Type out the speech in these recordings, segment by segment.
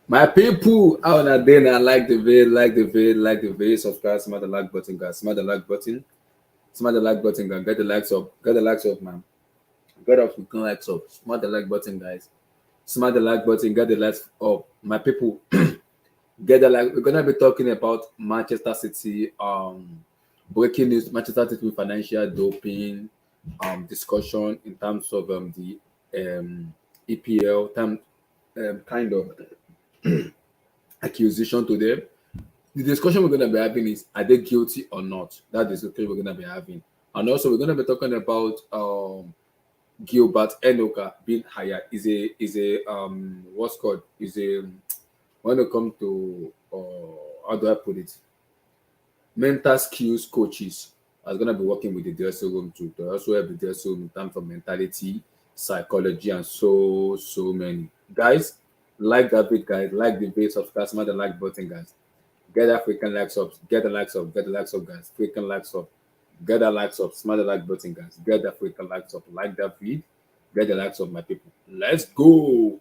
My people out there, I like the video, like the video, subscribe, smash the like button, guys. Smash the like button, smash the like button, guys. Get the likes up, man. Get up, we can likes up. Smash the like button, guys. Smash the like button, get the likes up. My people, get the like. We're gonna be talking about Manchester City, breaking news, Manchester City financial doping, discussion in terms of the EPL, kind of accusation to them. The discussion we're going to be having is, are they guilty or not? That is the thing we're going to be having. And also we're going to be talking about Gilbert Enoka being hired. Is a what's called is a when it comes to how do I put it, mental skills coaches are going to be working with the dressing room to also help the dressing room in terms of mentality, psychology, and so many guys. Like that bit, guys. Like the base, subscribe, smash the like button, guys. Get that freaking likes up. Get the likes up. Get the likes up, guys. Freaking likes up. Get that likes up. Smash the like button, guys. Get that freaking likes up. Like that feed. Get the likes up, my people. Let's go.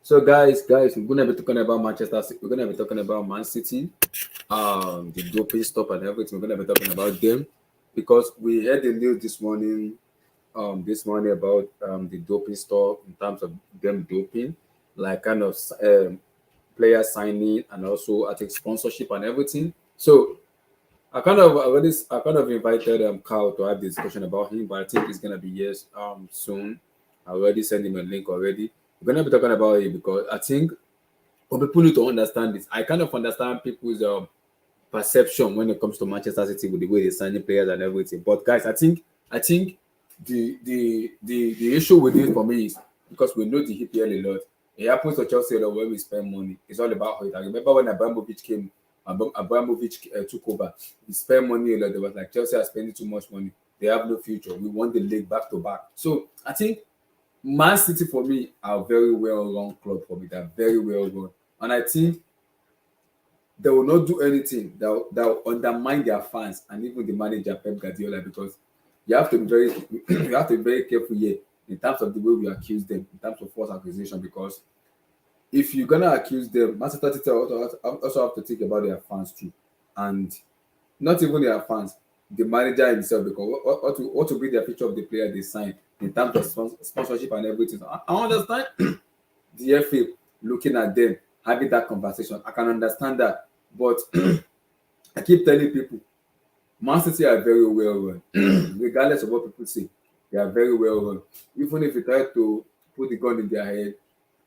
So guys, we're gonna be talking about Manchester City. We're gonna be talking about Man City, the doping stop and everything. We're gonna be talking about them because we heard the news this morning about the doping stop in terms of them doping, like kind of player signing and also I think sponsorship and everything. So I kind of invited Carl to have this discussion about him, but I think he's gonna be yes soon. I already sent him a link already. We're gonna be talking about it because I think for people need to understand this. I kind of understand people's perception when it comes to Manchester City with the way they sign the players and everything. But guys, I think the issue with it for me is because we know the EPL a lot. It happens to Chelsea a lot when we spend money. It's all about it. I remember when Abramovich came, Abramovich took over. We spent money a lot. They was like Chelsea are spending too much money. They have no future. We won the league back to back. So I think Man City for me are very well run club for me. They're very well run, and I think they will not do anything that will undermine their fans and even the manager Pep Guardiola because you have to be very you have to be very careful here in terms of the way we accuse them in terms of false accusation because if you're gonna accuse them, Manchester City also have to think about their fans too, and not even their fans, the manager himself because what will be the future of the player they sign in terms of sponsorship and everything. So I understand the FA looking at them having that conversation. I can understand that, but I keep telling people, Man City are very well run, regardless of what people say. They are very well run. Even if you try to put the gun in their head,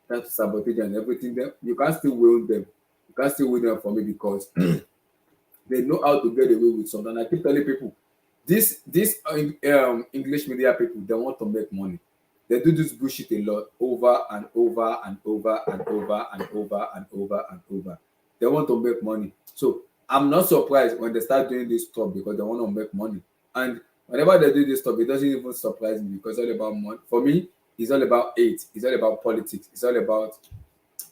try to sabotage and everything, then you can still win them. You can still win them for me because they know how to get away with something. And I keep telling people, this English media people, they want to make money. They do this bullshit a lot, over and over and over and over and over and over and over. They want to make money. So I'm not surprised when they start doing this stuff because they want to make money. And whenever they do this stuff, it doesn't even surprise me because it's all about money. For me, it's all about hate. It's all about politics. It's all about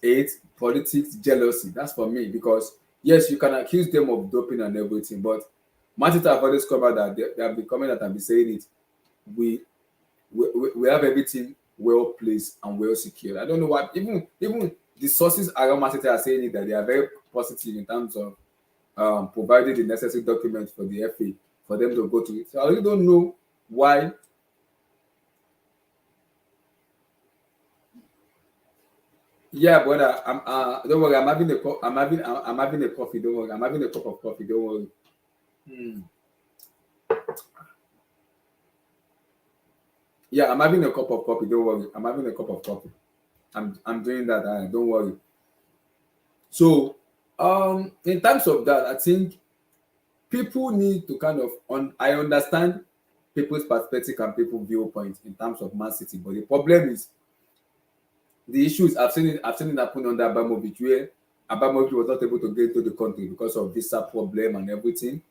hate, politics, jealousy. That's for me because yes, you can accuse them of doping and everything, but Manchester have always covered that. They have been coming out and be saying it. We we have everything well placed and well secured. I don't know why even the sources around Mancity are saying it that they are very positive in terms of providing the necessary documents for the FA for them to go to it. So I really don't know Why? Yeah, brother. I'm don't worry. I'm having a I'm having a coffee. Don't worry. I'm having a cup of coffee. Don't worry. Hmm. Yeah, I'm having a cup of coffee. Don't worry. I'm having a cup of coffee. I'm doing that. Don't worry. So, in terms of that, I think people need to kind of I understand people's perspective and people's viewpoint in terms of Man City, but the problem is the issues I've seen it happen under Abramovich where Abramovich was not able to get into the country because of visa problem and everything.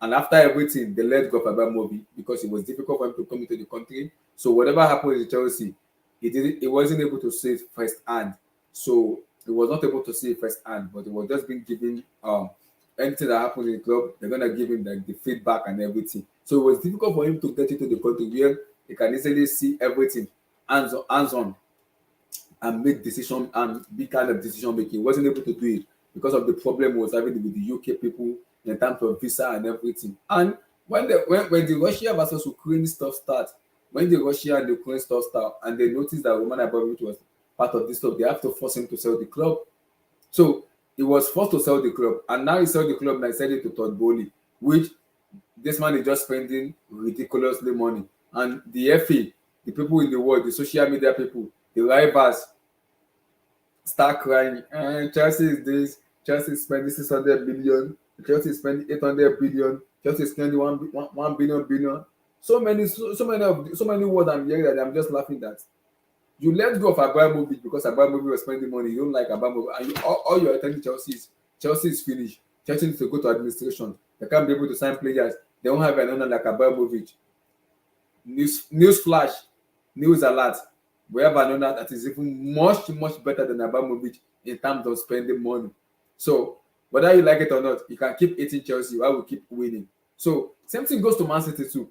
And after everything, they let go of Abramovich because it was difficult for him to come into the country. So whatever happened in Chelsea, he wasn't able to see it firsthand. So he was not able to see it firsthand, but he was just being given anything that happens in the club, they're gonna give him like the feedback and everything. So it was difficult for him to get into the country where he can easily see everything hands on and make decision and be kind of decision making. He wasn't able to do it because of the problem he was having with the UK people in terms of visa and everything. And when the Russia versus Ukraine stuff starts, when the Russia and the Ukraine stuff start, and they noticed that Roman Abramovich was part of this stuff, they have to force him to sell the club. So he was forced to sell the club, and now he sold the club and he sell it to Todd Bowley, which this man is just spending ridiculously money. And the FA, the people in the world, the social media people, the rivals start crying. Chelsea is this, Chelsea is spending 600 billion, Chelsea is spending 800 billion, Chelsea is spending 1 billion billion. So many words I'm hearing that I'm just laughing at. You let go of Abramovich because Abramovich was spending money. You don't like Abramovich, and all you're telling Chelsea is finished. Chelsea needs to go to administration. They can't be able to sign players. They don't have an owner like Abramovich. News flash, news alert. We have an owner that is even much better than Abramovich in terms of spending money. So whether you like it or not, you can keep eating Chelsea while we keep winning. So same thing goes to Man City too.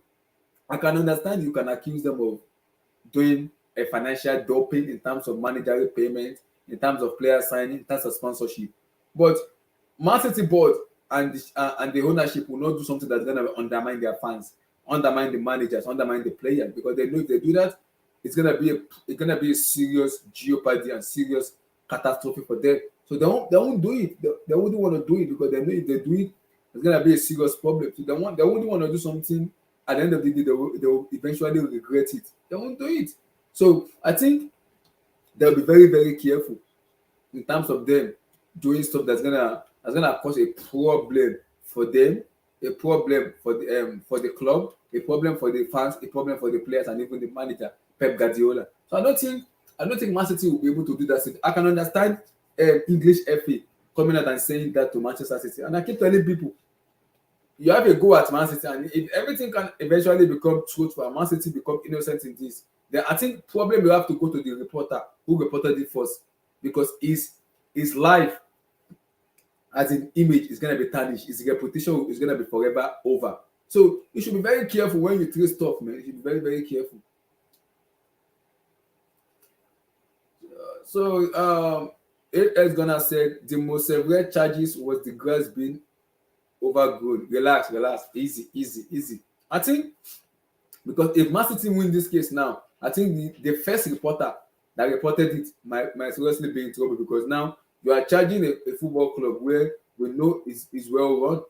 I can understand you can accuse them of doing a financial doping in terms of managerial payment, in terms of player signing, in terms of sponsorship. But Man City board and the ownership will not do something that's going to undermine their fans, undermine the managers, undermine the players, because they know if they do that, it's gonna be a serious jeopardy and serious catastrophe for them. So they won't do it. They wouldn't want to do it because they know if they do it, it's gonna be a serious problem. So they wouldn't want to do something. At the end of the day, they will eventually regret it. They won't do it. So I think they'll be very careful in terms of them doing stuff that's gonna cause a problem for them, a problem for the club, a problem for the fans, a problem for the players, and even the manager Pep Guardiola. So I don't think Man City will be able to do that. I can understand English FA coming out and saying that to Manchester City, and I keep telling people you have a go at Man City, and if everything can eventually become truthful and Man City become innocent in this, then I think probably we have to go to the reporter who reported it first, because his life as an image is going to be tarnished. His reputation is going to be forever over. So you should be very careful when you treat stuff, man. You should be very careful. So AS Ghana said the most severe charges was the grass being overgrown. Relax, easy. I think because if Man City win this case now, I think the first reporter that reported it might seriously be in trouble, because now you are charging a football club where we know is well run.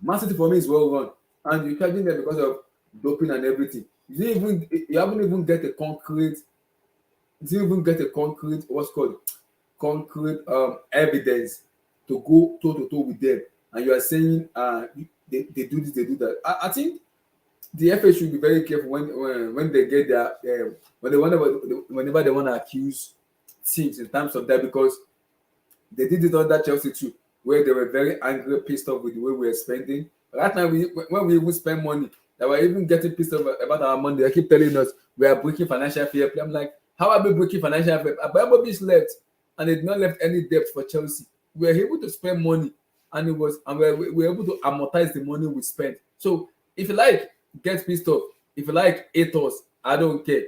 Man City for me is well run, and you're charging them because of doping and everything. You haven't even get a concrete. You didn't even get a concrete what's called concrete evidence to go toe to toe with them, and you are saying they do this, they do that. I think the FA should be very careful when they get their whenever they want to accuse teams in terms of that, because they did it under Chelsea too, where they were very angry, pissed off with the way we were spending. Right now, when we even spend money, they were even getting pissed off about our money. They keep telling us we are breaking financial fair play. I'm like, how are we breaking financial fair play? Abramovich left, and they did not left any debt for Chelsea. We were able to spend money, and we were able to amortize the money we spent. So if you like, get pissed off. If you like, hate us. I don't care.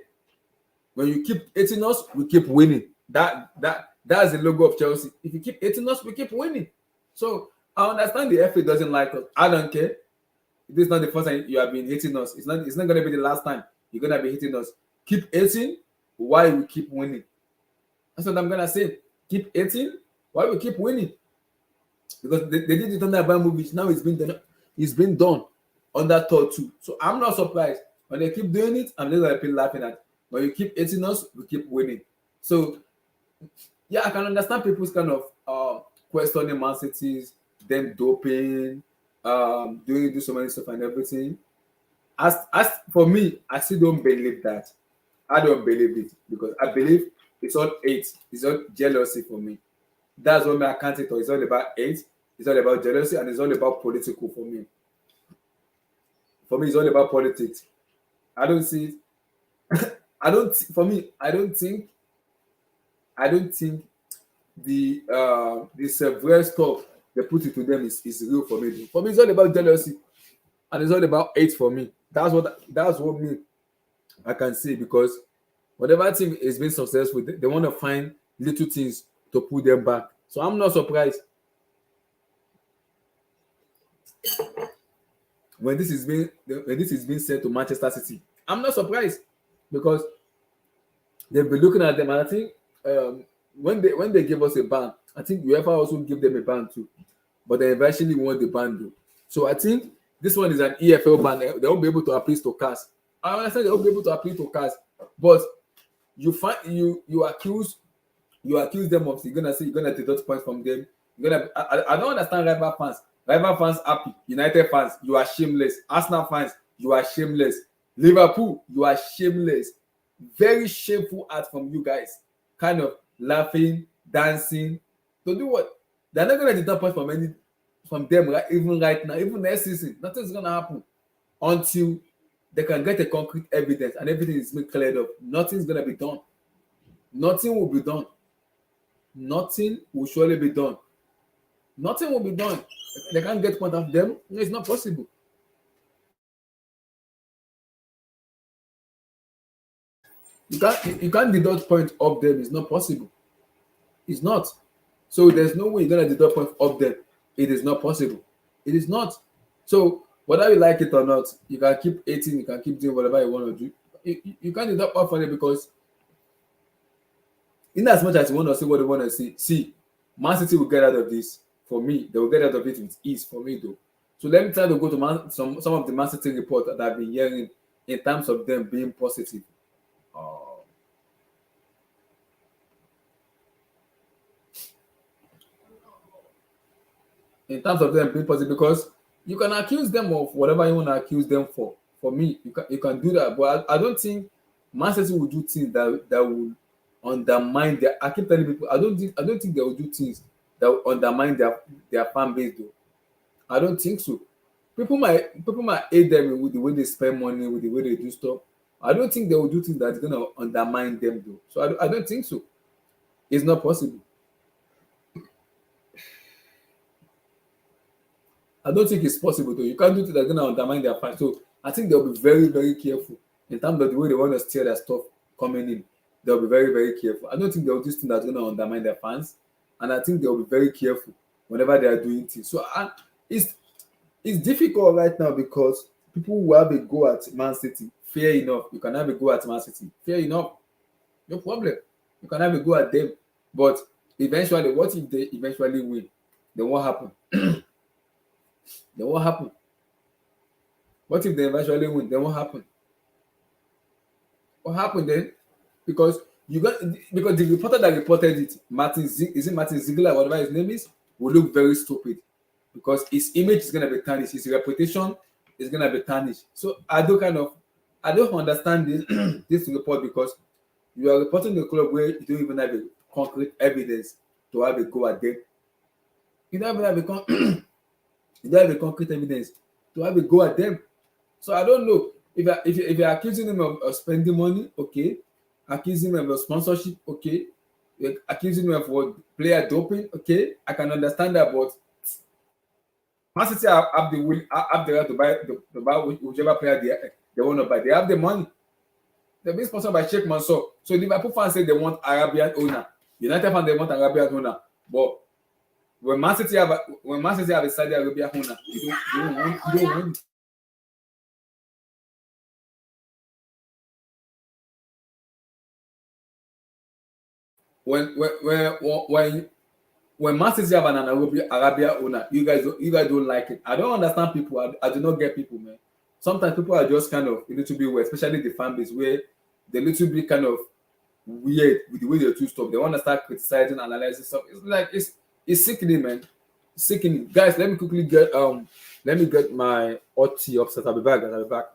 When you keep hating us, we keep winning. That's the logo of Chelsea. If you keep hating us, we keep winning. So I understand the FA doesn't like us. I don't care. This is not the first time you have been hitting us. It's not gonna be the last time you're gonna be hitting us. Keep hitting while we keep winning. That's what I'm gonna say. Keep hitting while we keep winning. Because they did it under Abramovich. Now it's been done under thought too. So I'm not surprised. When they keep doing it, I'm just gonna be laughing at. When you keep hitting us, we keep winning. So yeah, I can understand people's kind of questioning Man City's, them doping, doing do so many stuff and everything. As for me, I still don't believe that. I don't believe it because I believe it's all hate. It's all jealousy for me. That's what my account it. It's all about hate. It's all about jealousy, and it's all about political for me. For me, it's all about politics. I don't see. I don't. For me, I don't think the severe stuff they put into them is real for me. For me, it's all about jealousy and it's all about hate for me. That's what me I can say because whatever team is being successful, they want to find little things to put them back. So I'm not surprised when this is being said to Manchester City. I'm not surprised because they've been looking at them, and I think when they gave us a ban, I think UEFA also gave them a ban too, but they eventually won the ban though. So I think this one is an EFL ban. They won't be able to appeal to CAS. I understand they won't be able to appeal to CAS, but you accuse them of you're gonna deduct points from them. I don't understand rival fans. Rival fans happy. United fans, you are shameless. Arsenal fans, you are shameless. Liverpool, you are shameless. Very shameful act from you guys. Kind of laughing, dancing. To do what? They're not gonna deduct points from them right, even right now, even next season. Nothing's gonna happen until they can get a concrete evidence and everything is being cleared up. Nothing's gonna be done. Nothing will be done. Nothing will surely be done. Nothing will be done. They can't get point of them. No, it's not possible. You can't deduct point of them. It's not possible. It's not. So there's no way you're gonna deduct point of them. It is not possible. It is not. So whether you like it or not, you can keep hating. You can keep doing whatever you want to do. You can't deduct point from it because in as much as you want to say what you want to see, Man City will get out of this. For me, they will get out of it with ease. For me, though. So let me try to go to some of the Man City reports that I've been hearing in terms of them being positive. Uh, in terms of them being positive, because you can accuse them of whatever you want to accuse them for. For me, you can do that, but I don't think Man City will do things that will undermine their. I keep telling people I don't think they will do things that will undermine their fan base though. I don't think so. People might hate them with the way they spend money, with the way they do stuff. I don't think they will do things that's gonna undermine them though. So I don't think so. It's not possible. I don't think it's possible though. You can't do things that's gonna undermine their fans. So I think they'll be very, very careful in terms of the way they want to steer their stuff coming in. They'll be very, very careful. I don't think they'll do things that's gonna undermine their fans, and I think they'll be very careful whenever they are doing things. So it's it's difficult right now because people who have a go at Man City, fair enough. You can have a go at Man City, fair enough. No problem. You can have a go at them, but eventually, what if they eventually win? Then what happen? Then what happen? What if they eventually win? Then what happen? What happened then? Because because the reporter that reported it, is it Martin Ziegler, whatever his name is, will look very stupid because his image is gonna be tarnished, his reputation is gonna be tarnished. So I don't understand this this report because you are reporting the club where you don't even have a concrete evidence to have a go at them. You don't even have you don't have a concrete evidence to have a go at them. So I don't know if you're accusing them of spending money, okay. Accusing them of sponsorship, okay. You're accusing them of what, player doping, okay. I can understand that, but Man City have the will, have the right to buy whichever player they want to buy. They have the money. They're being sponsored by Sheikh Mansour. So Liverpool fans say they want Arabian owner. United fans they want Arabian owner. But when Man City have a Saudi Arabia owner, you don't want when when Man City have an Arabia owner, you guys don't like it. I don't understand people. I do not get people, man. Sometimes people are just kind of a little bit weird, especially the fan base where they're a little bit kind of weird with the way they do stuff. They want to start criticizing, analyzing stuff. It's like it's sickening, man. Sickening. Guys, let me get my hot tea upset. I'll be back, guys. I'll be back.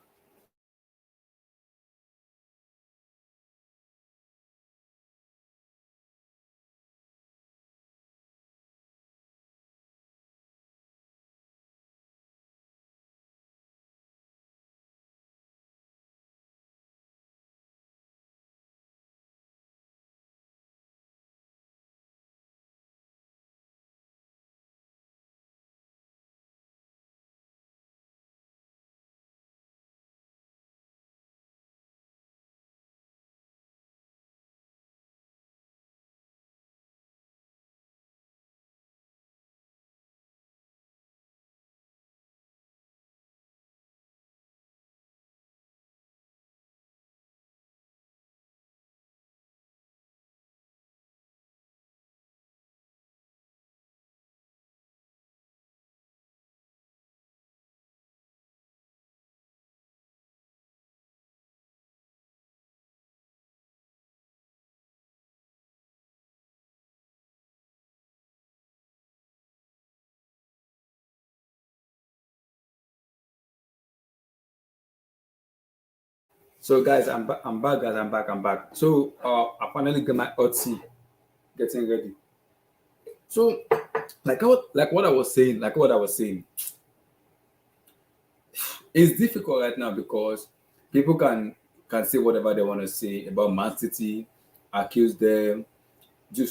So guys, I'm back, guys. I'm back. So I finally get my hot tea, getting ready. So like what I was saying, it's difficult right now because people can say whatever they want to say about Man City, accuse them, so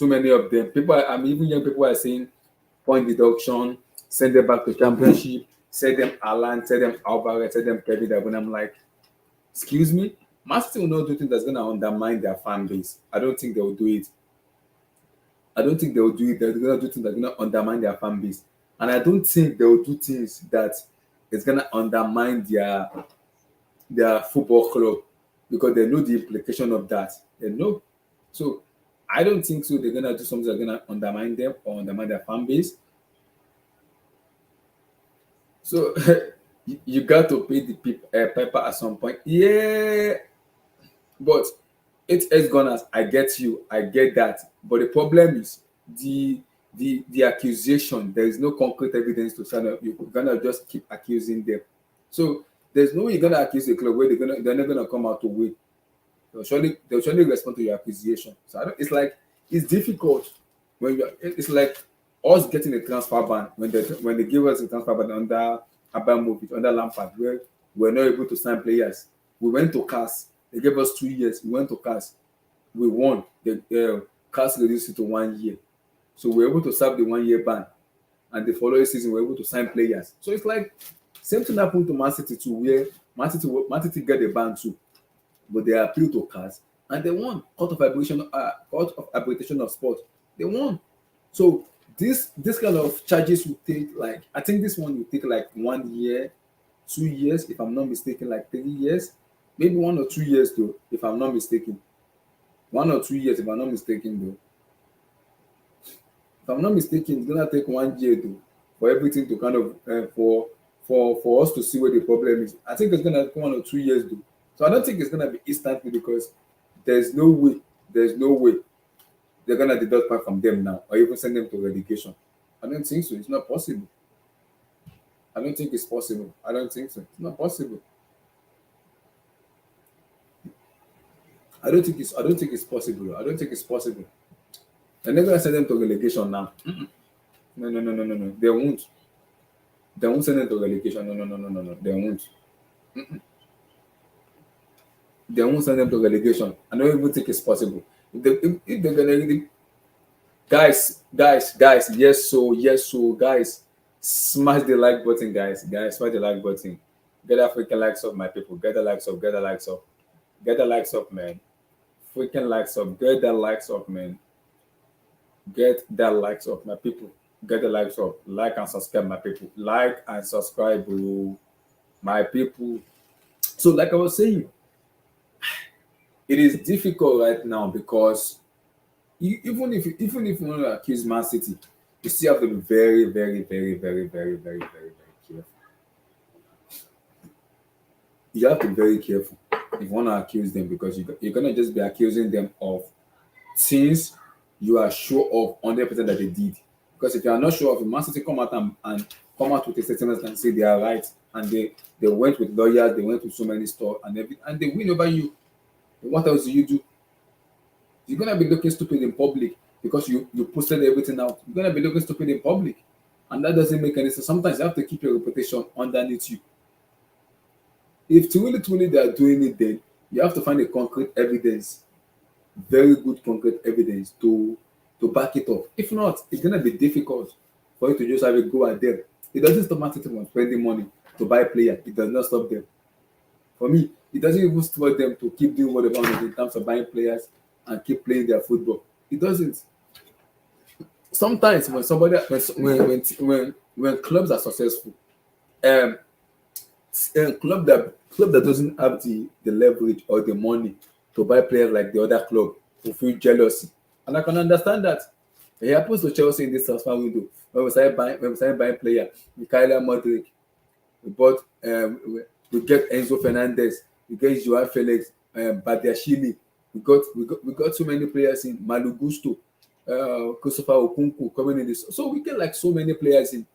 many of them. I mean, even young people are saying point deduction, send them back to championship, send them Alan, send them Alvarez, send them Kevin. When I'm like, excuse me, Man City will not do things that's gonna undermine their fan base. I don't think they will do it. I don't think they will do it. They're gonna do things that's gonna undermine their fan base, and I don't think they will do things that is gonna undermine their football club because they know the implication of that. They know. So I don't think so. They're gonna do something that's gonna undermine them or undermine their fan base. So you got to pay the paper at some point. Yeah, but it's Gunners. I get you. I get that. But the problem is the accusation. There is no concrete evidence to stand up. You're gonna just keep accusing them. So there's no way you're gonna accuse the club where they're not gonna come out to win. They'll surely respond to your accusation. So it's like it's difficult when it's like us getting a transfer ban when they give us a transfer ban under Abramovich, under Lampard, where we're not able to sign players. We went to CAS. They gave us 2 years. We went to CAS. We won. The CAS reduced it to 1 year. So we're able to serve the 1 year ban. And the following season, we're able to sign players. So it's like same thing happened to Man City too, where Man City get a ban too, but they appealed to CAS and they won. Court of arbitration of sport. They won. So this kind of charges will take like I think this one will take like 1 year, 2 years, if I'm not mistaken, like 3 years, maybe 1 or 2 years though, if I'm not mistaken. 1 or 2 years, if I'm not mistaken though. If I'm not mistaken, it's gonna take 1 year though for everything to kind of for us to see where the problem is. I think it's gonna take 1 or 2 years though. So I don't think it's gonna be instantly because there's no way, there's no way they're gonna deduct point from them now or even send them to relegation. I don't think so. It's not possible. I don't think it's possible. I don't think so. It's not possible. I don't think it's possible. I don't think it's possible. They're not gonna send them to relegation now. No, no, no, no, no, no. They won't. They won't send them to relegation. No, no, no, no, no, no. They won't. They won't send them to relegation. I don't even think it's possible. If they're gonna guys, yes, so guys, smash the like button, guys, smash the like button. Get that freaking likes up, my people. Get the likes up, get the likes up, get the likes up, man. Freaking likes up, get that likes up, man. Get that likes up, my people. Get the likes up, like and subscribe, my people. Like and subscribe, bro, my people. So, like I was saying, it is difficult right now because Even if you want to accuse Man City, you still have to be very, very, very, very, very, very, very, very careful. You have to be very careful if you want to accuse them, because you're gonna just be accusing them of things you are sure of 100% that they did. Because if you are not sure of it, Man City come out and come out with a statement and say they are right, and they went with lawyers, they went with so many stores and everything, and they win over you. What else do you do? You're gonna be looking stupid in public because you posted everything out. You're gonna be looking stupid in public, and that doesn't make any sense. Sometimes you have to keep your reputation underneath you. If truly they are doing it, then you have to find a concrete evidence, very good concrete evidence to back it up. If not, it's gonna be difficult for you to just have a go at them. It doesn't stop Man City from spending money to buy players. It does not stop them. For me, it doesn't even stop them to keep doing what they want in terms of buying players and keep playing their football. It doesn't. Sometimes when somebody when clubs are successful, um, club that doesn't have the leverage or the money to buy players like the other club will feel jealousy, and I can understand that. It happens to Chelsea in this transfer window when we started buying player, Mikhaila Modric. We bought we get Enzo Fernandez, we get Joao Felix, Badiashile. We got so many players in Malu Gusto, Christopher Okunku coming in this. So we get like so many players in.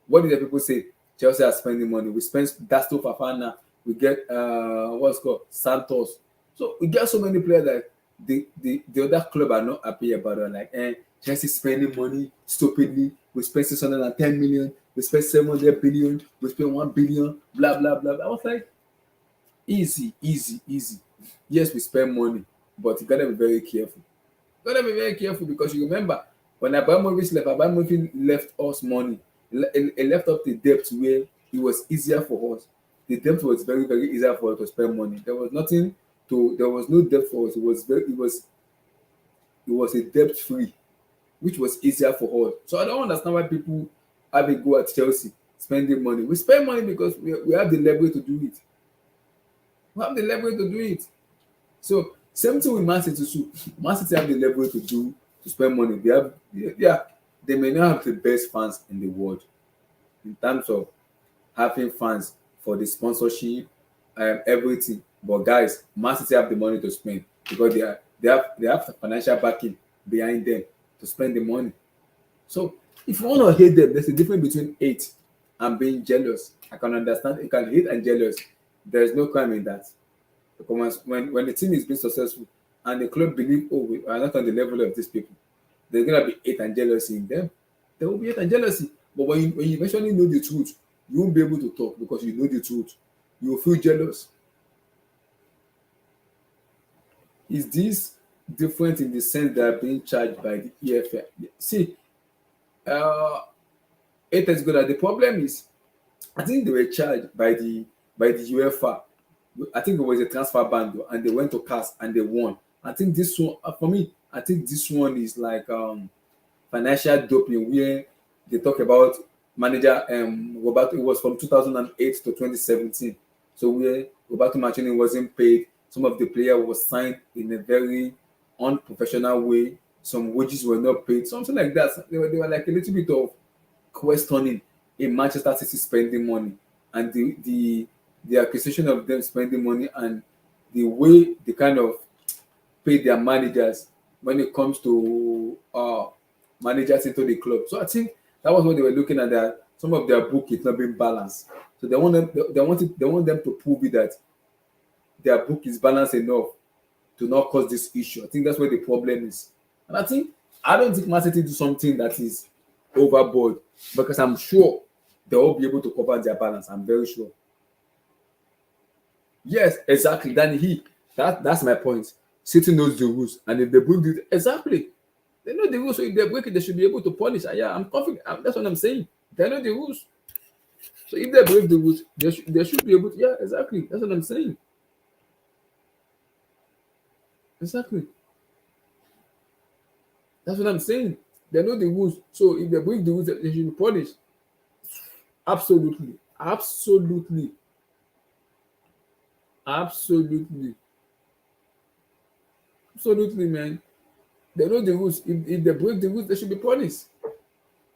What did the people say? Chelsea are spending money. We spent Dasto Fafana. We get what's called Santos. So we get so many players that the other club are not happy about it. Like, Chelsea spending money stupidly. We spent 610 million. We spent 700 billion. We spent 1 billion. Blah blah blah. I was like, easy, easy, easy. Yes, we spend money, but you gotta be very careful. You gotta be very careful because you remember when Abramovich left us money. He left up the debt where it was easier for us. The debt was very, very easier for us to spend money. There was no debt for us. It was a debt free, which was easier for us. So I don't understand why people have a go at Chelsea spending money. We spend money because we have the leverage to do it. We have the leverage to do it. So same thing with Man City too. Man City have the leverage to spend money. They may not have the best fans in the world in terms of having fans for the sponsorship, everything. But guys, Man City have the money to spend because they have the financial backing behind them to spend the money. So if you want to hate them, there's a difference between hate and being jealous. I can understand you can hate and jealous. There is no crime in that. Because when the team is being successful and the club believe, oh, we are not on the level of these people, there's gonna be hate and jealousy in them. There will be hate and jealousy. But when you eventually know the truth, you won't be able to talk because you know the truth. You will feel jealous. Is this different in the sense they are being charged by the EFL? See, uh, it is good. The problem is, I think they were charged by the UEFA. I think it was a transfer ban though, and they went to CAS and they won. I think this one for me, I think this one is like financial doping where they talk about manager Roberto. It was from 2008 to 2017. So where Roberto Mancini wasn't paid, some of the player was signed in a very unprofessional way. Some wages were not paid, something like that. They were like a little bit of questioning in Manchester City spending money and the acquisition of them spending money and the way they kind of pay their managers when it comes to managers into the club. So I think that was what they were looking at, that some of their book is not being balanced. So they want them to prove it that their book is balanced enough to not cause this issue. I think that's where the problem is. And I don't think Man City do something that is overboard because I'm sure they will be able to cover their balance. I'm very sure. Yes, exactly. That's my point. City knows the rules, and if they break it, exactly, they know the rules. So if they break it, they should be able to punish. And yeah, I'm confident. That's what I'm saying. They know the rules. So if they break the rules, they should be able to. Yeah, exactly. That's what I'm saying. Exactly. That's what I'm saying. They know the rules. So if they break the rules, they should be punished. Absolutely. Absolutely. Absolutely. Absolutely, man. They know the rules. If they break the rules, they should be punished.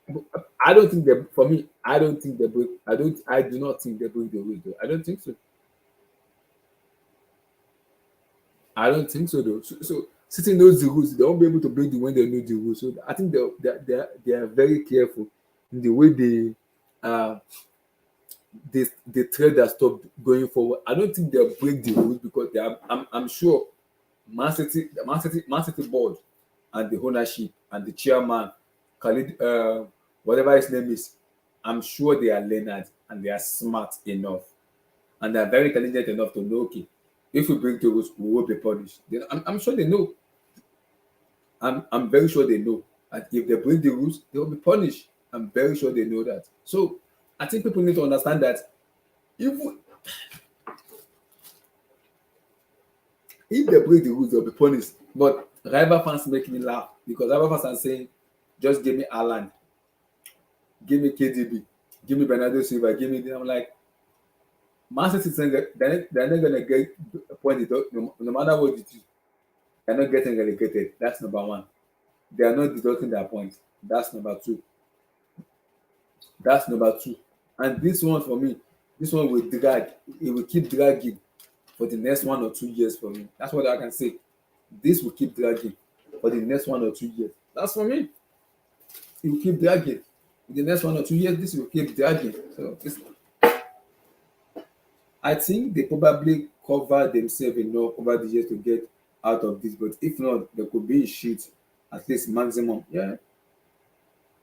But I don't think they. For me, I don't think they break. I don't. I do not think they break the rules. Though. I don't think so. I don't think so though. So City knows the rules. They won't be able to break the when they know the rules. So I think they are very careful in the way uh they trade that stuff going forward. I don't think they'll break the rules because they are. I'm sure Man City board and the ownership and the chairman, Khalid, whatever his name is, I'm sure they are learned and they are smart enough and they are very intelligent enough to know, okay, if we bring the rules, we will be punished. I'm sure they know. I'm very sure they know. And if they break the rules, they will be punished. I'm very sure they know that. So I think people need to understand that even if they break the rules, they'll be punished. But rival fans make me laugh because rival fans are saying, just give me Alan, give me KDB, give me Bernardo Silva, give me. I'm like, Man City saying that they're not going to get a point, no matter what you do. They're not getting relegated. That's number one. They are not deducting their points. That's number two. That's number two. And this one for me, this one will drag. It will keep dragging for the next 1 or 2 years for me. That's what I can say. This will keep dragging for the next 1 or 2 years. That's for me. It will keep dragging. In the next 1 or 2 years, this will keep dragging. So I think they probably cover themselves enough over the years to get out of this. But if not, there could be a shit at least maximum. Yeah,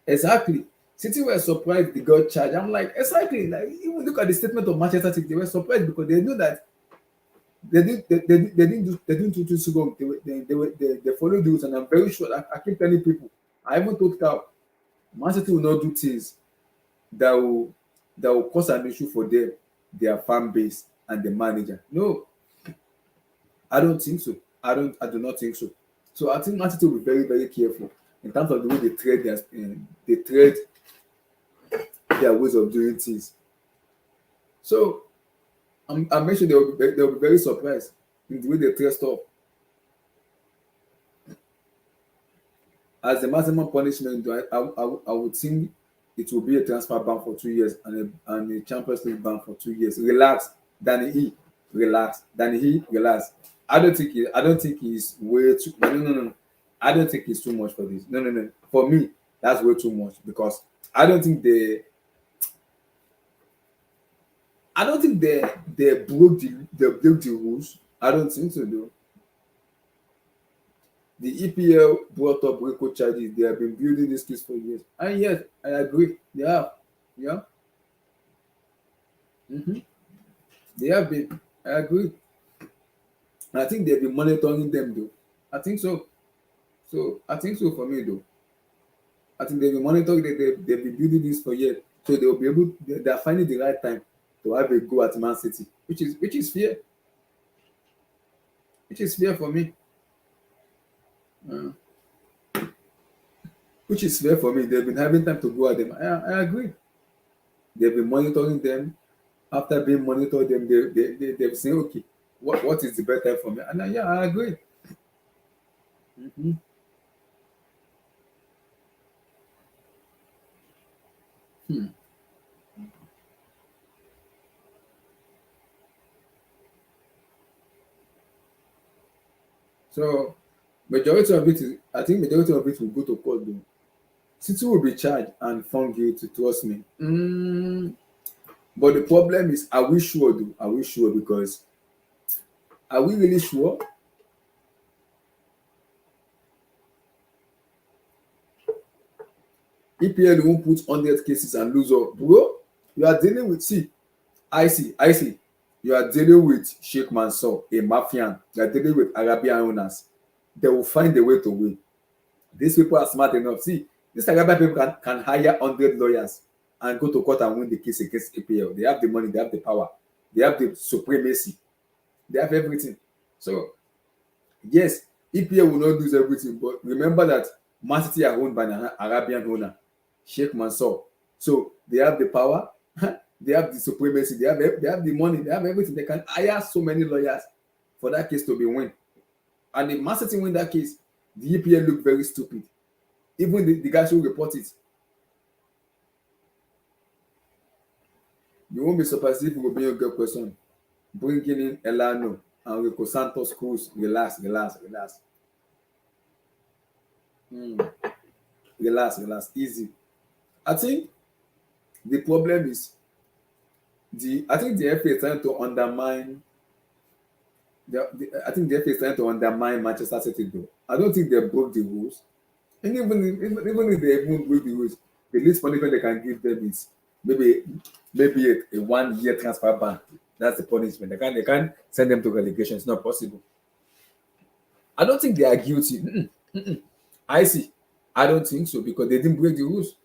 exactly. City were surprised they got charged. I'm like, exactly. Like even look at the statement of Manchester City. They were surprised because they knew that they didn't do too wrong. They followed the rules, and I'm very sure. I keep telling people. I even told Cal, Man City will not do things that will cause an issue for them, their fan base, and the manager. No, I don't think so. I do not think so. So I think Man City will be very, very careful in terms of the way they trade their ways of doing things. So I'm sure they'll be very surprised in the way they trade stuff. As the maximum punishment, I would think it will be a transfer ban for 2 years and a Champions League ban for 2 years. Relax, Danny E. Relax, Danny E. Relax. I don't think he's way too. No, no, no, no. I don't think it's too much for this. No, no, no. For me, that's way too much because I don't think they broke the rules. I don't think so though. The EPL brought up record charges. They have been building this case for years. And yes, I agree. They have. Yeah. Mm-hmm. They have been. I agree. And I think they've been monitoring them though. I think so. So I think so for me though. I think they've been monitoring they've been building this for years. So they'll be able they're finding the right time to have a go at Man City, which is fair. Which is fair for me. Uh, which is fair for me. They've been having time to go at them. I agree. They've been monitoring them. After being monitored them, they've said, okay, what is the better for me? And yeah, I agree. Mhm. Hmm. So majority of it is, I think majority of it will go to court though. City will be charged and found guilty, trust me. But the problem is, are we sure though? Are we sure? Because are we really sure? EPL won't put 100 cases and lose all. Bro, you are dealing with, see, I see. You are dealing with Sheikh Mansour, a mafian. You are dealing with Arabian owners. They will find a way to win. These people are smart enough. See, these Arabian people can hire 100 lawyers and go to court and win the case against EPL. They have the money, they have the power, they have the supremacy, they have everything. So, yes, EPL will not lose everything, but remember that Man City are owned by an Arabian owner, Sheikh Mansour. So, they have the power, they have the supremacy, they have the money, they have everything. They can hire so many lawyers for that case to be win. And if Man City win that case, The EPL look very stupid. Even the guys who report it, you won't be surprised if you will be a good question. Bringing in Elano and Rico Santos Cruz. Relax, relax, relax. Mm, relax, relax. Easy. I think the problem is I think the FA is trying to undermine I think the FA is trying to undermine Manchester City though. I don't think they broke the rules. And even if they even break the rules, the least punishment they can give them is maybe a 1 year transfer ban. That's the punishment. They can't send them to relegation. It's not possible. I don't think they are guilty. I see. I don't think so because they didn't break the rules.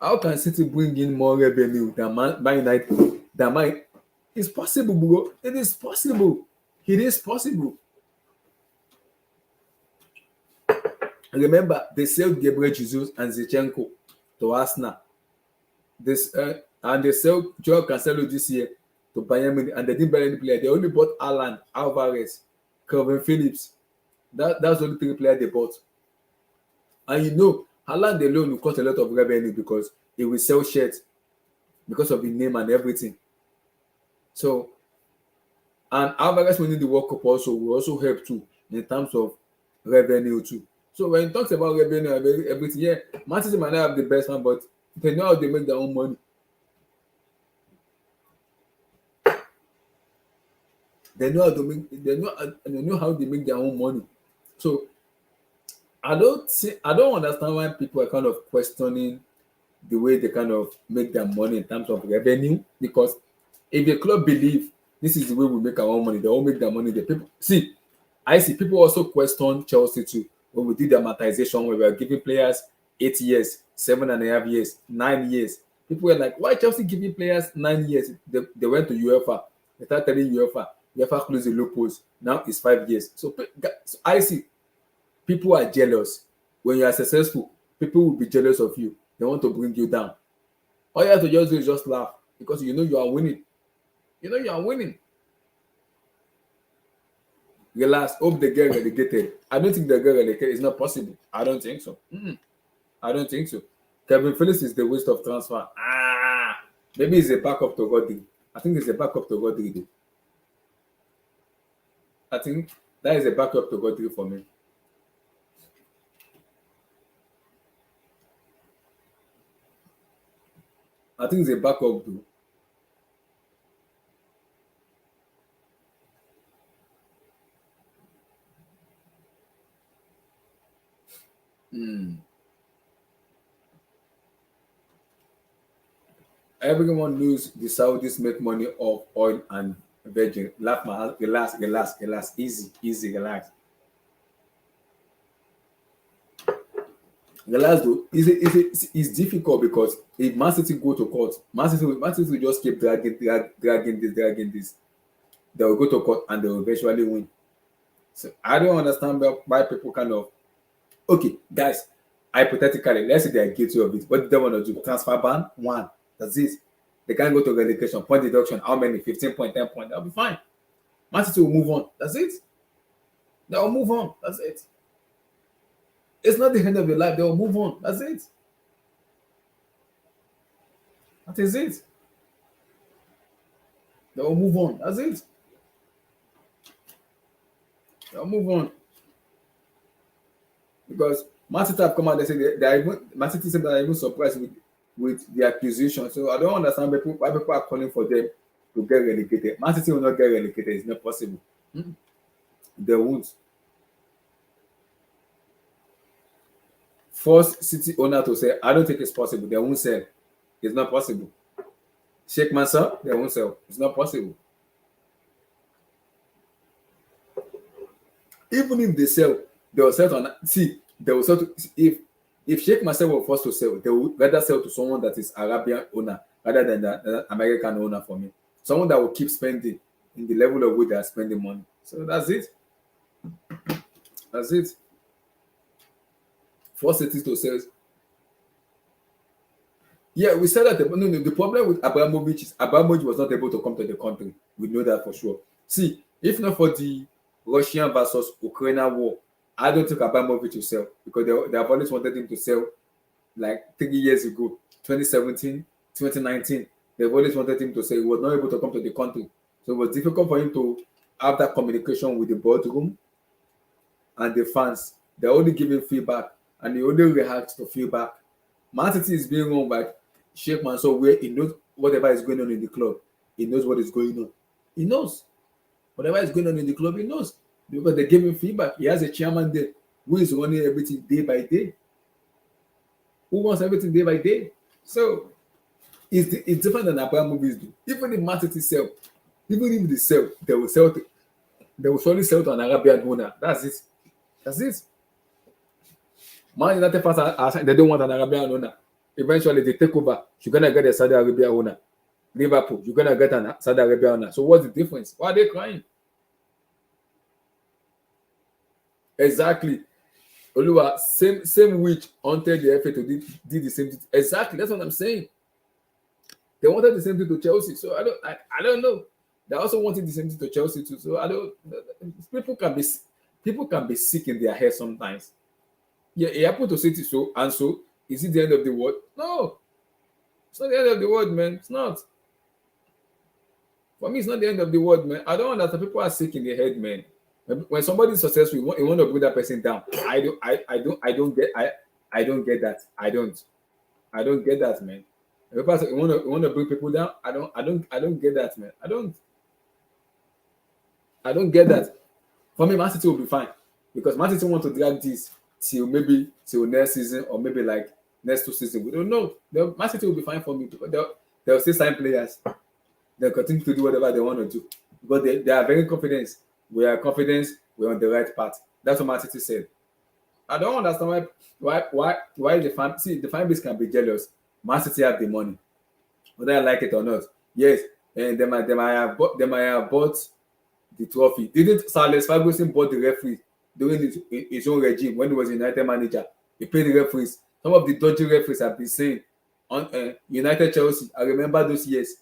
How can City bring in more revenue than Man United? Than Man, it's possible, bro. It is possible. It is possible. Remember, they sold Gabriel Jesus and Zinchenko to Arsenal. And they sold Joao Cancelo this year to Bayern Munich, and they didn't buy any player. They only bought Alan, Alvarez, Calvin Phillips. That's the only three players they bought. And you know, Haaland alone will cost a lot of revenue because he will sell shirts because of the name and everything. So, and Alvarez winning the World Cup also will also help too in terms of revenue too. So when it talks about revenue and everything, yeah, Manchester might not have the best one, but they know how they make their own money. They know how to make. They know how they make their own money. So I don't understand why people are kind of questioning the way they kind of make their money in terms of revenue. Because if a club believe this is the way we make our own money, they all make their money. The people see, I see people also question Chelsea too when we did the amortization where we are giving players 8 years, 7.5 years, 9 years. People were like, why Chelsea giving players 9 years? They went to UEFA. They started telling UEFA closed the loopholes. Now it's 5 years. So I see people are jealous. When you are successful, people will be jealous of you. They want to bring you down. All you have to just do is just laugh because you know you are winning. You know you are winning. Relax. Hope they get relegated. I don't think they get relegated. It's not possible. I don't think so. I don't think so. Kevin Phillips is the waste of transfer. Maybe it's a backup to Rodri. I think it's a backup to Rodri. I think that is a backup to Rodri for me. I think it's a backup though. Everyone knows the Saudis make money off oil and virgin. Laugh my hand. Relax, relax, relax. Easy, easy, relax. Relax though. It's difficult because if Man City go to court, Man City will just keep dragging this. They will go to court and they will eventually win. So I don't understand why people kind of okay, guys. Hypothetically, let's say they are guilty of it. What do they want to do? Transfer ban? One. That's it. They can't go to relegation. Point deduction. How many? 15 point, 10 point. That'll be fine. Man City will move on. That's it. They'll move on. That's it. It's not the end of your life. They'll move on. That's it. That is it. They'll move on. That's it. They'll move on. Because Man City have come out, they say they are even Man City said they are even surprised with the accusation. So I don't understand why people are calling for them to get relegated. Man City will not get relegated. It's not possible. They won't. Force City owner to say, I don't think it's possible. They won't sell. It's not possible. Sheikh Mansour, they won't sell. It's not possible. Even if they sell, they will sell to they will sell to if Sheikh Mansour were forced to sell, they would rather sell to someone that is Arabian owner rather than the American owner for me. Someone that will keep spending in the level of which they are spending money. So that's it. That's it. Force City to sell. Yeah, we said that the problem with Abramovich is Abramovich was not able to come to the country. We know that for sure. See, if not for the Russian versus Ukraine war. I don't think Abramovich will sell because they have always wanted him to sell like 3 years ago, 2017, 2019. They've always wanted him to sell. He was not able to come to the country. So it was difficult for him to have that communication with the boardroom and the fans. They're only giving feedback and he only reacts to feedback. Mancity is being run by Sheikh Mansour where he knows whatever is going on in the club. He knows what is going on. He knows. Whatever is going on in the club, he knows. Because they give him feedback. He has a chairman there who is running everything day by day. Who wants everything day by day? So it's different than Abramovich do. Even if Mancity sell, even if they sell, they will surely sell to an Arabian owner. That's it. That's it. Man United fans are saying they don't want an Arabian owner. Eventually they take over. You're gonna get a Saudi Arabia owner. Liverpool, you're gonna get an Saudi Arabia owner. So what's the difference? Why are they crying? Exactly. Oluwa, same witch until the FA did the same thing. Exactly, that's what I'm saying. They wanted the same thing to Chelsea, so I don't know. They also wanted the same thing to Chelsea too. So I don't. People can be sick in their head sometimes. Yeah, it happened to City, so and so. Is it the end of the world? No, it's not the end of the world, man. It's not. For me, it's not the end of the world, man. I don't understand. People are sick in their head, man. When somebody is successful, you want to bring that person down. I don't get that. I don't get that, man. If you want to bring people down, I don't get that, man. I don't get that. For me, Man City will be fine because Man City want to drag this till next season or maybe like next 2 seasons. We don't know. Man City will be fine for me because they'll still sign players. They'll continue to do whatever they want to do because they are very confident. We are confident we're on the right path. That's what Man City said. I don't understand why the fan base can be jealous. Man City have the money, whether I like it or not. Yes, and they might have bought the trophy. Didn't Sir Alex Ferguson bought the referee during his own regime when he was United manager? He paid the referees. Some of the dodgy referees have been saying on United Chelsea. I remember those years.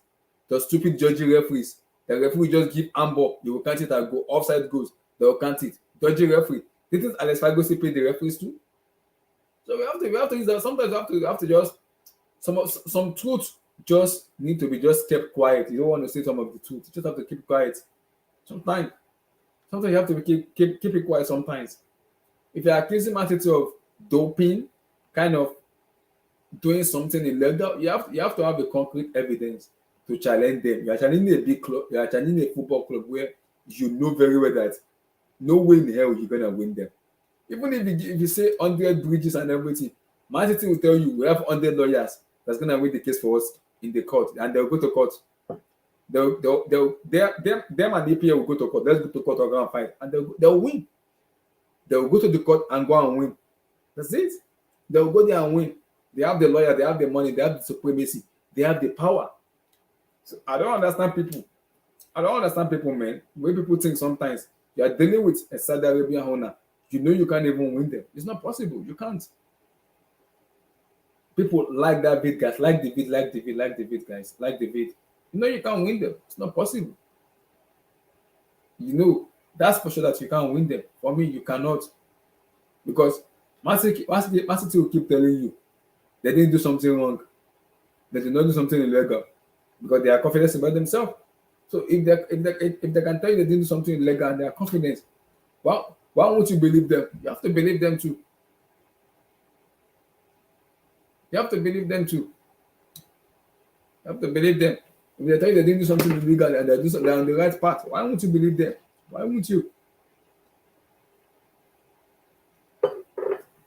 The stupid dodgy referees. The referee just give handball, you will count it and go offside goals. They will count it. Dodgy referee. Didn't Alex Ferguson pay the referees too? So we have to use that. Sometimes we have to just some truth just need to be just kept quiet. You don't want to say some of the truth. You just have to keep quiet. Sometimes you have to keep it quiet. Sometimes, if you're accusing Man City of doping, kind of doing something illegal, you have to have a concrete evidence to challenge them. You are challenging a big club. You are challenging a football club where you know very well that no way in hell you're gonna win them. Even if you say 100 bridges and everything, Man City will tell you we have 100 lawyers that's gonna win the case for us in the court, and they'll go to court. Them and the EPA will go to court. Let's go to court or go and fight, and they'll win. They'll go to the court and go and win. That's it. They'll go there and win. They have the lawyer, they have the money, they have the supremacy, they have the power. So I don't understand people, man. The way people think sometimes you are dealing with a Saudi Arabian owner, you know you can't even win them. It's not possible. You can't. People like that bit guys, like David guys, like David. You know you can't win them. It's not possible. You know that's for sure that you can't win them. For me, you cannot, because Man City will keep telling you they didn't do something wrong. They did not do something illegal because they are confident about themselves. So if they can tell you they didn't do something illegal and they are confident, well, why won't you believe them? You have to believe them too. You have to believe them. If they tell you they didn't do something illegal and they're on the right path, why won't you believe them? Why won't you?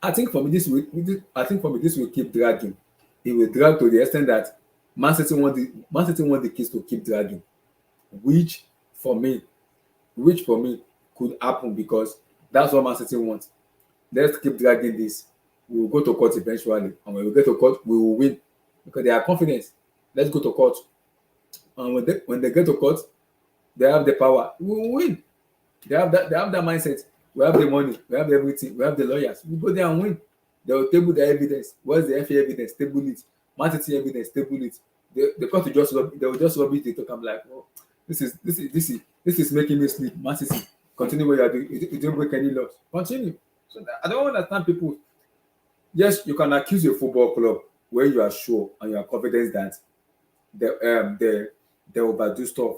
I think for me this will keep dragging. It will drag to the extent that Man City want the case to keep dragging, which for me could happen because that's what Man City wants. Let's keep dragging this. We will go to court eventually, and when we get to court, we will win because they are confident. Let's go to court, and when they get to court, they have the power. We will win. They have that mindset. We have the money. We have everything. We have the lawyers. We go there and win. They will table the evidence. What's the FA evidence? Table it. Man City evidence. Table it. The court will just rub it. They will just rub it. They talk. I'm like, oh, this is making me sleep. Man City. Continue what you are doing. You didn't break any laws. Continue. So I don't understand people. Yes, you can accuse a football club where you are sure and you are confident that they overdo stuff.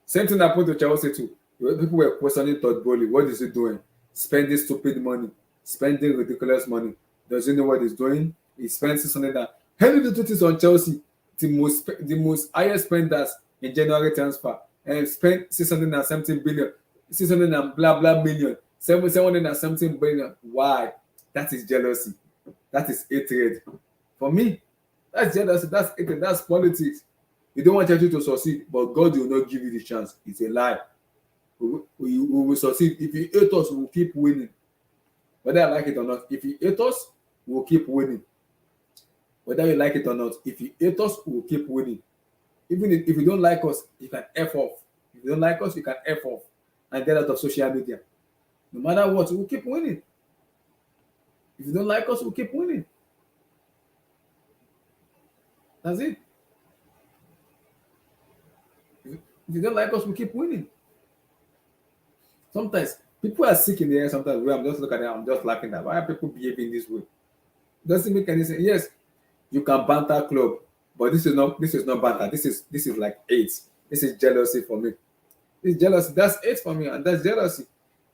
Same thing happened to Chelsea too. People were questioning Todd Bowley. What is he doing? Spending stupid money, spending ridiculous money. Does he know what he's doing? He spends 600. Henry the truth is on Chelsea, the most highest spenders in January transfer, and spent 600 and something billion, 600 and blah blah million, 700 and something billion. Why? That is jealousy. That is hatred. For me, that's jealousy. That's hatred. That's politics. You don't want Chelsea to succeed, but God will not give you the chance. It's a lie. We will succeed. If you hate us, we will keep winning. Whether I like it or not. If you hate us, we will keep winning. Whether you like it or not. If you hate us, we will keep winning. Even if you don't like us, you can F off. If you don't like us, you can F off and get out of social media. No matter what, we will keep winning. If you don't like us, we'll keep winning. That's it. If you don't like us, we'll keep winning. Sometimes people are sick in the air. Sometimes where I'm just looking at them, I'm just laughing at why are people behaving this way? Doesn't make any sense. Yes, you can banter club, but this is not banter. This is like hate. This is jealousy for me. It's jealousy. That's hate for me, and that's jealousy.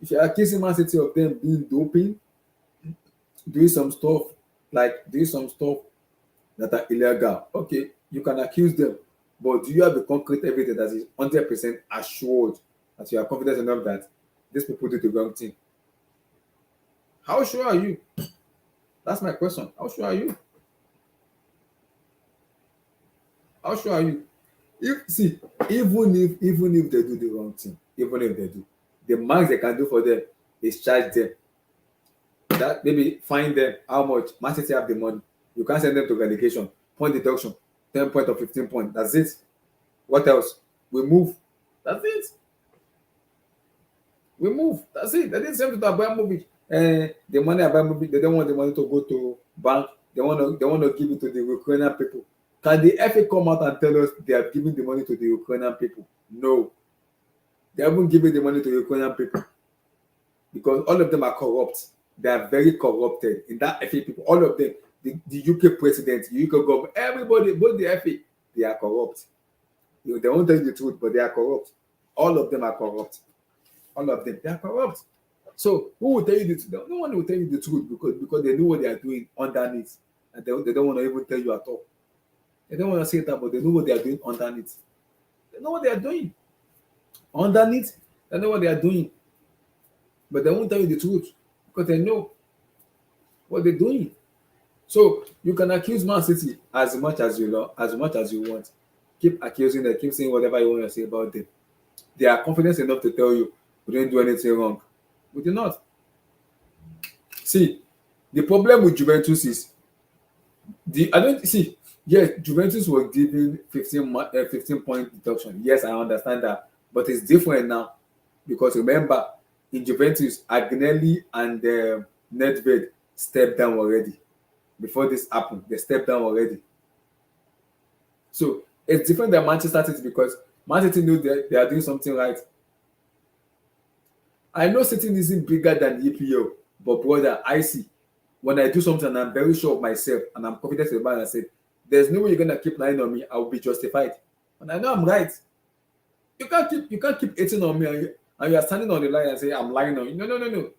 If you're accusing Mancity of them being doping, doing some stuff doing some stuff that are illegal, okay, you can accuse them, but do you have the concrete evidence that is 100% assured that you are confident enough that these people did the wrong thing? How sure are you? That's my question. How sure are you? How sure are you? Even if they do the wrong thing, even if they do, the max they can do for them is charge them. That maybe find them how much. Man City have the money. You can't send them to relegation. Point deduction, 10 point or 15 point. That's it. What else? We move. That's it. We move. That's it. They didn't send it to Abramovich. The money Abramovich, they don't want the money to go to bank. They want to give it to the Ukrainian people. Can the FA come out and tell us they have given the money to the Ukrainian people? No. They haven't given the money to the Ukrainian people because all of them are corrupt. They are very corrupted. In that FA people, all of them, the UK president, the UK government, everybody, both the FA, they are corrupt. They won't tell you the truth, but they are corrupt. All of them are corrupt. All of them, they are corrupt. So who will tell you the truth? No one will tell you the truth because they know what they are doing underneath. And they don't want to even tell you at all. They don't want to say that, but they know what they are doing underneath. They know what they are doing. Underneath, they know what they are doing. But they won't tell you the truth because they know what they're doing. So you can accuse Man City as much as you want. Keep accusing them, keep saying whatever you want to say about them. They are confident enough to tell you we didn't do anything wrong. We did not. See, the problem with Juventus is yes, Juventus was given 15 point deduction. Yes, I understand that. But it's different now. Because remember, in Juventus, Agnelli and Nedved stepped down already. Before this happened, they stepped down already. So it's different than Manchester City because Manchester knew they are doing something right. I know City isn't bigger than the EPL, but brother, I see. When I do something and I'm very sure of myself and I'm confident about it, I said, there's no way you're gonna keep lying on me, I will be justified. And I know I'm right. You can't keep hating on me and you are standing on the line and say I'm lying on you. No.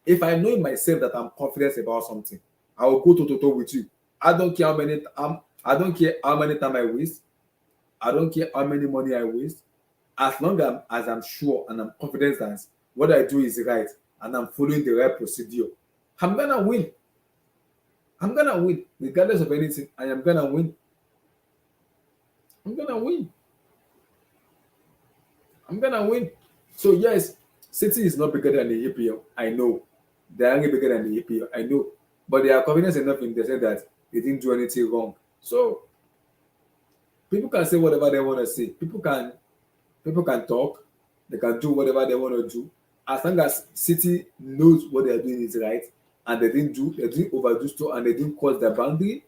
If I know in myself that I'm confident about something, I will go to with you. I don't care how many time I waste. I don't care how many money I waste. As long as I'm sure and I'm confident that what I do is right and I'm following the right procedure, I'm gonna win. I'm gonna win. Regardless of anything, I am gonna win. I'm gonna win. I'm gonna win. So yes, City is not bigger than the EPL. I know. They are only bigger than the EPL. I know. But they are confident enough in themselves that they didn't do anything wrong. So people can say whatever they want to say. People can talk. They can do whatever they want to do. As long as City knows what they are doing is right, and they didn't overdo stuff, and they didn't cross their boundary,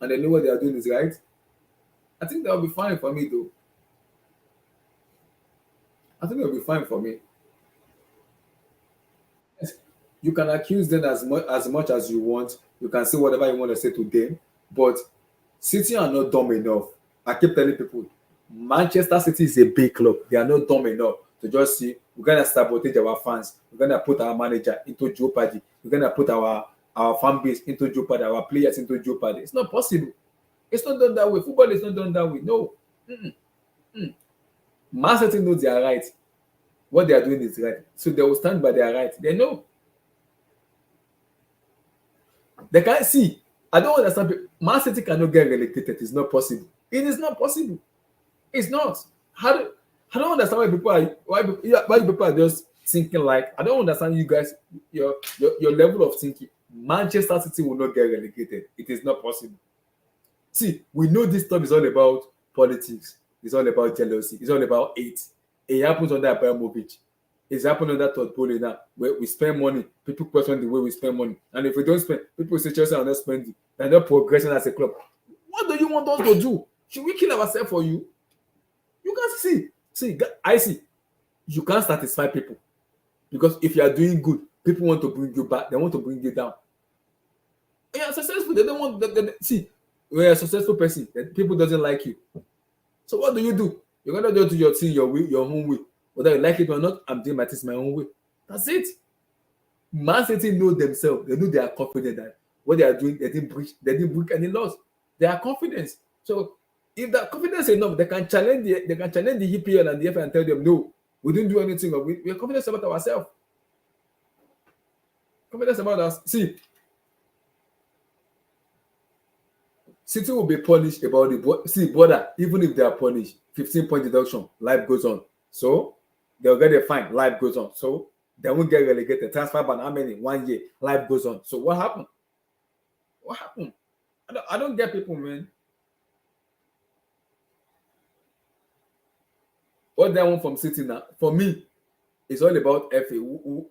and they know what they are doing is right, I think that will be fine for me, though. I think it will be fine for me. You can accuse them as much as you want. You can say whatever you want to say to them, but City are not dumb enough. I keep telling people, Manchester City is a big club. They are not dumb enough to just see we're gonna sabotage our fans. We're gonna put our manager into jeopardy. We're gonna put our fan base into jeopardy. Our players into jeopardy. It's not possible. It's not done that way. Football is not done that way. No. Mm-mm. Mm. Man City knows they are right. What they are doing is right. So they will stand by their right. They know. They can't see. I don't understand. Man City cannot get relegated. It's not possible. It is not possible. It's not. I don't understand why people are just thinking like I don't understand you guys your level of thinking. Manchester City will not get relegated. It is not possible. See, we know this stuff is all about politics. It's all about jealousy. It's all about hate. It happens under Abramovich. It's happened under Todd Bowley now, where we spend money. People question the way we spend money, and if we don't spend, people say Chelsea are not spending. They're not progressing as a club. What do you want us to do? Should we kill ourselves for you? You can see. I see. You can't satisfy people because if you are doing good, people want to bring you back. They want to bring you down. You are successful. They don't want. See, when you're a successful person, then people doesn't like you. So what do? You're gonna do your thing your way, your own way. Whether you like it or not, I'm doing my things my own way. That's it. Man City know themselves. They know they are confident that what they are doing, they didn't break any laws. They are confident. So if that confidence enough, they can challenge the EPL and the FA and tell them, no, we didn't do anything. We are confident about ourselves. Confidence about us. See, City will be punished about it. See, brother, even if they are punished, 15-point deduction, life goes on. So they'll get a fine, life goes on. So they won't get relegated. Transfer ban, how many? 1 year, life goes on. So what happened? What happened? I don't get people, man. What they want from City now, for me, it's all about FA.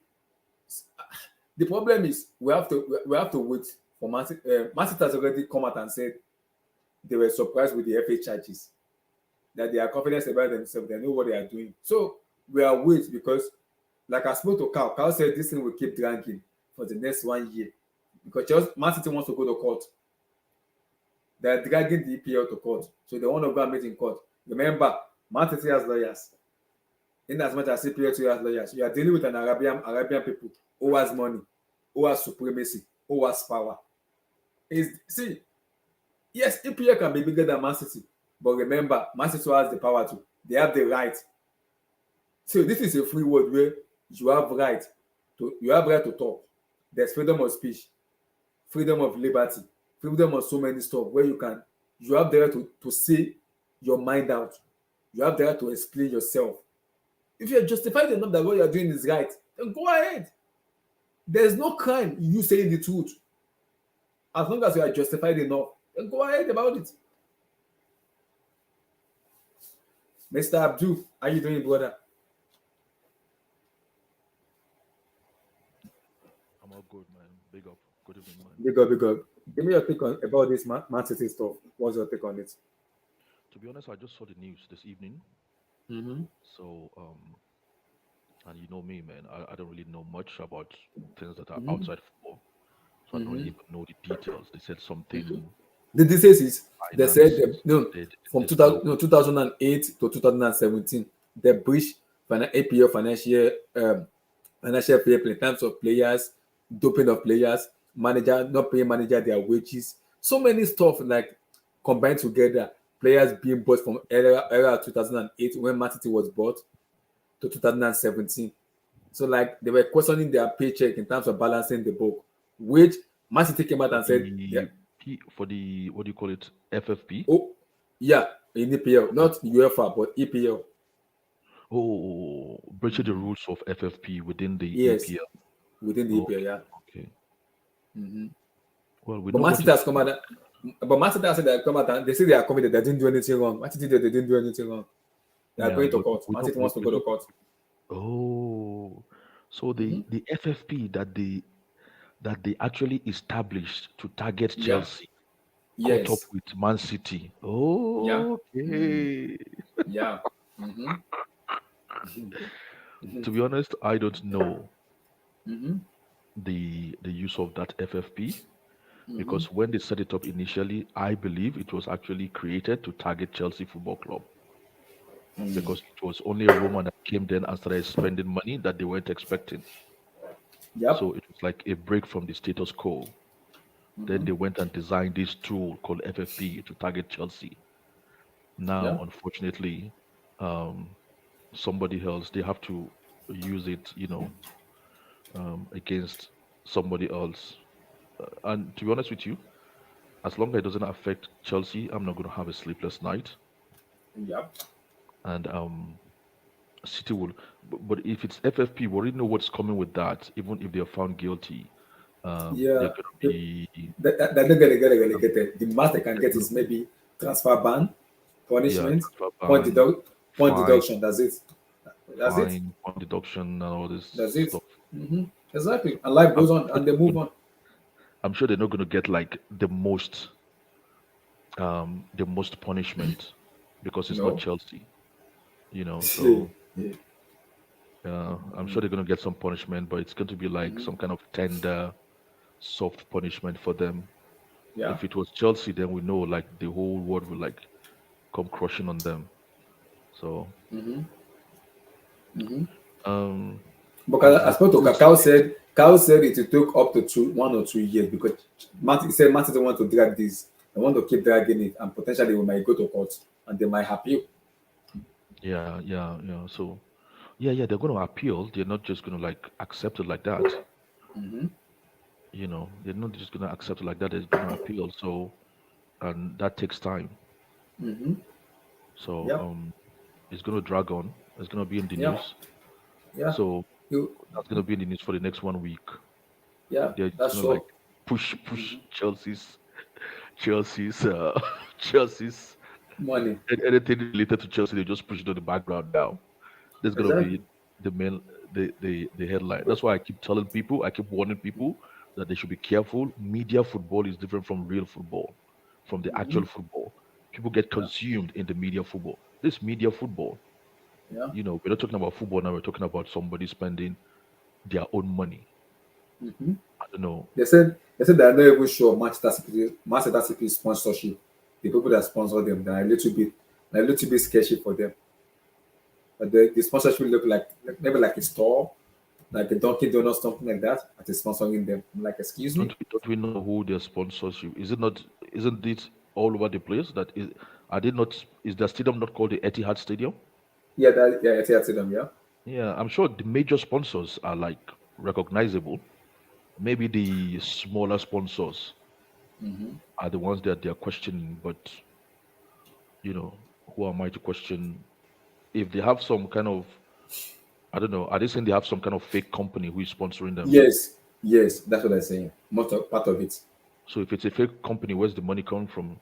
The problem is we have to wait for Man City. Man City has already come out and said they were surprised with the FA charges. That they are confident about themselves. They know what they are doing. So we are wait because, like I spoke to Carl. Carl said this thing will keep dragging for the next 1 year because Man City wants to go to court. They are dragging the EPL to court, so they want to go and meet in court. Remember, Man City has lawyers. In as much as EPL too has lawyers, you are dealing with an Arabian people who has money, who has supremacy, who has power. See, yes, EPL can be bigger than Man City, but remember, Man City has the power to. They have the right. So this is a free world where you have right to talk. There's freedom of speech, freedom of liberty, freedom of so many stuff where you have the right to say your mind out. You have the right to explain yourself. If you're justified enough that what you're doing is right, then go ahead. There's no crime in you saying the truth. As long as you are justified enough, then go ahead about it. Mr. Abdul, how you doing, brother? I'm all good, man. Big up. Good evening, man. Big up, big up. Give me your take about this Man City stuff. What's your take on it? To be honest, I just saw the news this evening. Mm-hmm. So, and you know me, man. I don't really know much about things that are Mm-hmm. outside football. So I don't really Mm-hmm. even know the details. They said something The diseases they said finance. no from There's no. 2008 to 2017 they breached APL financial fair play in terms of players, doping of players, manager not paying manager their wages, so many stuff like combined together. Players being bought from era 2008 when Man City was bought to 2017. So like they were questioning their paycheck in terms of balancing the book, which Man City came out For and said, yeah, the for the, what do you call it? FFP. oh, yeah, in EPL, Oh, not UEFA, but EPL. breaching the rules of FFP within the Yes, EPL. within the EPL, Okay, yeah. okay. Mm-hmm. Well, we But know Man what City is. has come out. But Man City has said they have come out and they say they are confident they didn't do anything wrong. Man City they didn't do anything wrong. They are Yeah, going to court. we Man know City wants to we go to know. court. Oh, so Mm-hmm. the FFP that they actually established to target Yeah. Chelsea caught up Yes. with Man City. Yeah. Mm. Okay. Yeah. Mm-hmm. Mm-hmm. To be honest, I don't know. Mm-hmm. use of that FFP Mm-hmm. because when they set it up initially, I believe it was actually created to target Chelsea Football Club because it was only a rumor that came then and started spending money that they weren't expecting. Yep. So it was like a break from the status quo. Then Mm-hmm. they went and designed this tool called FFP to target Chelsea. Now, Yeah. unfortunately, um, somebody else they have to use it, against somebody else. And to be honest with you, as long as it doesn't affect Chelsea, I'm not going to have a sleepless night. Yep. And City will, but if it's FFP, we already know what's coming with that. Even if they're found guilty, they're Yeah. going to be, They're not gonna um, get it. The max they can they're get going is to be, maybe transfer ban, yeah, punishment, transfer ban, point fine, deduction. That's it. That's it. fine, point deduction, and all this That's it. stuff. Mm-hmm. Exactly. So And life I'm goes on, sure and they they're move not on. I'm sure they're not going to get like the most punishment because it's not No. Chelsea, Yeah. So Yeah. I'm sure they're going to get some punishment, but it's going to be like Mm-hmm. some kind of tender, soft punishment for them. Yeah. If it was Chelsea, then we know like the whole world will like come crushing on them. So Mm-hmm. Mm-hmm. um, Because I I've spoke to always Kyle said it took up to 1 or 2 years because Martin he said Martin don't want to drag this. They want to keep dragging it, and potentially we might go to court, and they might appeal. yeah. So yeah, they're going to appeal. They're not just going to like accept it like that. Mm-hmm. They're not just going to accept it like that. They're going to appeal. So and that takes time. Mm-hmm. So Yeah. it's going to drag on. It's going to be in the Yeah. news. Yeah. So You. that's going to be in the news for the next 1 week. Yeah. They're just That's going to like sure. push Chelsea's Chelsea's Money. anything related to Chelsea. They just push it on the background now. There's going to Exactly. be the main the headline. That's why I keep telling people, I keep warning people that they should be careful. Media football is different from real football, from the Mm-hmm. actual football. People get Yeah. consumed in the media football. This media football, Yeah. we're not talking about football now. We're talking about somebody spending their own money. Mm-hmm. I don't know. They said they're not even sure Manchester City sponsorship. The people that sponsor them, they're a little bit sketchy for them. But the sponsorship look like maybe like a store, like a Dunkin' Donuts, something like that, and it's sponsoring them. I'm like, excuse me? Don't we know who their sponsorship is? It not? Isn't it all over the place? That is, are they not? Is the stadium not called the Etihad Stadium? Yeah, I see them, yeah. Yeah, I'm sure the major sponsors are like recognizable. Maybe the smaller sponsors Mm-hmm. are the ones that they're questioning, but who am I to question if they have some kind of, I don't know, are they saying they have some kind of fake company who is sponsoring them? Yes, that's what I'm saying. Part of it. So if it's a fake company, where's the money coming from?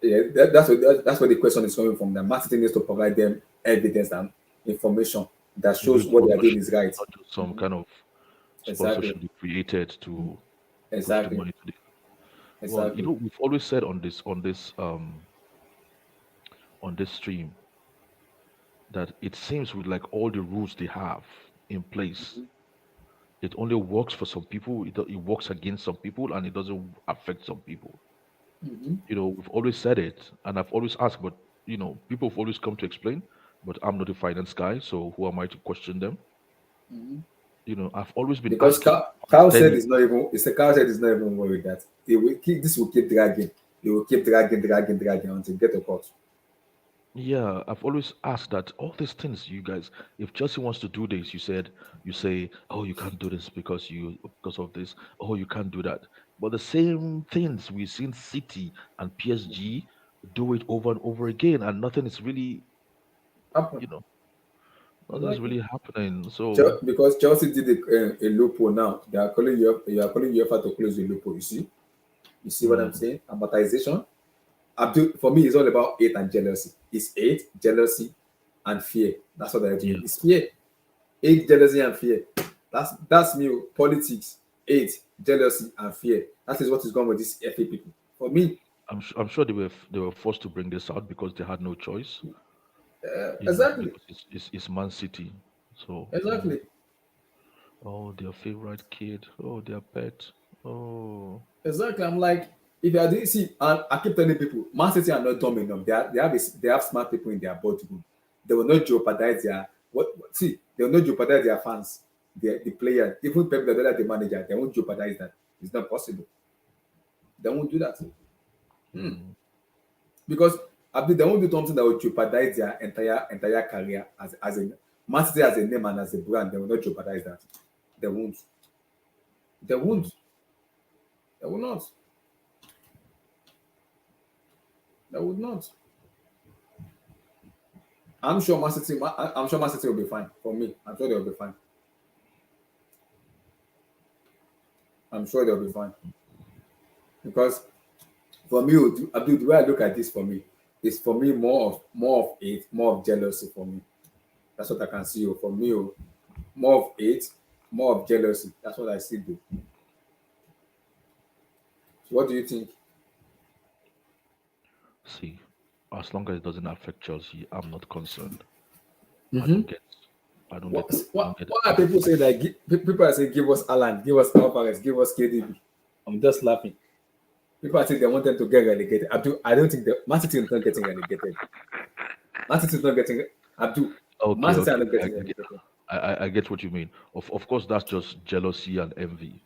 Yeah, that's where the question is coming from. That marketing needs to provide them evidence and information that Maybe shows it's what they are doing sponsorship, is right. not just some kind of Exactly. sponsorship they created to push the Exactly. money to the. Well, Exactly. we've always said on this stream that it seems with like all the rules they have in place, it only works for some people. It works against some people, and it doesn't affect some people. Mm-hmm. We've always said it, and I've always asked, but people have always come to explain. But I'm not a finance guy, so who am I to question them? Mm-hmm. I've always been Because asking, Carl said understanding. it's not even. It's the Carl said it's not even worried that this will keep dragging. It will keep dragging until get to court. Yeah, I've always asked that all these things, you guys, if Chelsea wants to do this, you say, oh, you can't do this because of this. Oh, you can't do that. But the same things we've seen City and PSG do it over and over again, and nothing is really, Happen. you know, nothing is Exactly. really happening. So Because Chelsea did a loophole now. You are calling UEFA to close the loophole. You see what I'm mm, saying? Amortization. For me, it's all about hate and jealousy. It's hate, jealousy, and fear. That's what they're yeah, doing. It's fear, hate, jealousy, and fear. That's me. Politics, hate, jealousy, and fear. That is what is going with these FA people. For me, I'm sure they were forced to bring this out because they had no choice. exactly, Because it's Man City. So exactly. Oh, their favorite kid. Oh, their pet. Oh. Exactly. I'm like, if you are doing, see, and I keep telling people, Man City are not dumb enough. They have smart people in their boardroom. They will not jeopardize their see, they will not jeopardize their fans, the player, even Pep Guardiola, the manager. They won't jeopardize that. It's not possible. They won't do that. Hmm. Mm, Because they won't do something that will jeopardize their entire career as a Man City as a name and as a brand. They will not jeopardize that. They won't. They mm. won't. They will not. They would not. I'm sure Man City will be fine. For me, I'm sure they'll be fine. I'm sure they'll be fine because for me, Abdul, the way I look at this for me is for me more of jealousy for me. That's what I can see. For me, more of hate, more of jealousy. That's what I see. Do. So what do you think? See, as long as it doesn't affect Chelsea, I'm not concerned. I Mm-hmm. don't get, I don't get, I don't get, Why I are don't, people say that? People are saying give us Alan, give us Alvarez, give us KDB. I'm just laughing. People are saying they want them to get relegated. Abdul, I don't think that Man City is not getting relegated. Man City is not getting Abdul. Man okay, City are okay, not I, getting I get, relegated. I get what you mean. Of course, that's just jealousy and envy.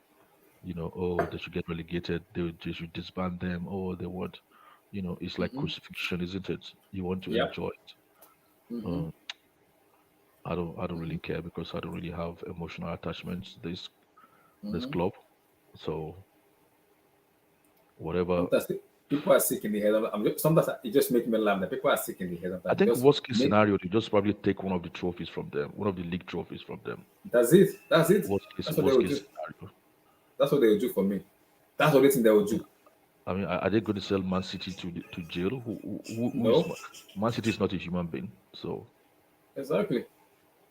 Oh, they should get relegated. They should disband them. Oh, they want, it's like Mm-hmm. crucifixion, isn't it? You want to Yep. enjoy it. Mm-hmm. Uh, I don't really care because I don't really have emotional attachments to this Mm-hmm. club. So whatever. Sometimes people are sick in the head. Sometimes it just makes me laugh that people are sick in the head. I Sometimes think just worst case make scenario, they just probably take one of the trophies from them, one of the league trophies from them. that's it. That's it. Worst case, That's what they worst will case do. scenario. That's what they will do for me. That's what they think they will I mean, do. are they going to sell Man City to jail? Who is No, Man City is not a human being, exactly.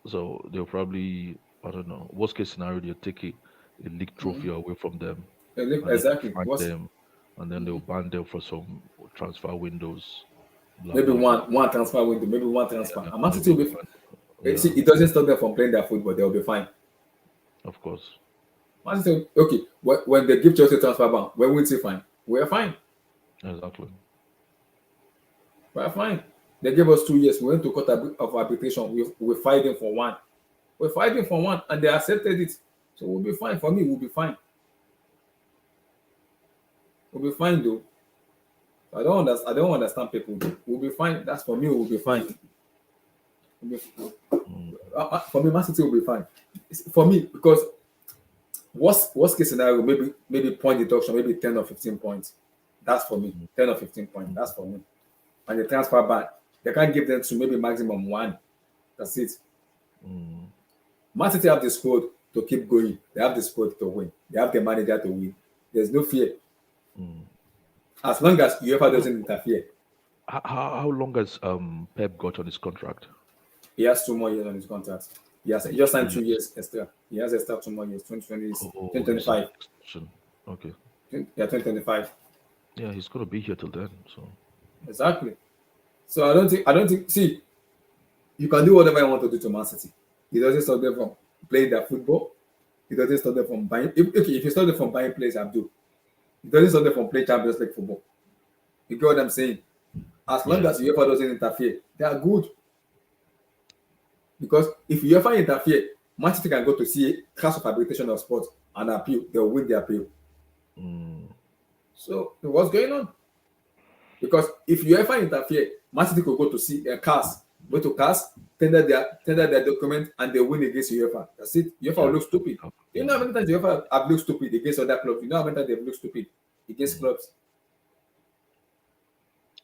so they'll probably, I don't know. Worst case scenario, they'll take a league Mm-hmm. trophy away from them, and then they'll Exactly. find What's them, and then they'll ban them for some transfer windows. Blah maybe blah blah. one transfer window, maybe one transfer. Yeah, And Man City maybe will be. one. See, Yeah, it doesn't stop them from playing their football. They'll be fine. of course. Man City, okay. When they give Chelsea transfer ban, when we see fine, we're fine. Exactly. We're fine. They gave us 2 years. We went to court of arbitration. We're fighting for one. We're fighting for one, and they accepted it. So we'll be fine. For me, we'll be fine. We'll be fine though. I don't understand people. We'll be fine. That's for me. We'll be fine. We'll be, Mm, for me, Man City will be fine. For me, because worst case scenario, maybe point deduction, maybe 10 or 15 points. That's for me. mm, 10 or 15 points. mm, That's for me. And the transfer ban, they can't give them to maybe maximum one. That's it. mm, Man City have the squad to keep going. They have the squad to win. They have the manager to win. There's no fear. mm. As long as UEFA So, doesn't interfere, how long has Pep got on his contract? he has 2 more years on his contract. He just signed 2 years. 2 years extra. He has extra 2 more years, 2020, Oh, he signed 2025. an extension. Okay. Yeah, 2025. Yeah, he's gonna be here till then. So. Exactly. So I don't think see, you can do whatever you want to do to Man City. It doesn't stop them from playing their football. It doesn't stop them from buying if you stop them from buying players, Abdul, it doesn't stop them from playing Champions League football. You get what I'm saying? As long Yeah. as UEFA doesn't interfere, they are good. Because if UEFA interfere, Man City can go to see class of habilitation of sports and appeal. They'll win the appeal. Mm, So what's going on? Because if UEFA interfere, Man City could go to see CAS, go to CAS, tender their document, and they win against UEFA. That's it. UEFA will yeah. look stupid. You know how Mm, many times UEFA have looked stupid against other clubs? You know how many times they've looked stupid against mm. clubs?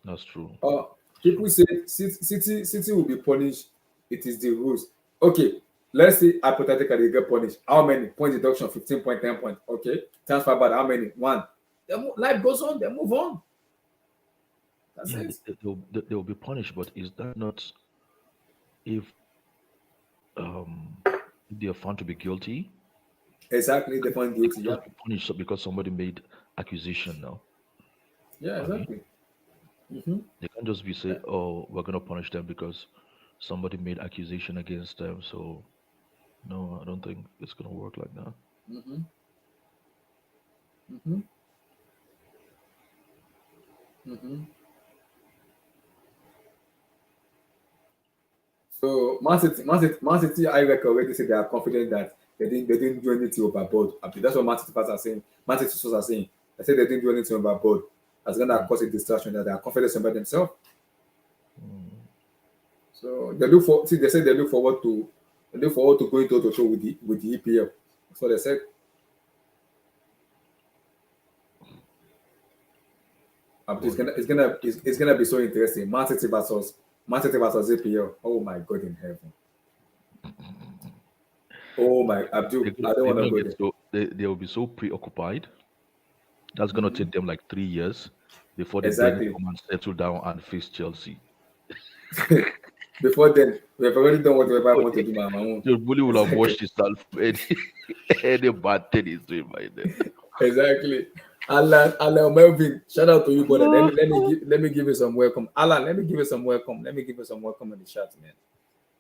That's true. Uh, That's true. People say City will be punished. It is the rules. Okay, let's say hypothetically they get punished. How many? Point deduction, 15 point, 10 point. Okay. Transfer bad, how many? One. Life goes on, they move on. That's Yeah, it. they will be punished, but is that not if if they are found to be guilty? Exactly, they find They guilty. can't Yeah. just be punished because somebody made accusation now. Yeah, I mean, exactly. Mm-hmm. they can't just be say, "Oh, we're gonna punish them because somebody made accusation against them." So No, I don't think it's gonna work like that. Mm-hmm. Mm-hmm. Mm-hmm. So Man City, I reckon already say they are confident that they didn't do anything overboard. I mean, that's what Man City fans are saying. Man City fans are saying. They say they didn't do anything overboard. That's gonna Mm, cause a distraction that they are confident about themselves. mm. So they look for see they say they look forward to going toe to toe with the EPL. That's what they said. Boy, It's gonna be so interesting. Man City versus EPL. Oh my God in heaven. Oh my Abdul, I don't they're want to gonna go get there. so they'll be so preoccupied. That's gonna take them like 3 years before they then Exactly. come and settle down and face Chelsea. Before then, we have already done whatever I Oh, want to do by my own. the bully will have Exactly. washed his hands from any any bad thing he's doing by then. Exactly. Alan Melvin, shout out to you, brother. Let me give you some welcome. Alan, let me give you some welcome. Let me give you some welcome in the chat, man.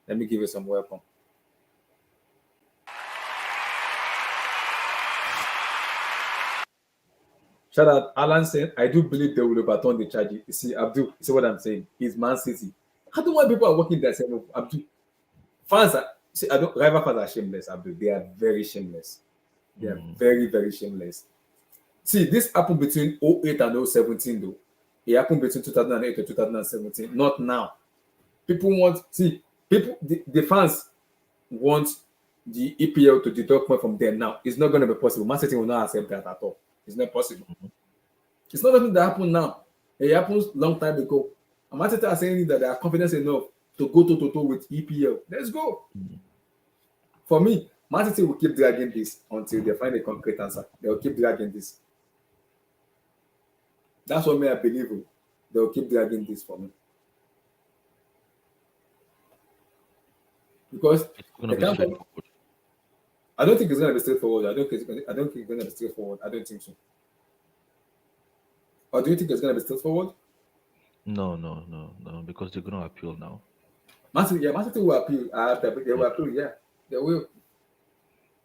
Let me give you some welcome. Shout out Alan saying, I do believe they will overturn the charges. You see, Abdul, you see what I'm saying? It's Man City. I don't want people are working that same Abdul. Fans are see, I don't rival fans are shameless, Abdul. They are very shameless. They are Mm, very, very shameless. See, this happened between '08 and 017, though. It happened between 2008 and 2017, not now. People want, see, the fans want the EPL to deduct money from them now. It's not going to be possible. Man City will not accept that at all. It's not possible. mhm, It's not something that happened now. It happened long time ago. And Man City are saying that they are confident enough to go toe to toe with EPL. Let's go. mm. For me, Man City will keep dragging this until they find a concrete answer. They will keep dragging this. That's what me I believe in. They will keep dragging this for me because It's gonna they be can't. straightforward. I don't think it's gonna be straightforward. I don't think it's gonna be straightforward. I don't think so. Or do you think it's gonna be straightforward? No, no, no, no, because they're gonna appeal now. Man City, yeah, Man City will appeal. They Yeah. will appeal. Yeah, they will.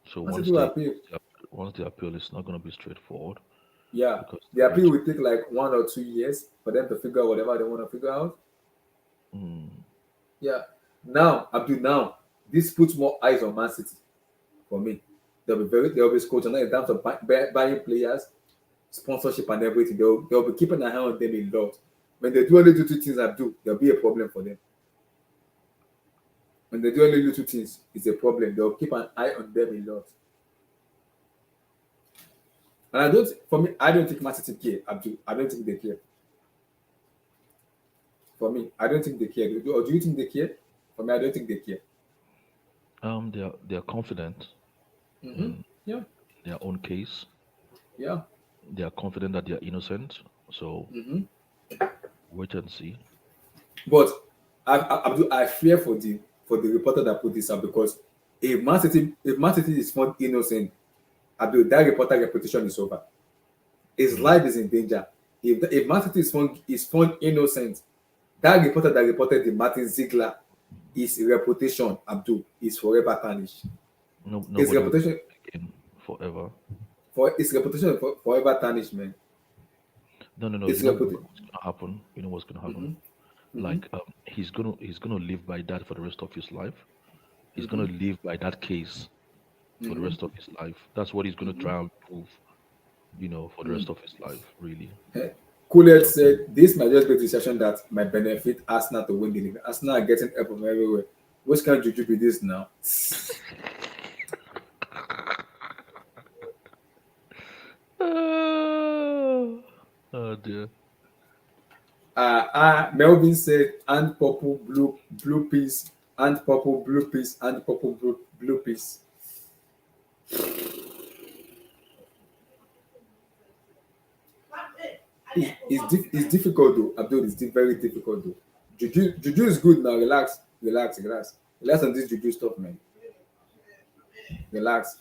So Man City will appeal. once they appeal, it's not gonna be straightforward Yeah, because the appeal will take like 1 or 2 years for them to figure out whatever they want to figure out. mm, Yeah. Now, Abdul, now this puts more eyes on Man City for me. They'll be scrutinized in terms of buying players, sponsorship, and everything. They'll be keeping an eye on them a lot. When they do only do two things, Abdul, there'll be a problem for them. When they do only little things, it's a problem. They'll keep an eye on them a lot. And for me, I don't think Man City care, Abdul. I don't think they care. For me, I don't think they care. Or do you think they care? For me, I don't think they care. they're confident Mm-hmm. in Yeah, their own case. yeah. They are confident that they are innocent. So Mm-hmm. wait and see. But I fear for the reporter that put this up because if Man City is found innocent, Abdul, that reporter reputation is over. His Mm, life is in danger. If Man City is found innocent, that reporter that reported the Martin Ziegler, his reputation, Abdul, is forever tarnished. no, His nobody will do reputation it again forever. forever tarnished, man. No, no, no. His You know reputation. what's gonna happen? You know what's gonna happen? Mm-hmm. Mm-hmm. Like he's gonna live by that for the rest of his life. He's Mm-hmm. gonna live by that case for the Mm-hmm. rest of his life. That's what he's gonna Mm-hmm. try and prove. For the Mm-hmm. rest of his life, really. Koulibaly So said, this might just be a decision that might benefit Arsenal to win the league. Arsenal are getting help from everywhere. Which kind of juju be this now? oh, oh dear. Melvin said, and purple, blue piece, and purple, blue piece, and purple, blue piece. It's difficult though, Abdul. Very difficult though. Juju is good now. Relax, relax, relax. Relax on this juju stuff, man. Relax.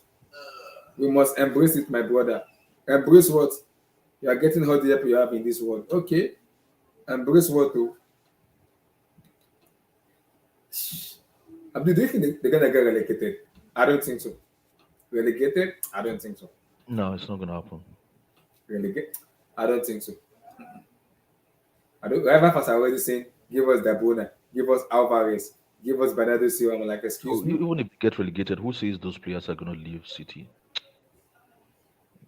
We must embrace it, my brother. Embrace what? You are getting all the help you have in this world. Okay. Embrace what though? Abdul, do you think they're gonna get relegated? I don't think so. Relegated? I don't think so. No, it's not gonna happen. Relegate? I don't think so. I don't. Ever fast I already saying, give us Dabona, give us Alvarez, give us Bernardo Silva. I'm like, excuse So you, me. even if you get relegated, who says those players are gonna leave City?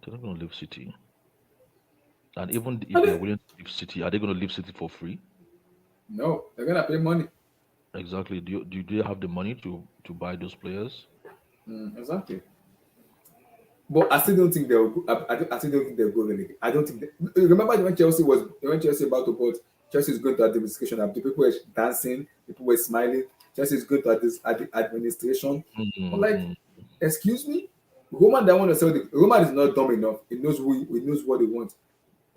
They're not gonna leave City. And even I if they're don't- willing to leave City, are they gonna leave City for free? No, they're gonna pay money. Exactly. Do they have the money to buy those players? Exactly. But I still don't think they'll. I still don't think they'll go relegate. I don't think. Remember when Chelsea about to put Chelsea is going to have the discussion. The people were dancing, people were smiling. Chelsea is going to have this administration. I'm like, Mm-hmm. excuse me. Roman that want to sell the Roman is not dumb enough. He knows he knows what he wants.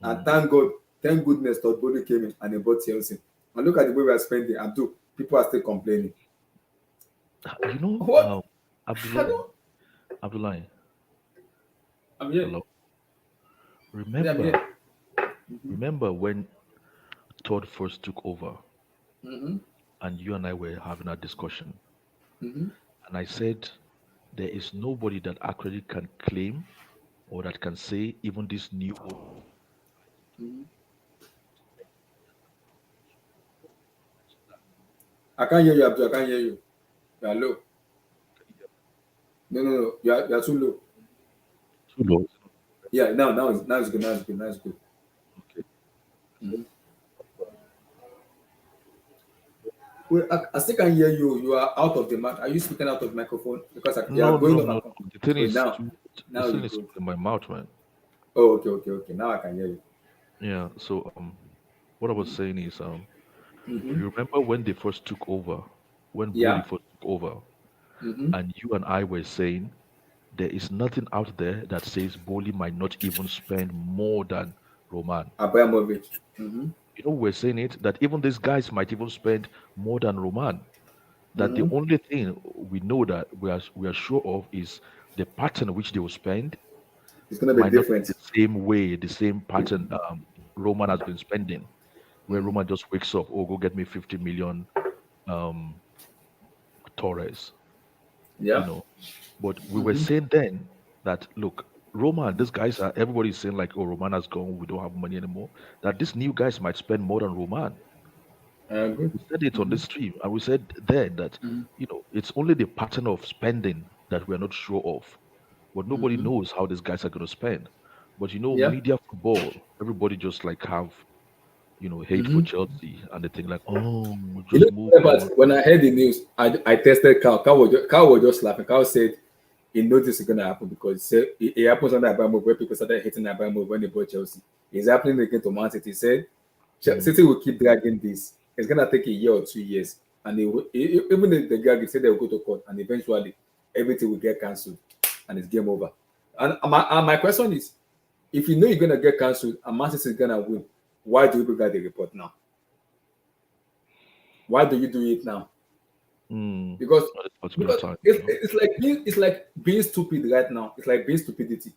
And thank God, thank goodness, Todd Bowley came in and he bought Chelsea. And look at the way we are spending. Abdul, people are still complaining. You know, What? I Abdullah, don't. Abdullah, I'm here. hello. Yeah, I'm here. Remember, remember when Todd first took over, Mm-hmm. and you and I were having a discussion, Mm-hmm. and I said there is nobody that actually can claim or that can say even this new owner Mm-hmm. I can't hear you, Abdul. I can't hear you. You are low. No, no, no. You are too low. too low. Yeah, now it's good. Now it's good. Now it's good. Okay. Mm-hmm. Well, I still can hear you. You are out of the mic. Are you speaking out of the microphone? Because you are No, going no, off no, and no. The thing wait is now. too. The Now thing you is good. in my mouth, man. Oh, okay, okay, okay. Now I can hear you. Yeah. So what I was saying is Mm-hmm. you remember when they first took over, when Bowley Yeah. first took over, Mm-hmm. and you and I were saying there is nothing out there that says Bowley might not even spend more than Roman. Abramovich. Mm-hmm. You know, we're saying it that even these guys might even spend more than Roman. That the Mm-hmm. only thing we know that we are sure of is the pattern which they will spend It's gonna be might not be different. the same way, the same pattern Roman has been spending, where Mm-hmm. Roman just wakes up, oh, go get me 50 million um, Torres, you Yeah. know. But we were Mm-hmm. saying then that look, Roman, these guys are everybody's saying like, oh, Roman has gone, we don't have money anymore. That these new guys might spend more than Roman. I agree. We said it on Mm-hmm. this stream, and we said then that Mm-hmm. it's only the pattern of spending that we're not sure of. But nobody Mm-hmm. knows how these guys are going to spend. But Yeah. media football, everybody just like have hate for Mm-hmm. Chelsea, and they think like, oh, You just know, move the funny on. part, when I heard the news, I tested Carl. Carl was just laughing. Carl said he knows this is gonna happen because it happens under Abramovich where people started hating Abramovich when they bought Chelsea. It's happening again to Mancity. He said Mm, City will keep dragging this. It's gonna take a year or 2 years, and even if they drag it, say they will go to court, and eventually everything will get cancelled, and it's game over. And my question is, if you know you're gonna get cancelled and Mancity is gonna win, why do you get the report now? Why do you do it now? because at this particular because time, it's like being stupid right now. It's like being stupidity.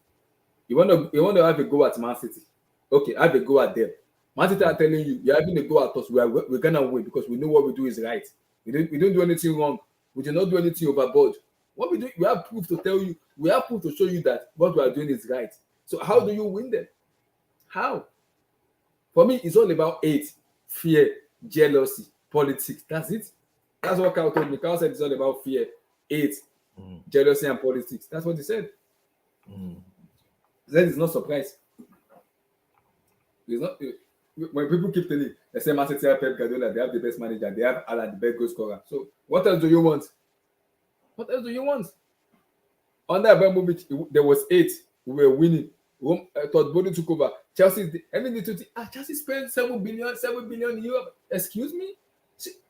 You want to have a go at Man City. Okay, have a go at them. Man City mm, are telling you you're having a go at us. We're gonna win because we know what we do is right. We don't do anything wrong. We did not do anything overboard. What we do, we have proof to tell you. We have proof to show you that what we are doing is right. So how mm, do you win them? How? For me, it's all about hate, fear, jealousy, politics. That's it. That's what Carl told me. Carl said it's all about fear, hate, mm, jealousy, and politics. That's what he said. mm. He said it's not surprise. It's not when people keep telling they say Man City have Pep Guardiola, they have the best manager, they have Alan, the best goal scorer. So what else do you want? What else do you want? Under Abramovich, there was eight. We were winning. Todd Bowley took over. Chelsea, Chelsea spent 7 billion euro. Excuse me?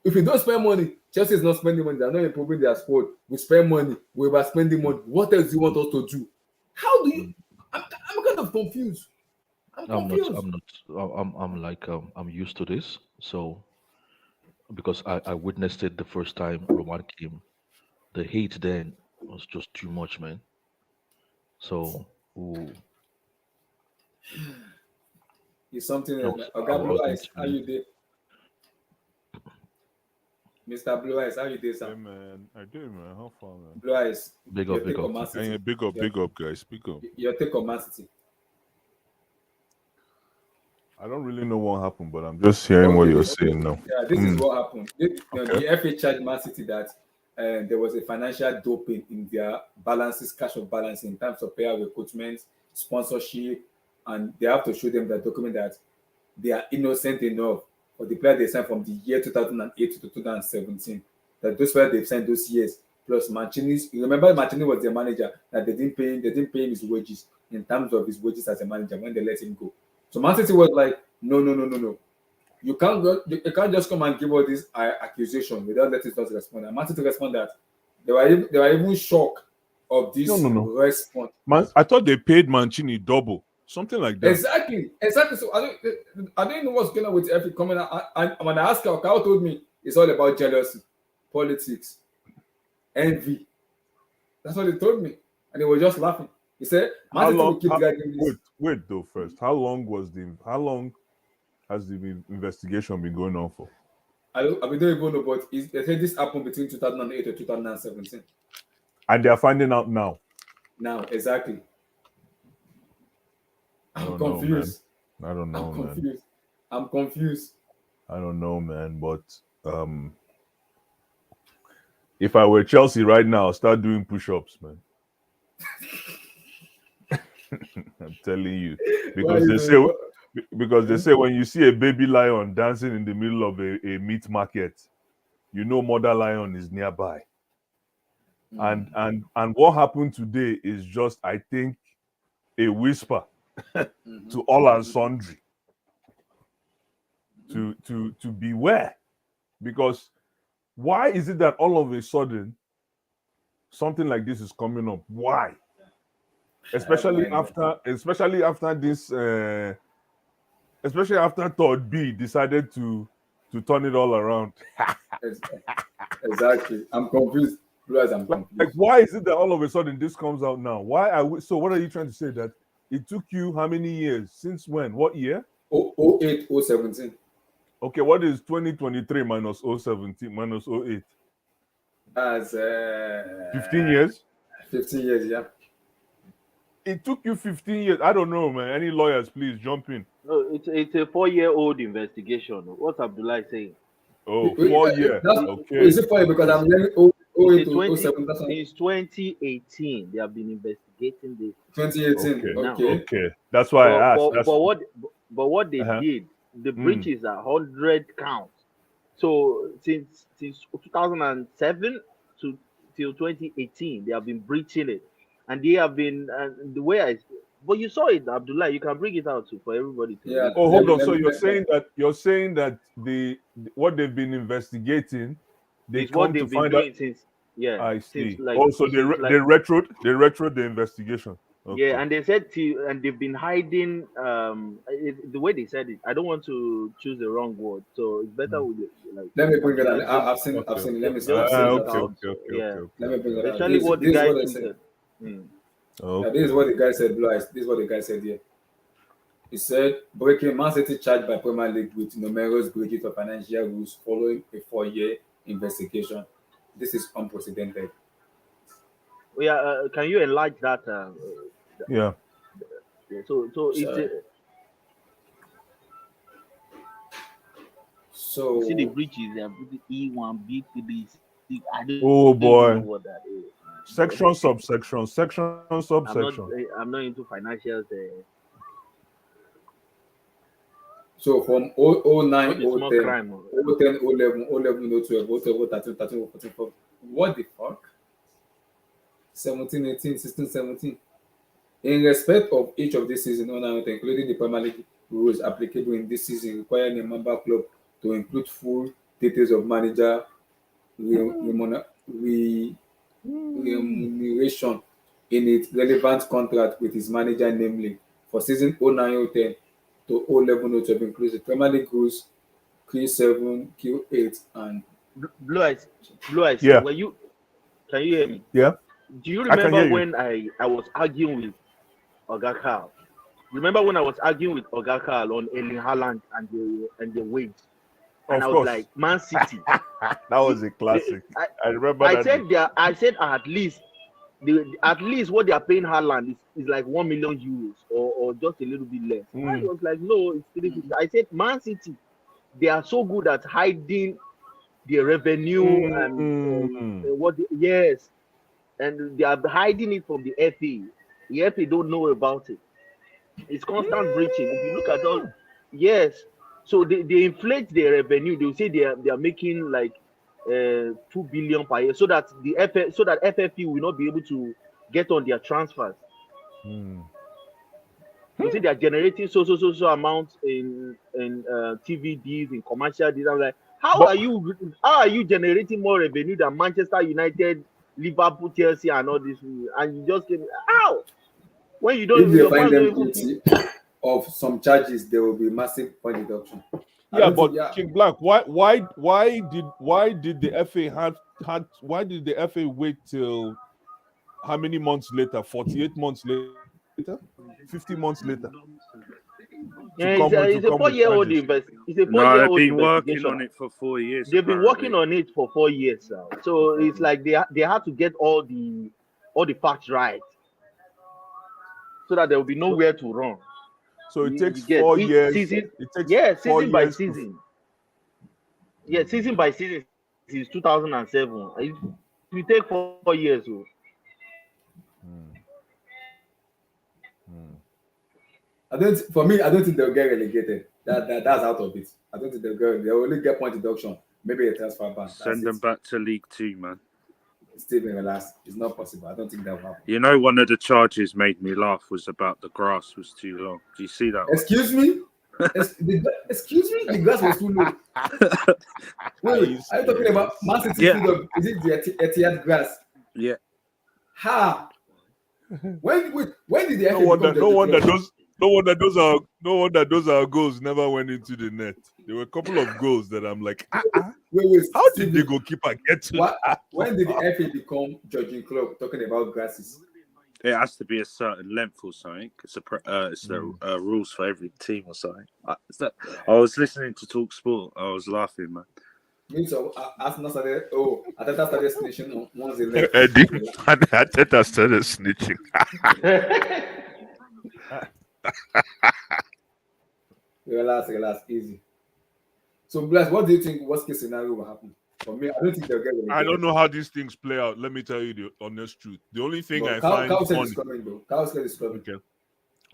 If you don't spend money, Chelsea is not spending money. They're not improving their squad. We spend money. We were spending money. What else do you want us to do? How do you? Mm. I'm kind of confused. I'm I'm not. confused. I'm not. I'm like I'm used to this. So because I witnessed it the first time Roman came, the hate then was just too much, man. So ooh, It's something I else. was I Oga Blue was Eyes, how literally you did? Mr. Blue Eyes, how you doing, Hey sir? man, I do, man. How far, man? Blue Eyes, Big your up, big take on up Man to. And yeah, City. Your, big up, guys. Speak up. your take on Man City. I don't really know what happened, but I'm just hearing what Okay, you're saying now. yeah, this is Mm, what happened. okay. The FA charged Man City that there was a financial doping in their balances, cash of balance in terms of player recruitment, sponsorship, and they have to show them the document that they are innocent enough for the player they signed from the year 2008 to 2017. That those players they've signed those years plus Mancini's. You remember Mancini was their manager that they didn't pay him his wages in terms of his wages as a manager when they let him go. So Man City was like, no. You can't just come and give all this accusation without letting us respond. And Man City respond that they were even shocked of No, this no, no. response. Man, I thought they paid Mancini double, something like that. Exactly. So I don't know what's going on with every comment. And when I asked Kyle, Kyle told me it's all about jealousy, politics, envy. That's what he told me, and he was just laughing. He said, "Man How City will long? keep dragging this." Wait though. First, how long has the investigation been going on for? I don't even know, but they said this happened between 2008 and 2017. And they are finding out now. Now, exactly. I I'm don't know, man. confused. I don't I'm know, man. confused. I'm confused. I don't know, man. But um, if I were Chelsea right now, I'll start doing push-ups, man. I'm telling you, Why are because you they say doing what? when you see a baby lion dancing in the middle of a meat market, you know mother lion is nearby. And Mm, what happened today is just, I think, a whisper mhm, to all and sundry to beware. Because why is it that all of a sudden something like this is coming up? Why? I have no Especially idea. after this especially after Todd B decided to turn it all around. Ex- Exactly. I'm confused. Plus, I'm Like, confused. why is it that all of a sudden this comes out now? Why are we so? What are you trying to say? That it took you how many years? Since when? What year? Oh 08, 017. Okay, what is 2023 minus 017 minus 08? That's 15 years? 15 years, yeah. It took you 15 years. I don't know, man. Any lawyers, please jump in. No, it's a 4-year-old investigation. What's Abdullah saying? Oh, 4 year. That's, It, Okay. is it funny because Okay. I'm hearing it's a 08 to 20 07. That's what, since 2018 they have been investigating this. 2018. Okay. Now, Okay. Okay. That's why I asked. That's but what they uh-huh. did, the Mm. breaches are 100 counts. So since 2007 to till 2018 they have been breaching it, and they have been the way I. But you saw it, Abdullah. You can bring it out too for everybody to Yeah. read. Oh, Let hold me, on. let So me, you're saying that the what they've been investigating, they It's what come to they've been find out. doing since, yeah, I since see. like Also, since like they retro the investigation. yeah, Okay. and they said to, and they've been hiding. The way they said it, I don't want to choose the wrong word, so it's better Mm. with like let me bring it Abdullah. out. I've Okay. seen it. Okay. Just I've bring seen it it. Okay. out. Okay. Okay. Yeah, Okay. Okay. Let me Okay. bring it out. Okay. especially what the This is guy what I said. tweeted. Mm. Yeah, this is Okay. what the guy said, Blue Eyes. This is what the guy said here. He said, breaking Man City charged by Premier League with numerous breaches of financial rules following a 4-year investigation. This is unprecedented. Yeah, can you enlarge that? Yeah. Yeah, so it's So, you see the so breaches. They are E1, B2, B6. I don't even know Oh what that boy. is, man. But Section subsection. Section subsection. I'm not into financials. so from 009, Not the small 010, crime. 010, 011, 011, 012, 012, 13, 13, 14, 14. What the fuck? 17, 18, 16, 17. In respect of each of these seasons, including the Premier League rules applicable in this season, requiring a member club to include full details of manager remuneration in its relevant contract with his manager, namely for season 09-010 to 011-012, includes the Premier League rules Q7, Q8, and Blue eyes, blue eyes. Yeah. Were you? Can you hear me? Yeah. Do you I can remember hear you. when I was arguing with Oga Carl? Remember when I was arguing with Oga Carl on Erling Haaland and the wage, and Of I was course. like, Man City, That was a classic. I remember I that. said at least what they are paying Haaland is like 1 million euros or just a little bit less. I was like, no, it's 350. I said Man City, they are so good at hiding their revenue and yes, and they are hiding it from the FA. The FA don't know about it. It's constant breaching. If you look at all, yes. So they inflate their revenue. They will say they are making like 2 billion per year, so that FFP will not be able to get on their transfers. They say they are generating so amounts in TV deals, in commercial deals. I'm like, But how are you generating more revenue than Manchester United, Liverpool, Chelsea, and all this? And you just came how when you If don't they your find fans don't them even feel. guilty of some charges, there will be massive point deduction. I yeah, don't think, but yeah. King Black, why did the FA why did the FA wait till how many months later? 48 months later? 50 months later to Yeah, come with it's a 4-year-old charges? It's a No, they've 4-year-old been working investigation. on it for 4 years. They've been working Apparently, on it for 4 years now. So it's like they have to get all the facts right, so that there will be So, nowhere to run. so it You takes get four each years. season, It takes yeah, four season by years to. season, yeah, season by season since 2007. It will take 4 years. Oh. Hmm, hmm. For me, I don't think they'll get relegated. That's out of it. I don't think they'll only get point deduction, maybe a transfer ban. That's send it. them back to League Two, man. Stephen, relax. It's not possible. I don't think that will happen. You know, one of the charges made me laugh was about the grass was too long. Do you see that one? Excuse me? Excuse me? The grass was too low. Wait, are you talking about Man City Yeah. field of, is it the Etihad grass? Yeah. Ha! When did the No FA wonder, become no the wonder club? those, no wonder those are, no wonder those are goals never went into the net. There were a couple of goals that I'm like, Wait, how did the Stephen, goalkeeper get to what? that? When did the FA become judging club talking about grasses? It has to be a certain length or something. It's the rules for every team or something. I was listening to Talk Sport. I was laughing, man. Means Arsenal started. Oh, Ateta started snitching on once they left. Eddie, and Ateta started snitching. Relax, easy. So, Bless, what do you think worst case scenario will happen? For me, I don't think they'll get I don't relegated. know how these things play out. Let me tell you the honest truth. The only thing But I Carl find said it's funny, coming though. Carl said it's coming. okay,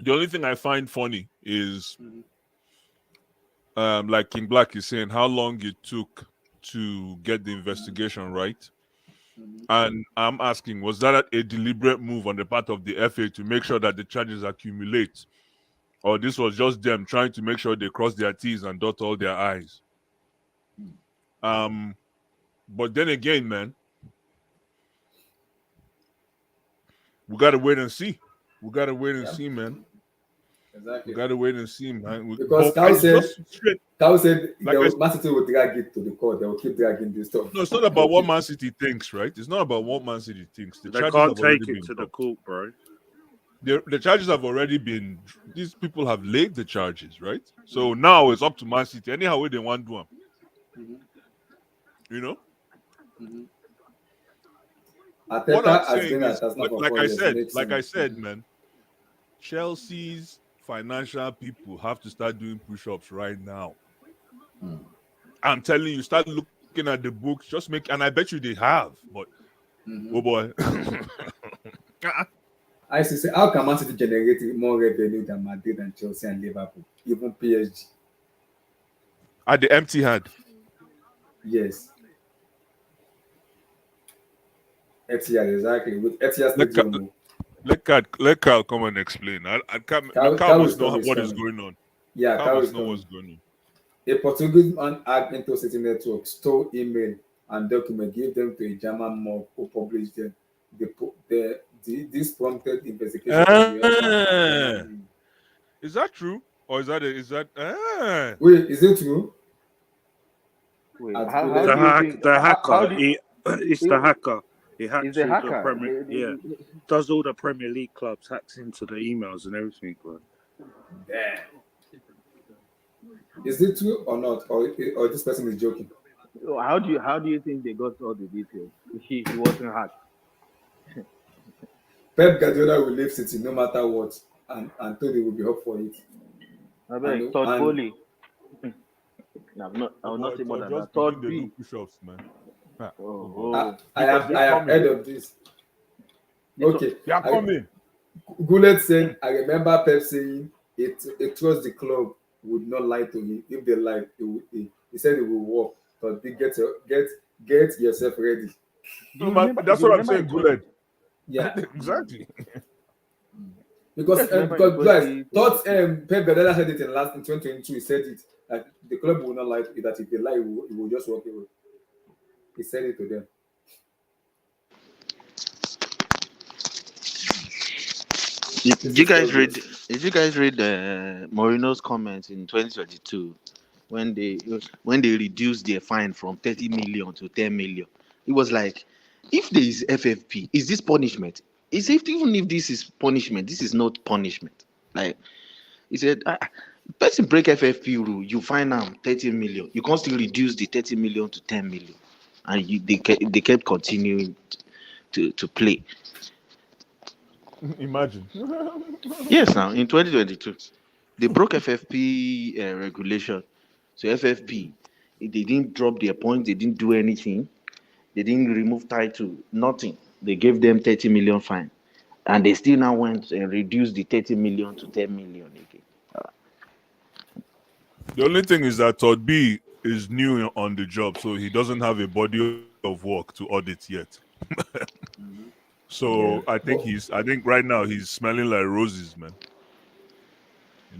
the only thing I find funny is, like King Black is saying, how long it took to get the investigation right. And I'm asking, was that a deliberate move on the part of the FA to make sure that the charges accumulate? Or this was just them trying to make sure they cross their T's and dot all their I's? But then again, man, we gotta wait and see. We gotta wait and see, man. Exactly. We gotta wait and see, man. Because Carl said, like Man City will drag it to the court. They will keep dragging this stuff. no, it's not about what Man City thinks, right? It's not about what Man City thinks. The They charges can't have already take been it to the dropped. court, bro. The charges have already been. These people have laid the charges, right? So now it's up to Man City. Anyhow, way they want to do them. You know. What Ateta I'm has saying been is, at Arsenal for like 4 I years. said, Makes like I sense. said, man, Chelsea's financial people have to start doing push-ups right now. I'm telling you, start looking at the books. Just make, and I bet you they have. But oh boy, I used to say, how can Man City generate more revenue than Madrid and Chelsea and Liverpool, even PSG? at the empty hand. Yes. Etihad, exactly. With Etihad Let Stadium. let Carl come and explain. Carl Carl must is know coming, what is coming. going on. Yeah, Carl Carl must is know coming. what's going on. A Portuguese man hacked into City Network, stole email and document, gave them to a German mob who published them. This prompted investigation from the UEFA. Is that true? Or is that Wait, is it true? Wait, how Articulated. do you think? The How hacker. do you, It's the hacker. He is hacks the all the hacker? Premier. Yeah, does all the Premier League clubs, hacks into the emails and everything, bro. Damn. Is it true or not? Or this person is joking? How do you think they got all the details? He wasn't hacked. Pep Guardiola will leave City no matter what, and told he will be up for it. I beg, And Todd and Bowley. I'm not. I Oh will not boy, say more so than that. just begin Todd to do B. push-ups, man. Ah, oh Oh, boy. oh. Because they I are have coming. heard of this. This one, Okay, They are coming. Gullet said, I remember Pep saying it was the club would not lie to him. If they lied, he said it will work. But get yourself ready. do you remember? That's You what I'm remember saying, in 20? Guled. Yeah, Exactly. because Yes, remember in because guys thought 2022. Pep Guardiola said it in 2022. He said it that the club will not lie to you, that if they lie, it will just walk away. He said it to them. This Did you is guys read? progress. Did you guys read Mourinho's comments in 2022 when they reduced their fine from 30 million to 10 million? It was like, if there is FFP, is this punishment? Is if even if this is punishment, this is not punishment. Like he said, person break FFP rule, you fine am 30 million. You can't still reduce the 30 million to 10 million, and they kept continuing to play. Imagine. Yes, now in 2022, they broke FFP regulation. So FFP, they didn't drop their points, they didn't do anything, they didn't remove title, nothing. They gave them 30 million fine, and they still now went and reduced the 30 million to 10 million again. The only thing is that Todd B is new on the job, so he doesn't have a body of work to audit yet. Yeah. So I think But right now he's smelling like roses, man.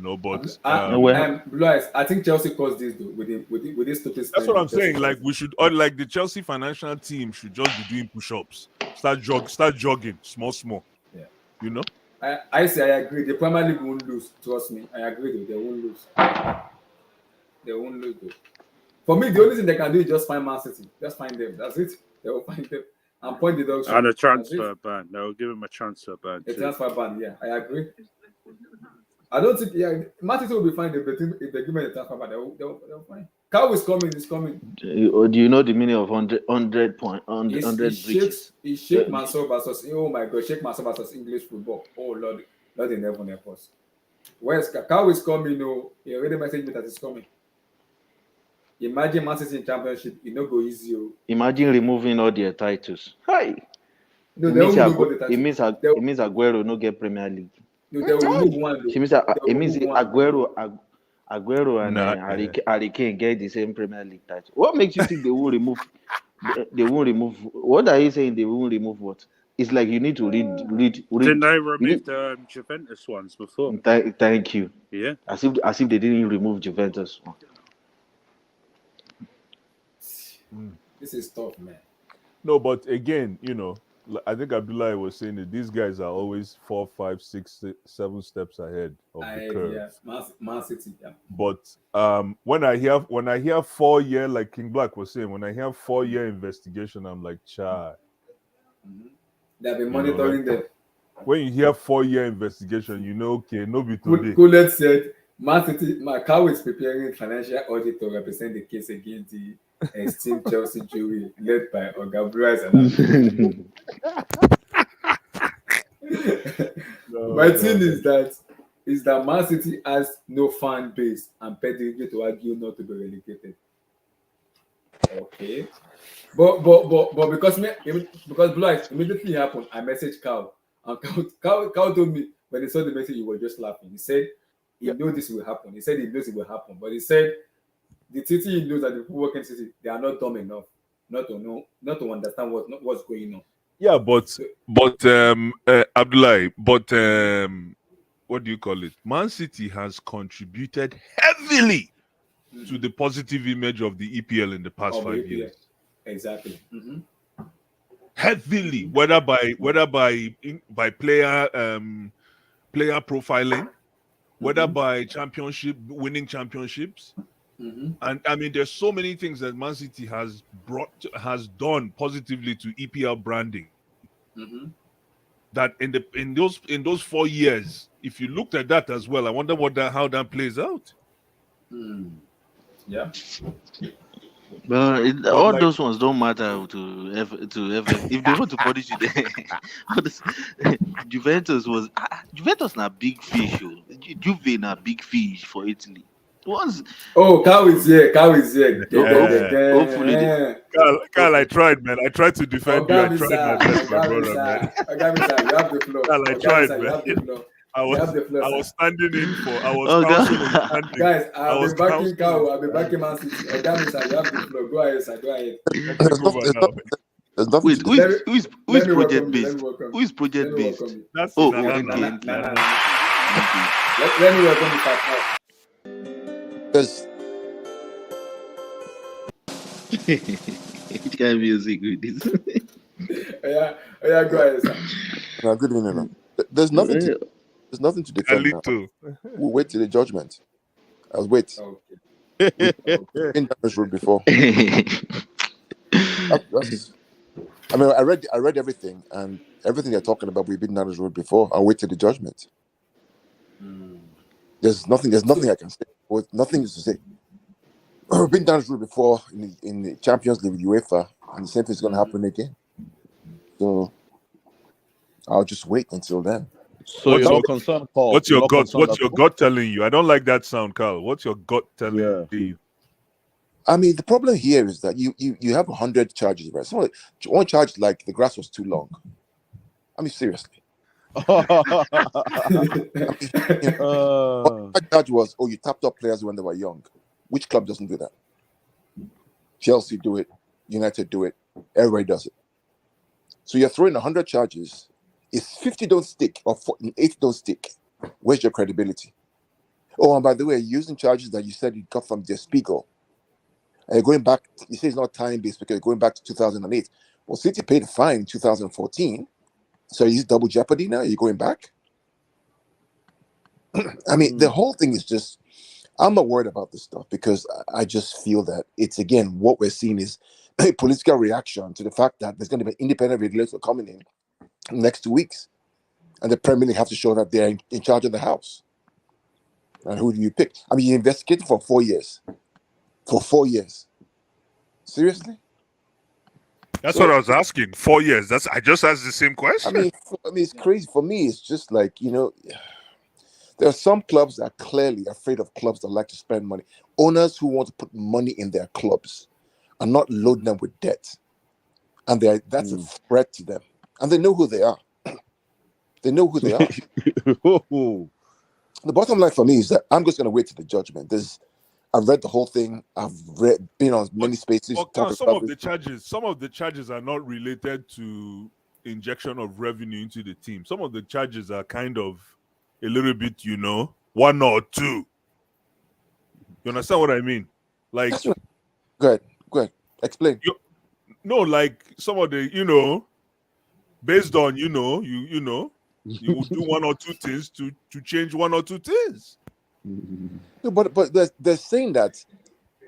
But Well, Blue Eyes, I think Chelsea caused this though with this stupid that's what spending. I'm Chelsea saying. Like caused it. we should, or like the Chelsea financial team should just be doing push-ups. Start jogging, small. Yeah. You know. I say I agree. The Premier League won't lose. Trust me, I agree. Though they won't lose. They won't lose. Though. For me, the only thing they can do is just find Man City. Just find them. That's it. They will find them and point And deduction. a That's it. transfer ban. They'll give him a transfer ban A too. transfer ban. Yeah, I agree. I don't think. Yeah, Man City will be fine if they give me a transfer ban. They'll fine. Cow is coming. Is coming. do you know the meaning of 100 point, 100 breaches? He shake Mansour versus. Oh my God, shake Mansour versus English football. Oh Lord in heaven help us. Where's Cow is coming? No, he already messaged me that it's coming. Imagine Man City in championship. It no go easy. Oh. Imagine removing all their titles. Hi. No, It they means won't remove all the it title. means They, it means Aguero no get Premier League. no, they will remove one though. It means They will it means remove one. Aguero and Nah. Harry Kane get the same Premier League title. What makes you think they will remove? They won't remove. What are you saying? They won't remove what? It's like you need to read. Didn't they You remove need, the Juventus ones before? thank you. Yeah. As if they didn't remove Juventus. This is tough, man. No, but again, I think Abdullah was saying that these guys are always 4, 5, 6, 7 steps ahead of the curve. Yeah, Man City. Yeah. But when I hear 4-year, like King Black was saying, when I hear 4-year investigation, I'm like, chai. They've been You know, monitoring them. When you hear 4-year investigation, okay, no be today. Gullet said, Man City, Macau is preparing financial audit to represent the case against the esteemed Chelsea jury led by Oga Bryce and My thing is that Man City has no fan base and pedigree to argue not to be relegated. Okay. But because Blue Eyes immediately happened, I messaged Carl. And Carl told me when he saw the message, he was just laughing. He said he knows this will happen. He said he knows it will happen. But he said the City he knows that the people working City, they are not dumb enough not to understand what's going on. Yeah, but Abdullah, but what do you call it? Man City has contributed heavily to the positive image of the EPL in the past 5 years. Exactly. Heavily, whether by player profiling, whether by winning championships. And I mean, there's so many things that Man City has done positively to EPL branding. That in those 4 years, if you looked at that as well, I wonder how that plays out. Yeah. But But all like, those ones don't matter to FF. If they want to punish you, all this- Juventus was Juventus na big fish. Oh. Juve na big fish for Italy. Once, Oh, cow is here. Cow is here. yeah. hopefully, Carl, I tried, man. I tried to defend you. I Ogami tried my sir, best, my Ogami brother, man. sir, Ogami sir, you have the floor. Carl, I Ogami tried, sir, you man. have the floor. I You have was the floor, I sir. was standing in for. I was oh counsel in god, standing. Guys, I I've was been backing counsel in cow. I've been backing standing. Man City. Ogami sir, you have the floor. Go ahead, sir. Go ahead. Let's There's take over nothing. now. There's nothing wait, to who defend. is who is who Let is me project welcome you. Let me based? welcome Who you. is project Let me based? welcome you. That's Oh, Nah, Nana nah, now. nah, okay, nah, nah, Nana. nah. okay. Let me welcome you, sir. There's Which kind of music with this? Oh yeah, go ahead, sir. good evening. No. There's nothing to. There's nothing to defend now. Alito. We'll wait till the judgment. I'll wait. Okay, We've okay. been down this road before. That's, I mean, I read everything, and everything they're talking about, we've been down this road before. I'll wait till the judgment. There's nothing I can say. Well, nothing is to say. We've been down this road before in the Champions League with UEFA, and the same thing's going to happen again. So I'll just wait until then. So What's you're your not concerned, Paul? What's You're your not gut? concerned What's at your all? gut telling you? I don't like that sound, Carl. What's your gut telling Yeah. you? I mean, the problem here is that you have 100 charges, right? One charge like the grass was too long. I mean, seriously. You know, one charge was, you tapped up players when they were young. Which club doesn't do that? Chelsea do it. United do it. Everybody does it. So you're throwing 100 charges. If 50 don't stick or 8 don't stick, where's your credibility? Oh, and by the way, using charges that you said you got from Der Spiegel. And you're going back, you say it's not time-based because you're going back to 2008. Well, City paid a fine in 2014. So is it double jeopardy now? Are you going back? I mean, the whole thing is just, I'm not worried about this stuff because I just feel that it's, again, what we're seeing is a political reaction to the fact that there's going to be an independent regulator coming in next 2 weeks. And the Premier League have to show that they're in charge of the house. And who do you pick? I mean, you investigated for 4 years. For 4 years. Seriously? That's So, what I was asking. 4 years. I just asked the same I question. mean, it's crazy. For me, it's just like, there are some clubs that are clearly afraid of clubs that like to spend money. Owners who want to put money in their clubs and not load them with debt. And that's a threat to them. And they know who they are. They know who they are. The bottom line for me is that I'm just going to wait to the judgment. I've read the whole thing. I've been on many spaces. Some of the charges are not related to injection of revenue into the team. Some of the charges are kind of a little bit, one or two. You understand what I mean? Like, go ahead, explain. No, like some of the, based on, you will do one or two things to change one or two things. No, but they're saying that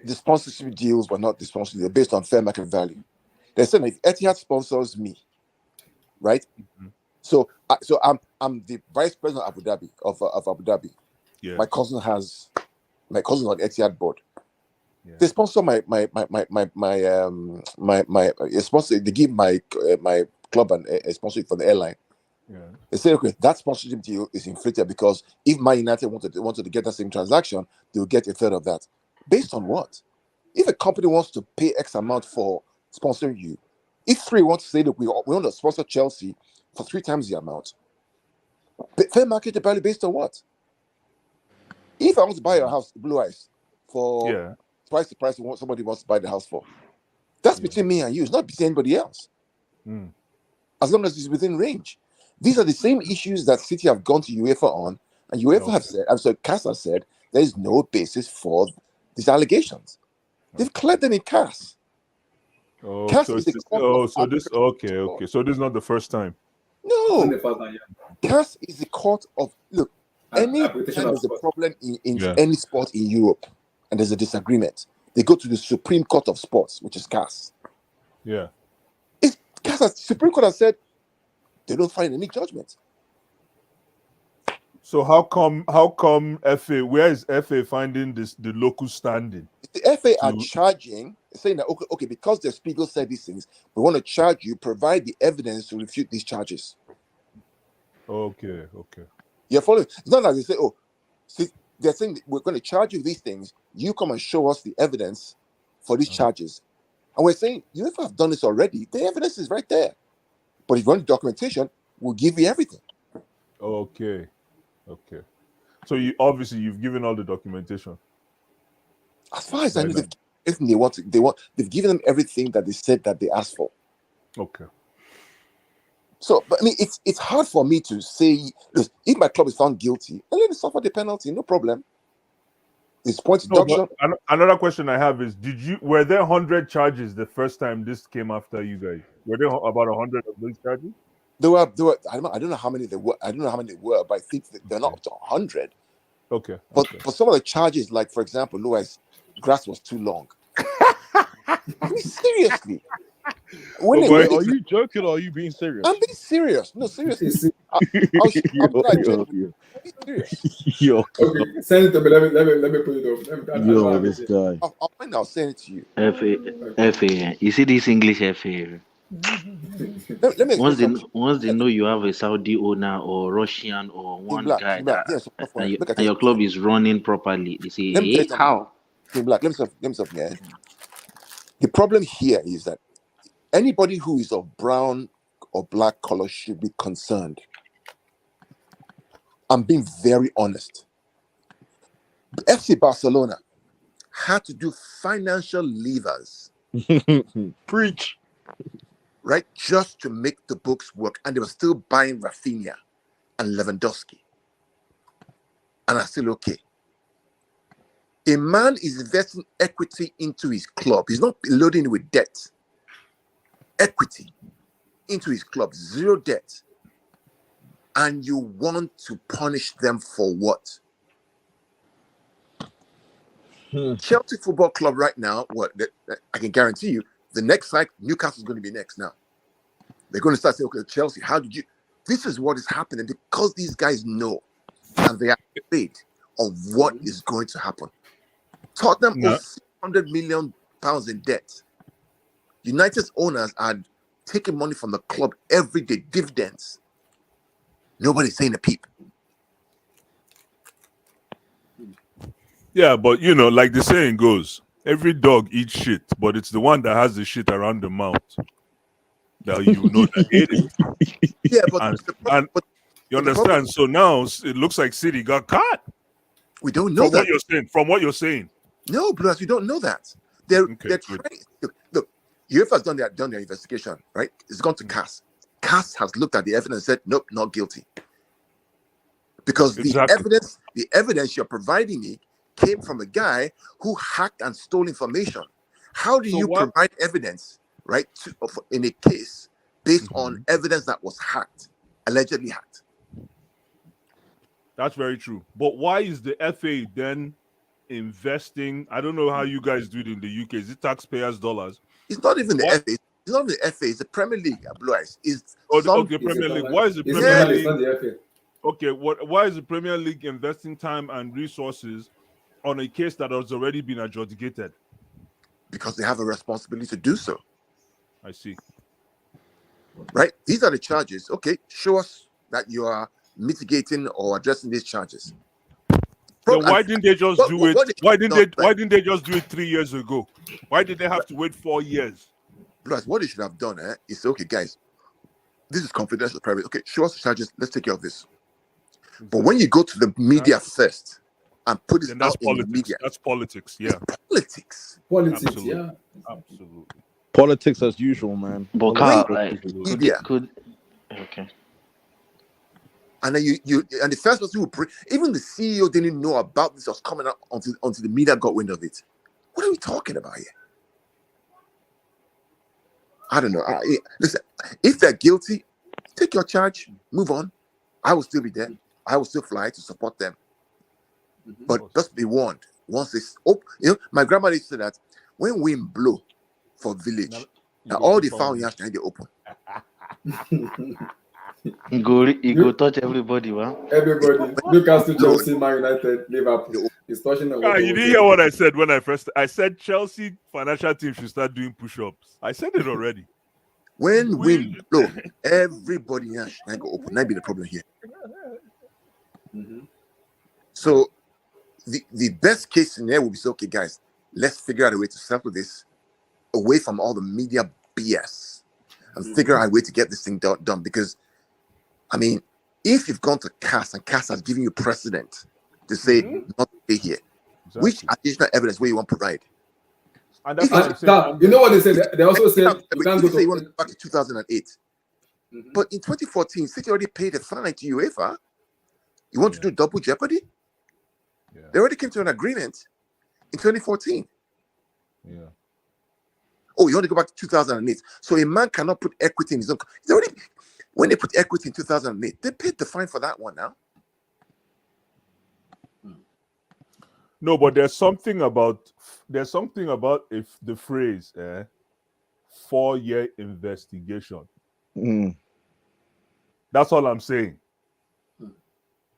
the sponsorship deals were not the sponsorship; they're based on fair market value. They're saying if Etihad sponsors me, right? Mm-hmm. So I'm the vice president of Abu Dhabi. Yeah. My cousin on the Etihad board. Yeah. They sponsor my sponsor. They give my club a sponsorship for the airline. Yeah. They say, okay, that sponsorship deal is inflated because if Man United wanted to get that same transaction, they'll get a third of that. Based on what? If a company wants to pay X amount for sponsoring you, if 3 want to say that we want to sponsor Chelsea for 3 times the amount, fair market value based on what? If I want to buy a house, Blue Eyes, for twice the price of what somebody wants to buy the house for, that's between me and you. It's not between anybody else. As long as it's within range. These are the same issues that City have gone to UEFA on, and UEFA have said, CAS has said, there is no basis for these allegations. They've cleared them in CAS. CAS is So this is not the first time. No. CAS is the court of, look, any time there's a problem in any sport in Europe, and there's a disagreement, they go to the Supreme Court of Sports, which is CAS. Yeah. Supreme Court has said, they don't find any judgment. So how come FA? Where is FA finding the local standing? The FA are charging saying that okay, because the Spiegel said these things, we want to charge you. Provide the evidence to refute these charges. Okay. You're following? It's not like they say, oh, see, they're saying we're going to charge you these things. You come and show us the evidence for these charges. And we're saying, you have done this already. The evidence is right there. But if you want the documentation, we'll give you everything. Okay. So you've given all the documentation. As far as I know, they've given everything they've given them everything that they said that they asked for. Okay. So, but I mean, it's hard for me to say, look, if my club is found guilty, then let me suffer the penalty, no problem. It's point deduction. No, another question I have is: were there 100 charges the first time this came after you guys? Were there about 100 of those charges? There were. I don't know how many there were. I don't know how many there were, but I think that they're not up to 100. Okay. But some of the charges, like for example, Louis, grass was too long. I mean, seriously. Are you joking or are you being serious? I'm being serious. No, seriously. I'm be serious. Yo, Okay, send it to me. Let me put it up. yo, this guy. I'll find out. Send it to you. FA. You see this English FA. Let me Once they know you have a Saudi owner or Russian or one guy and your club is running properly, they say, hey, how? Black. Let me stop here. The problem here is that anybody who is of brown or black color should be concerned. I'm being very honest. FC Barcelona had to do financial levers. Preach. Right? Just to make the books work. And they were still buying Rafinha and Lewandowski. And I'm still okay. A man is investing equity into his club. He's not loading it with debt. Equity into his club, zero debt. And you want to punish them for what? Chelsea Football Club right now, I can guarantee you, the next cycle, Newcastle is going to be next now. They're going to start saying, okay, Chelsea, how did you? This is what is happening because these guys know and they are afraid of what is going to happen. Tottenham owes £600 million in debt. United's owners are taking money from the club every day, dividends. Nobody's saying a peep. Yeah, but like the saying goes, every dog eats shit, but it's the one that has the shit around the mouth that that ate it. Yeah, but you understand? So now it looks like City got caught. We don't know that. From what you're saying. No, Blues, we don't know that. They're trying. Look, UEFA has done their investigation, right? It's gone to CAS. CAS has looked at the evidence and said, nope, not guilty. Because the evidence you're providing me came from a guy who hacked and stole information. How do you provide evidence, right, in a case based on evidence that was hacked, allegedly hacked? That's very true. But why is the FA then investing? I don't know how you guys do it in the UK. Is it taxpayers' dollars? It's not even the FA. It's not the FA. It's the Premier League. Okay, Premier League. Why is the Premier League? It's not the FA. Okay, why is the Premier League investing time and resources on a case that has already been adjudicated? Because they have a responsibility to do so. I see. Right? These are the charges. Okay, show us that you are mitigating or addressing these charges. Then why didn't they just do it? Why didn't they just do it 3 years ago? Why did they have to wait 4 years? Plus, what they should have done is okay, guys. This is confidential, private. Okay, show us the charges. Let's take care of this. But when you go to the media first and put it out in the media, that's politics. Yeah, politics. Absolutely. Yeah, absolutely. Politics as usual, man. But okay. And then and the first person who even the CEO didn't know about this was coming out until the media got wind of it. What are we talking about here? I don't know. Listen, if they're guilty, take your charge, move on. I will still be there. I will still fly to support them. But just be warned. Once this, my grandmother said that when wind blow for village, all the foul yards they open. He go touch everybody, man. Everybody, Newcastle, Chelsea, Man United, Liverpool. He's touching on what You didn't hear what I said when I said Chelsea financial team should start doing push-ups. I said it already. When wind blow, everybody here should go open. That be the problem here. So the best case scenario would be say, okay, guys, let's figure out a way to settle this away from all the media BS and figure out a way to get this thing done. Because, I mean, if you've gone to CAS and CAS has given you precedent to say not to pay here, which additional evidence will you want to provide? And that's what I'm saying. You know what they said? They also said you can't go you want to go back to 2008. But in 2014, City already paid a fine to UEFA. You want to do double jeopardy? Yeah. They already came to an agreement in 2014. Yeah. Oh, you want to go back to 2008? So a man cannot put equity in his own. When they put equity in 2008, they paid the fine for that one now. No, but there's something about if the phrase 4-year investigation. That's all I'm saying.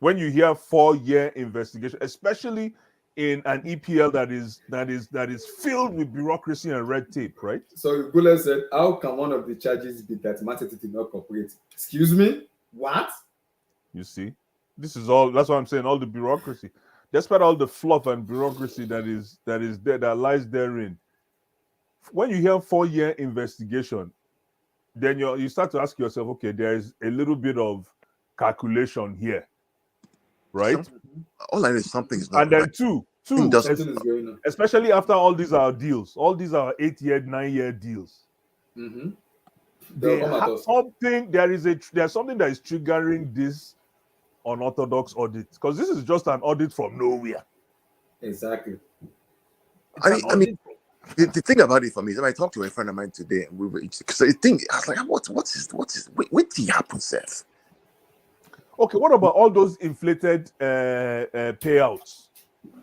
When you hear 4-year investigation, especially in an EPL that is filled with bureaucracy and red tape, right? So Gula said, how can one of the charges be that Mancity did not cooperate? Excuse me? What? You see, this is all. That's what I'm saying. All the bureaucracy, despite all the fluff and bureaucracy that is there, that lies therein. When you hear 4-year investigation, then you start to ask yourself, okay, there is a little bit of calculation here, right? All I know is something is not. And then right. two, especially after all these are deals, all these are 8-year, 9-year deals. There's something that is triggering this unorthodox audit, because this is just an audit from nowhere. Exactly. I mean, the thing about it for me is, I talked to a friend of mine today, and we were because I was like, what did happen, Seth? Okay, what about all those inflated payouts?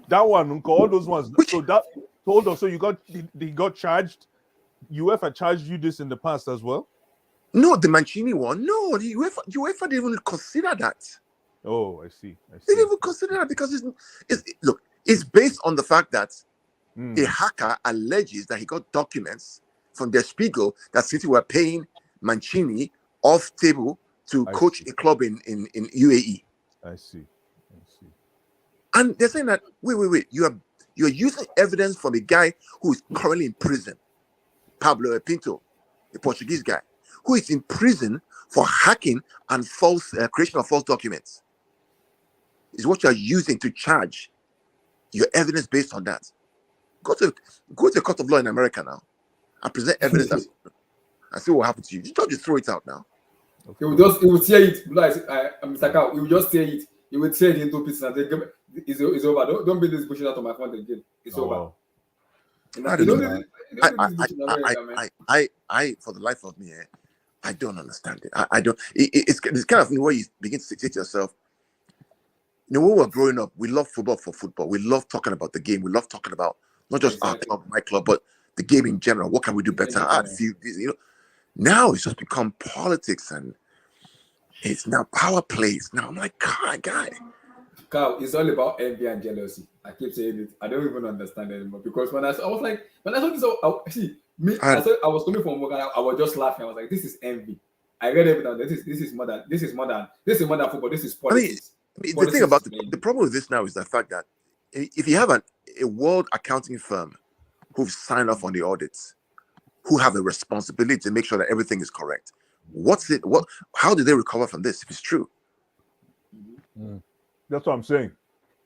That one, all those ones. So you got charged. UEFA charged you this in the past as well? No, the Mancini one. No, the UEFA didn't even consider that. Oh, I see. They didn't even consider that because it's based on the fact that a hacker alleges that he got documents from Der Spiegel that City were paying Mancini off table to coach a club in UAE. I see. And they're saying that wait, you're using evidence from a guy who is currently in prison, Pablo Pinto, a Portuguese guy, who is in prison for hacking and creation of false documents. Is what you're using to charge your evidence based on that. Go to the court of law in America now and present evidence and see what happens to you. You don't just throw it out now. He will tear it. Mr. Cow, he will just tear it. He will tear it into pieces and then it's over. Don't bring this bullshit out of my phone again. It's over. I don't know. I for the life of me, I don't understand it. I don't. It's kind of the way you begin to say to yourself. You know, when we were growing up, we loved football for football. We loved talking about the game. We loved talking about not just our club, my club, but the game in general. What can we do better? Now it's just become politics and it's now power plays. Now I'm like, guy. Carl, it's all about envy and jealousy. I keep saying it. I don't even understand it anymore because when I saw this, I was coming from work and I was just laughing. I was like, this is envy. I read everything. This is more than football. This is politics. The thing about the problem with this now is the fact that if you have a world accounting firm who've signed off on the audits, who have a responsibility to make sure that everything is correct, how do they recover from this if it's true? That's what I'm saying.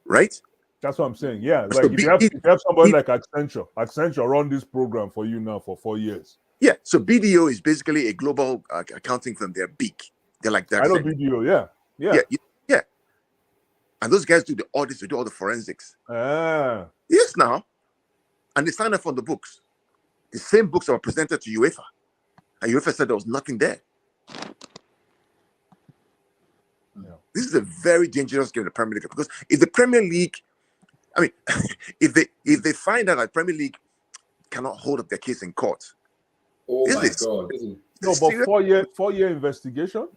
Right? That's what I'm saying. Yeah. Like if you have somebody like Accenture run this program for you now for 4 years. Yeah. So BDO is basically a global accounting firm. They're big. They're like that. I know BDO. Yeah. And those guys do the audits, they do all the forensics. Yes, now. And they sign up on the books. The same books that were presented to UEFA. And UEFA said there was nothing there. Yeah. This is a very dangerous game in the Premier League. Because if the Premier League, if they find out that Premier League cannot hold up their case in court. Oh my God. No, but 4-year investigation?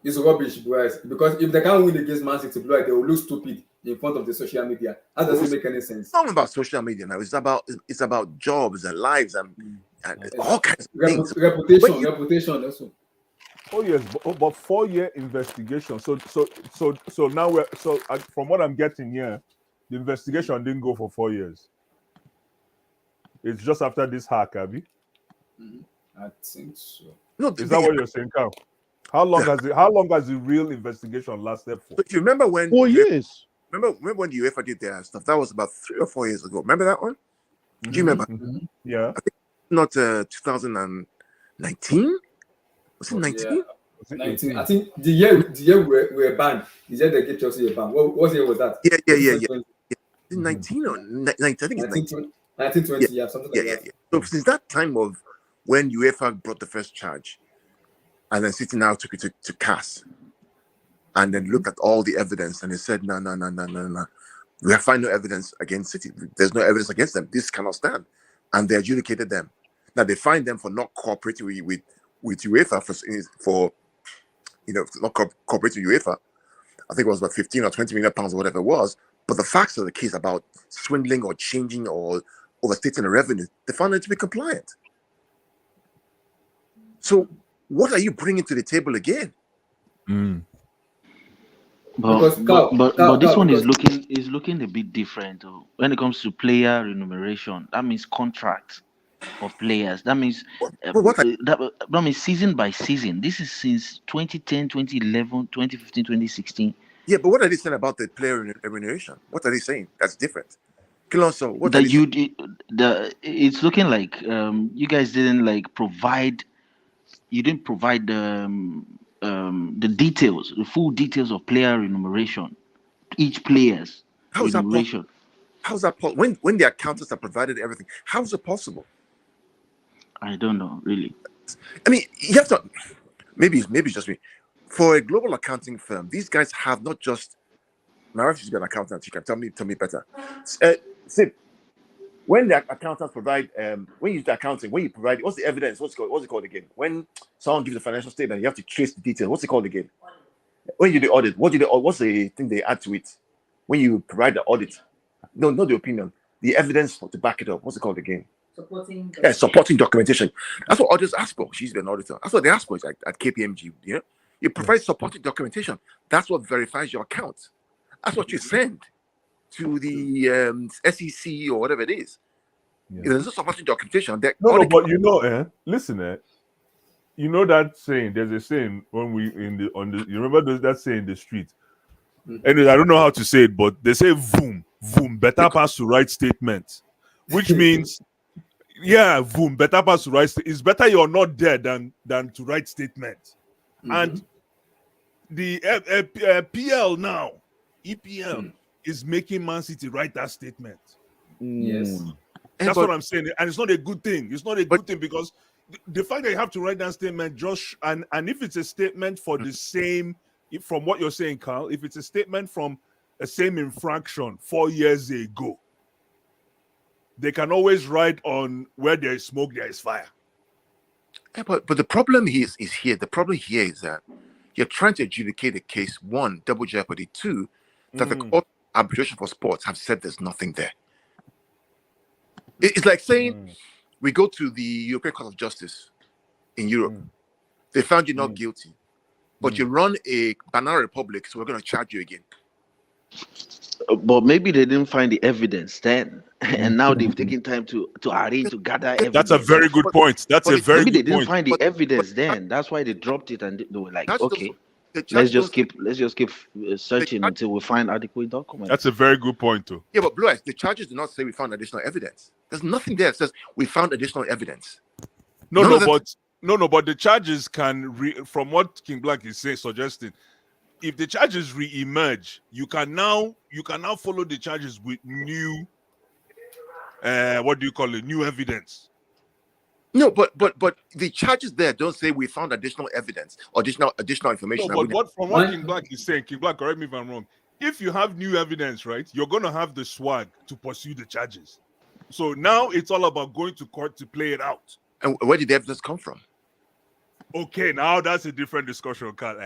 It's rubbish, guys. Because if they can't win against Man City, they will look stupid in front of the social media. That doesn't make any sense. It's not about social media now. It's about jobs and lives and all kinds of things. Reputation also. Oh yes, but 4-year investigation. So now from what I'm getting here, the investigation didn't go for 4 years. It's just after this hack, Abby. I think so. No, is that what you're saying, Carl? How long has the real investigation lasted for? So if you remember when 4 years. Remember when the UEFA did their stuff? That was about 3 or 4 years ago. Remember that one? Do you remember? Yeah. I think not 2019. Was it 19? Yeah. 19. I think the year we're banned. The year they gave Chelsea a ban. What year was that? Yeah. 19 or 19? I think it's 19. 1920, something like that. So since that time of when UEFA brought the first charge, and then City now took it to CAS, and then looked at all the evidence, and they said, no. We have found no evidence against City. There's no evidence against them. This cannot stand. And they adjudicated them. Now they fined them for not cooperating with UEFA for not cooperating with UEFA. I think it was about 15 or 20 million pounds or whatever it was. But the facts of the case about swindling or changing or overstating the revenue, they found them to be compliant. So what are you bringing to the table again? But this one is looking a bit different when it comes to player remuneration. That means contracts of players. That means that means season by season. This is since 2010, 2011, 2015, 2016. Yeah, but what are they saying about the player remuneration? What are they saying? That's different. Kilonso, what that it's looking like you guys didn't provide. You didn't provide the details, the full details of player remuneration, each player's remuneration. How's that possible? When the accountants have provided everything, how is it possible? I don't know, really. I mean, you have to. Maybe it's just me. For a global accounting firm, these guys have not just. My wife used to be an accountant. She can tell me better. See, when the accountants provide, when you do accounting, when you provide, what's the evidence? What's it called again? When someone gives a financial statement, you have to trace the details. What's it called again? When you do the audit, what's the thing they add to it? When you provide the audit, no, not the opinion, the evidence to back it up. What's it called again? Supporting documentation. That's what auditors ask for. She's an auditor. That's what they ask for at KPMG. You provide supporting documentation. That's what verifies your account. That's what you send to the SEC or whatever it is. If there's no supporting documentation, but listen, you know that saying. There's a saying when we you remember that saying in the street. Anyways, I don't know how to say it, but they say "voom, better pass to write statement," which means, "voom, better pass to write. It's better you're not there than to write statement." And the PL now, EPL is making Man City write that statement. Yes, that's what I'm saying, and it's not a good thing. It's not a good thing because the fact that you have to write that statement, Josh, and if it's a statement for the same. From what you're saying, Carl, if it's a statement from a same infraction 4 years ago, they can always write on where there is smoke, there is fire. Yeah, but the problem is here. The problem here is that you're trying to adjudicate a case, one, double jeopardy, two, that the court arbitration for sports have said there's nothing there. It's like saying we go to the European Court of Justice in Europe. They found you not guilty. But you run a banana republic, so we're going to charge you again. But maybe they didn't find the evidence then, and now they've taken time to arrange to gather evidence. That's a very good point. Maybe they didn't find the evidence then. That's why they dropped it, and they were like, okay, let's just keep searching until we find adequate documents. That's a very good point too. Yeah, but Blue Eyes, the charges do not say we found additional evidence. There's nothing there that says we found additional evidence. But the charges can, from what King Black is suggesting, if the charges re-emerge, you can now follow the charges with new, new evidence. No, but the charges there don't say we found additional evidence or additional information. No, but from what King Black is saying, King Black, correct me if I'm wrong. If you have new evidence, right, you're gonna have the swag to pursue the charges. So now it's all about going to court to play it out. And where did the evidence come from? Okay, now that's a different discussion, Carl.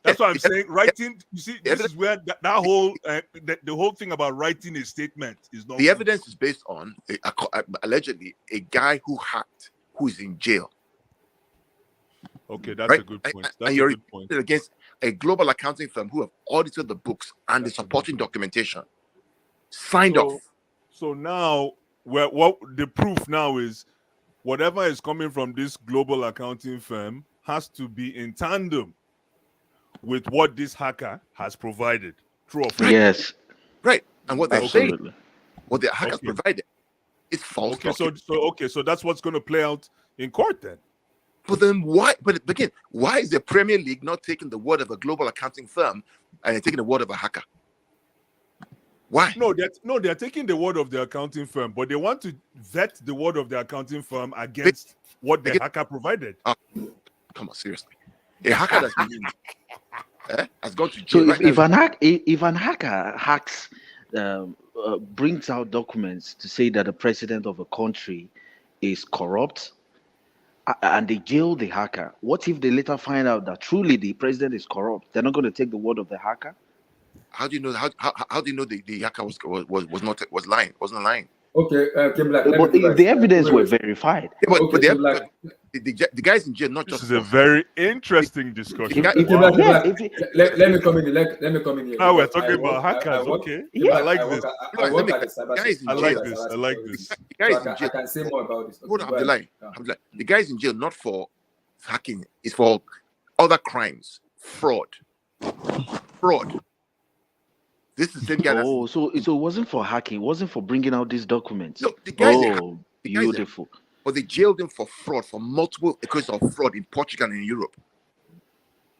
That's what I'm saying. Writing, you see, this is where that whole the whole thing about writing a statement is not. The evidence is based on allegedly a guy who hacked, who is in jail. Okay, that's a good point. That's a good point. Against a global accounting firm who have audited the books and the supporting documentation, signed off. So now, what the proof now is, whatever is coming from this global accounting firm has to be in tandem with what this hacker has provided. True or false? Yes. Right. And what they're saying, what the hackers provided, is false. Okay, so that's what's going to play out in court then. But then why? But again, why is the Premier League not taking the word of a global accounting firm and they're taking the word of a hacker? Why? No, they're taking the word of the accounting firm, but they want to vet the word of the accounting firm against what the hacker provided. Come on, seriously. A hacker has gone to jail. So if an hacker hacks, brings out documents to say that the president of a country is corrupt, and they jail the hacker, what if they later find out that truly the president is corrupt? They're not going to take the word of the hacker. How do you know? How do you know the hacker was lying? Wasn't lying? Okay, but the evidence were verified. Yeah, but the guys in jail, not just. This is a very interesting discussion. Let me come in. Let me come in here. Now we're talking about hackers. Okay, I like this. I like this. The guys in jail. I can say more about this. Hold on, the guys in jail not for hacking, it's for other crimes, fraud. This is the same guy. So it wasn't for hacking. It wasn't for bringing out these documents. No, the guys. Beautiful. But they jailed him for fraud, for multiple cases of fraud in Portugal and in Europe.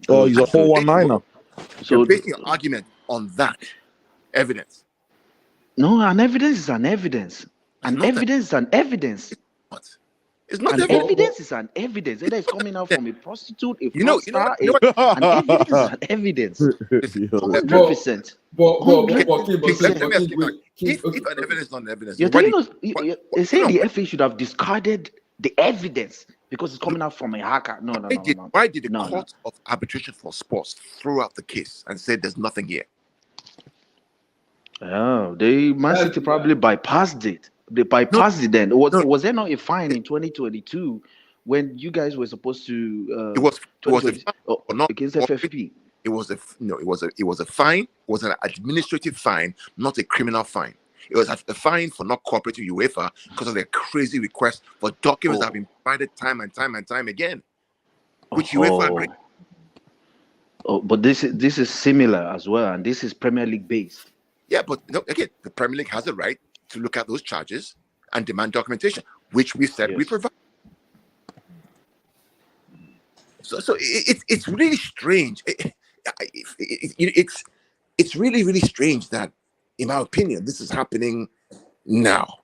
Oh, he's a 419er. So you're basing an argument on that evidence. No, an evidence is an evidence. An evidence is an evidence. It's not an evidence is an evidence. Whether it's coming out from a prostitute, an evidence is an evidence. 100%. If an evidence is not an evidence, you're telling us, you're saying the FA should have discarded the evidence because it's coming out from a hacker. No. Why did the Court of Arbitration for Sports throw out the case and said there's nothing here? Oh, Mancity probably bypassed it. They bypassed it then. Was there not a fine in 2022 when you guys were supposed to? It was against FFP. It was a fine. It was an administrative fine, not a criminal fine. It was a fine for not cooperating with UEFA because of their crazy request for documents that have been provided time and time again, which UEFA agreed. But this is similar as well, and this is Premier League based. Yeah, but again, the Premier League has a right to look at those charges and demand documentation, which we said we provide. So it's really strange. It's really strange that, in my opinion, this is happening now.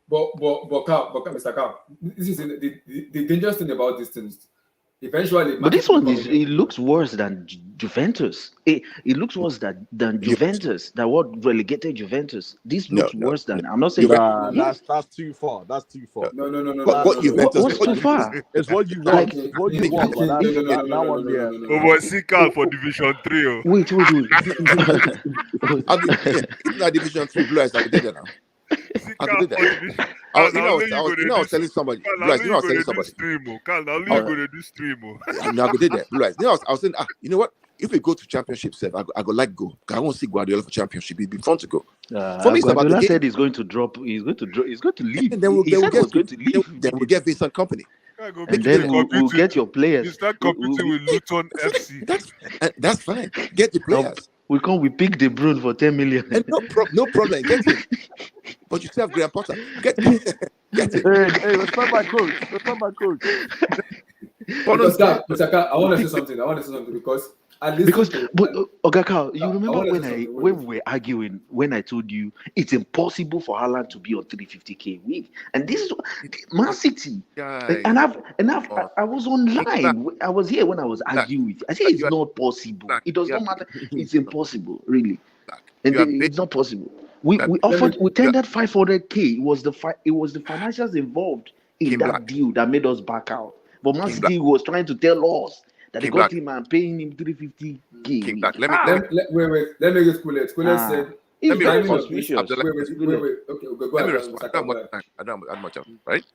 But Mr. Carl, this is the dangerous thing about these things. Eventually, but this one it looks worse than Juventus. It looks worse than Juventus. That what relegated Juventus. This looks worse than. I'm not saying that's too far. That's too far. No. What's too far? It's what you want. What you want. No. But see, Carl for Division 3. Wait. Not Division 3 Blue Eyes. I did it now. I did that. I was telling somebody. Carl, now you're going to do stream. Carl, now you're going to do stream. I did that. I was saying, you know what? If we go to championship, I go like go. I won't see Guardiola for championship. It'd be fun to go. For me, Guardiola said he's going to drop. He's going to leave. And then we'll get Vincent Company. And then we'll get your players. You start competing with Luton FC. That's fine. Get the players. We pick De Bruyne for 10 million. And no problem. Get it. But you still have Graham Potter. Get it. Hey, respect my coach. Mr. Carl, I want to say something because Ogaka, you remember when we were arguing when I told you it's impossible for Haaland to be on 350k a week, and this is Mancity, and I was online. I was here when I was arguing with you. I said it's not possible. It does not matter. It's impossible, really, and it's not possible. We tendered 500k. It was the financials involved in that deal that made us back out. But Man City was trying to tell us that they King got Black. him and paying him 350K. King Black. Let me get Squillet. Squillet said it's very timing of this. suspicious. Wait. Okay, go Let me ahead. respond. I don't have much time, right?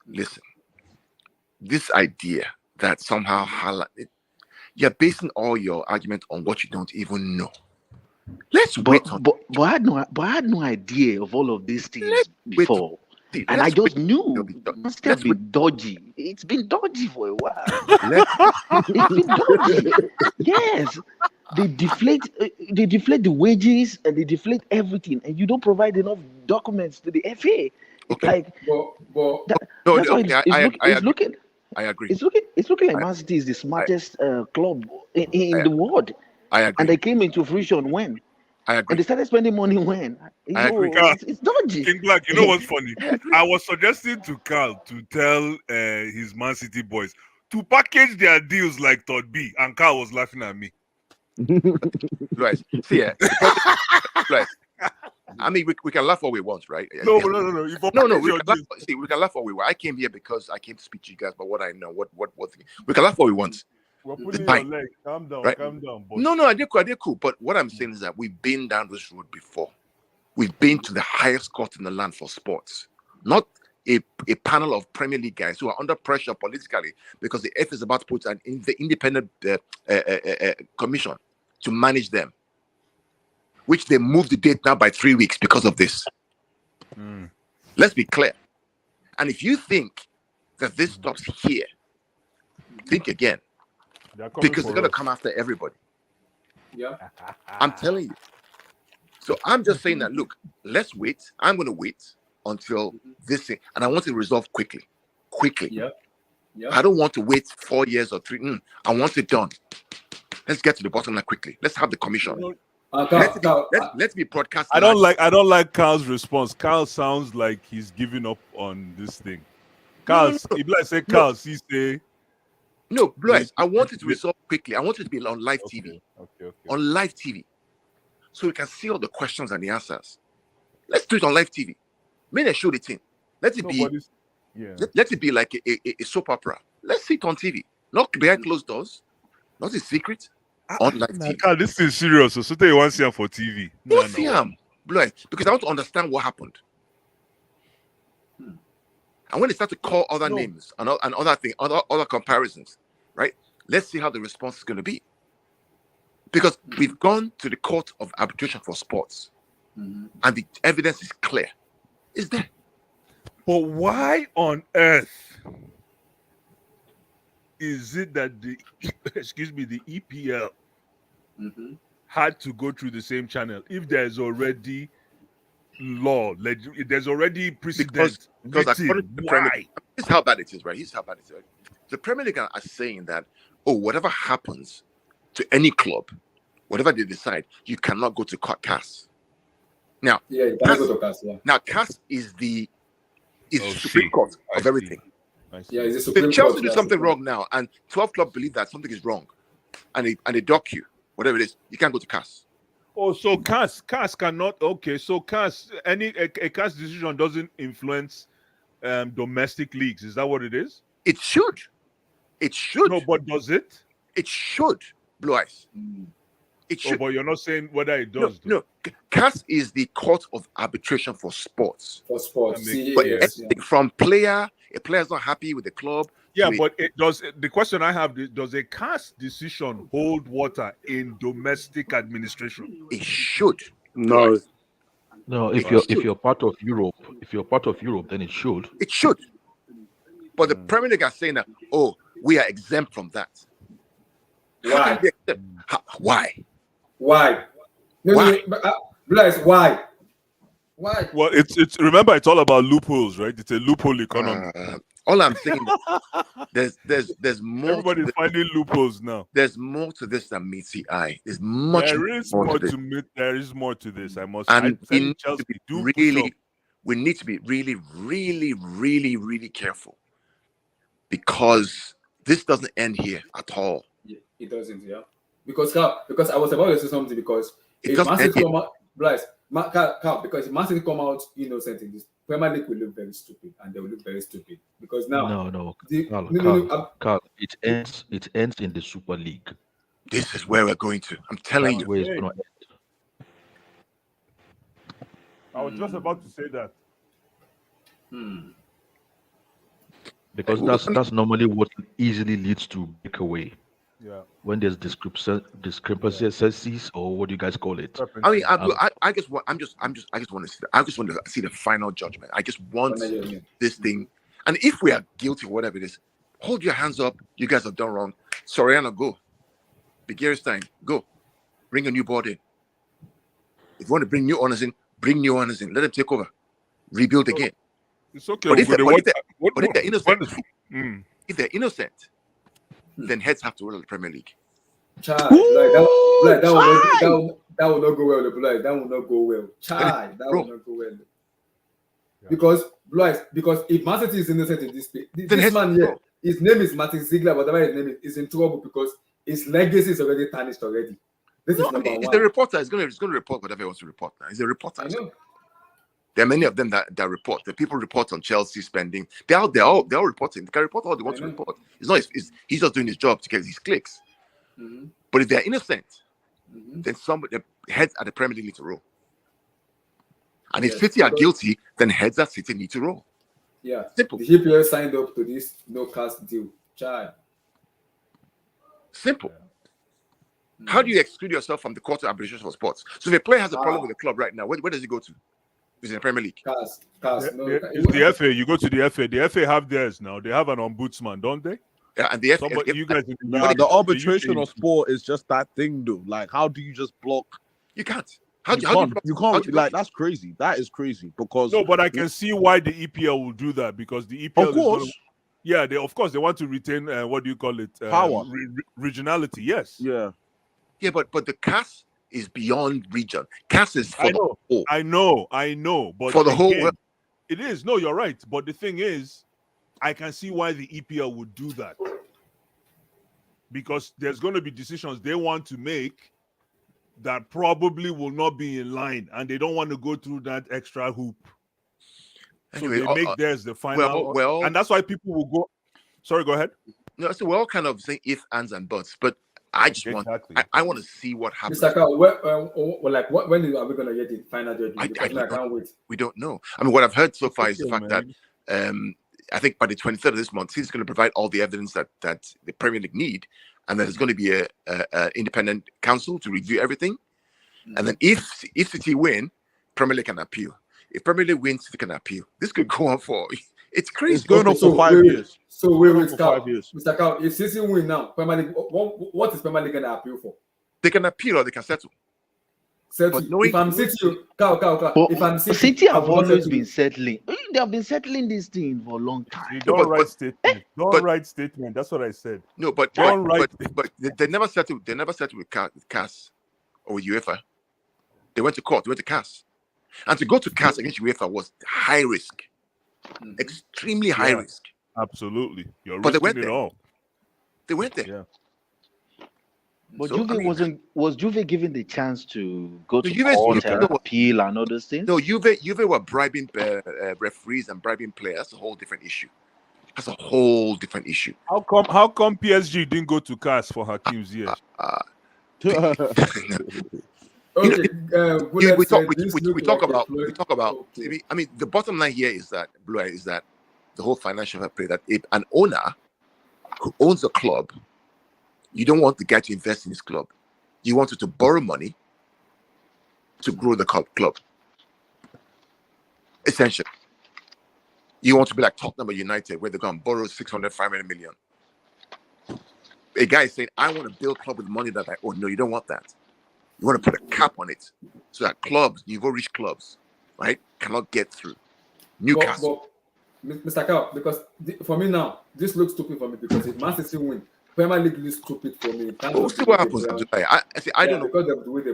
Listen, this idea that somehow you're basing all your argument on what you don't even know. Let's wait. But I had no idea of all of these things before. And I just knew it's been dodgy. It's been dodgy for a while. It's been dodgy. Yes. They deflate the wages and they deflate everything, and you don't provide enough documents to the FA. It's like that's why it's looking. I agree. It's looking like Man City is the smartest club in the world. I agree. And they came into fruition when? I agree. And they started spending money when? I agree. It's dodgy. King Black, you know what's funny? I was suggesting to Carl to tell his Man City boys to package their deals like Todd B, and Carl was laughing at me. Right. See, right. I mean, we can laugh all we want, right? No. We can laugh all we want. I came here because I came to speak to you guys about what I know. What we can laugh all we want. We're putting your leg. Calm down, right? Calm down. Boss. No, I did cool. But what I'm saying is that we've been down this road before. We've been to the highest court in the land for sports, not a panel of Premier League guys who are under pressure politically because the F is about to put the independent commission to manage them, which they moved the date now by 3 weeks because of this. Let's be clear. And if you think that this stops here, think again. Because they're going to come after everybody. Yeah. I'm telling you. So I'm just saying that, look, let's wait. I'm going to wait until this thing, and I want it resolved quickly. Yeah. I don't want to wait 4 years or 3. I want it done. Let's get to the bottom line quickly. Let's have the commission. Let's be broadcasting. I don't like Carl's response. Carl sounds like he's giving up on this thing. Carl, if I say Carl, he say. No, Bryce, I want it to resolve quickly. I want it to be on live TV. Okay. On live TV. So we can see all the questions and the answers. Let's do it on live TV. May they show the thing. Let it be like a soap opera. Let's see it on TV. Not behind closed doors. Not a secret. On live TV. Carl, this is serious. So you want to see him for TV. No, see him. Bryce, because I want to understand what happened. And when they start to call other names and other things, other comparisons, right? Let's see how the response is going to be. Because we've gone to the court of arbitration for sports, and the evidence is clear. It's there. But why on earth is it that the EPL had to go through the same channel if there's already law, there's already precedent? Because according to the Premier League, this is how bad it is, right? The Premier League are saying that, whatever happens to any club, whatever they decide, you cannot go to CAS. Now, you cannot go to CAS. Yeah. Now, CAS is the Supreme Court of everything. Yeah, it's the Supreme Court. If Chelsea do something wrong now, and 12 clubs believe that something is wrong, and they dock you, whatever it is, you can't go to CAS. Oh, so CAS cannot. Okay, so CAS a CAS decision doesn't influence domestic leagues. Is that what it is? It should. No, but does it? It should. Blue eyes. It should. But you're not saying whether it does. No. CAS is the court of arbitration for sports. For sports. From a player's not happy with the club. Yeah, but it does. The question I have is, does a CAS decision hold water in domestic administration? It should. No. No, if you're part of Europe, then it should. It should. But the Premier League are saying that, we are exempt from that. Why? Why? Why? Why? Why? Well, it's remember, it's all about loopholes, right? It's a loophole economy. All I'm saying is there's more. Everybody's finding loopholes now. There's more to this than meets the eye. There's much There is more to this. I must. And we need to be really, really, really, really careful, because this doesn't end here at all. Yeah, it doesn't, yeah. Because I was about to say something, because it if doesn't Man end City here. come out, Bryce, because if Man City come out innocent in this Premier League will look very stupid, and they will look very stupid because now No, no, Carl, it ends in the Super League. This is where we're going to. I'm telling That's you. where it's gonna end. I was just about to say that. Because that's normally what easily leads to breakaway. Yeah. When there's discrepancies, or what do you guys call it? I mean, I just want to see the final judgment. I just want this thing. And if we are guilty of whatever it is, hold your hands up. You guys have done wrong. Soriano, go. Begiristain, go. Bring a new board in. If you want to bring new owners in, bring new owners in. Let them take over. Rebuild again. It's okay. But if they're innocent, Mm. if they're innocent, then heads have to roll at the Premier League. Child, that will not go well. Like, that will not go well. Child, that will not go well. Because if Mancity is innocent in this man here, his name is Martin Ziegler, whatever his name is in trouble because his legacy is already tarnished already. This is number one. He's the reporter. He's going to report whatever he wants to report now. He's a reporter. I know. There are many of them that report. The people report on Chelsea spending. They're all reporting. They can report all they want to report. He's just doing his job to get his clicks. Mm-hmm. But if they're innocent, then the heads at the Premier League need to roll. And if City are guilty, then heads at City need to roll. Yeah. Simple. The EPL signed up to this no cast deal. Child. Simple. How do you exclude yourself from the court of arbitration for sports? So if a player has a problem with the club right now, where does he go to? He's in the Premier League. Cast. It's the FA. You go to the FA. The FA have theirs now. They have an ombudsman, don't they? Yeah, and the FA. You guys, the arbitration of sport is just that thing, though. Like, how do you just block? You can't. You can't. Like, that's crazy. That is crazy because no, but I can see why the EPL will do that because the EPL, of course, they want to retain what do you call it? Power, regionality. Yes. Yeah. Yeah, but the CAS is beyond region. CAS is for the whole. I know, but for the whole world. It is. No, you're right. But the thing is, I can see why the EPL would do that because there's going to be decisions they want to make that probably will not be in line, and they don't want to go through that extra hoop. Anyway, so they make theirs the final. Well, and that's why people will go. Sorry, go ahead. No, so we're all kind of saying if, ands, and buts, but I just I want to see what happens. Mr. Carl, when are we going to get the final judgment? I can't wait. We don't know. I mean, what I've heard so far is the fact that I think by the 23rd of this month, he's going to provide all the evidence that the Premier League need, and that there's going to be a independent council to review everything. And then if City win, Premier League can appeal. If Premier League wins, City can appeal. This could go on for it's crazy. It's going on for 5 years. So wait, Mr. Carl, if City win now, Premier League, what is Premier League going to appeal for? They can appeal or they can settle. If I'm City, Carl, if I'm City have always been settling. They have been settling this thing for a long time. Don't write statement. Don't write statement. That's what I said. No, but they never settled. They never settled with CAS or with UEFA. They went to court. They went to CAS, and to go to CAS against UEFA was high risk, extremely high risk. Absolutely, but they went there. All. They went there. Yeah. But so, Juve was Juve given the chance to go to court and appeal and all those things? No, Juve were bribing referees and bribing players. That's a whole different issue. How come PSG didn't go to CAS for Hakim's years? We talk about. I mean, the bottom line here is that the whole financial play, that if an owner who owns a club, you don't want the guy to invest in his club. You want to borrow money to grow the club. Essentially. You want to be like Tottenham or United, where they're going to borrow 600, 500 million. A guy is saying, I want to build a club with money that I own. No, you don't want that. You want to put a cap on it so that clubs, rich clubs, right, cannot get through. Newcastle. But, Mr. Carl, because for me now, this looks stupid for me because if Man City win, Premier League is stupid for me. We'll see what happens in July. I don't know. Because of the way they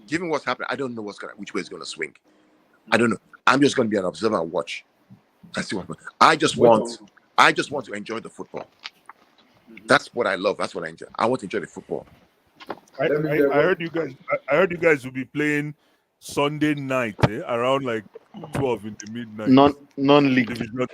given what's happening, I don't know which way it's going to swing. I don't know. I'm just going to be an observer and watch. I see what happens. I just want to enjoy the football. That's what I love. That's what I enjoy. I want to enjoy the football. I heard you guys will be playing Sunday night around like 12 in the midnight. Non-league. Division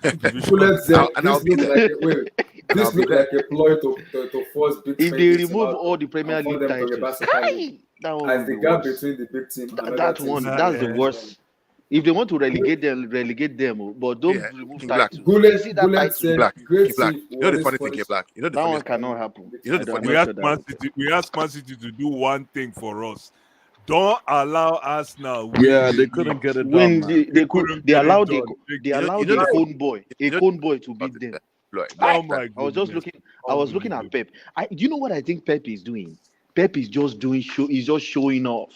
3. Who lets them? And I'll This be looks there. like a wait. This looks like a ploy to force big If Spain they this team remove out all the and Premier for League them to titles, Super League. kai, that one As will the be gap worse. between the big team and other That teams one, is that's the very worst. strong. If they want to relegate them, but don't Yeah, remove King Black. titles. You see that Gullet title? said, Black. great King Black. team. You know the funny thing here, Black. You know the That funny one thing. cannot happen. You know the I'm funny We not asked sure that Man will City. We asked Man City to do one thing for us. Don't allow Arsenal win Yeah, the they league. couldn't get it when done, man. they couldn't they get it allowed done. You know a the cone boy, to beat them. Black. Oh my I was just goodness. looking. I was looking at Pep. Do you know what I think Pep is doing? Pep is just doing show. He's just showing off.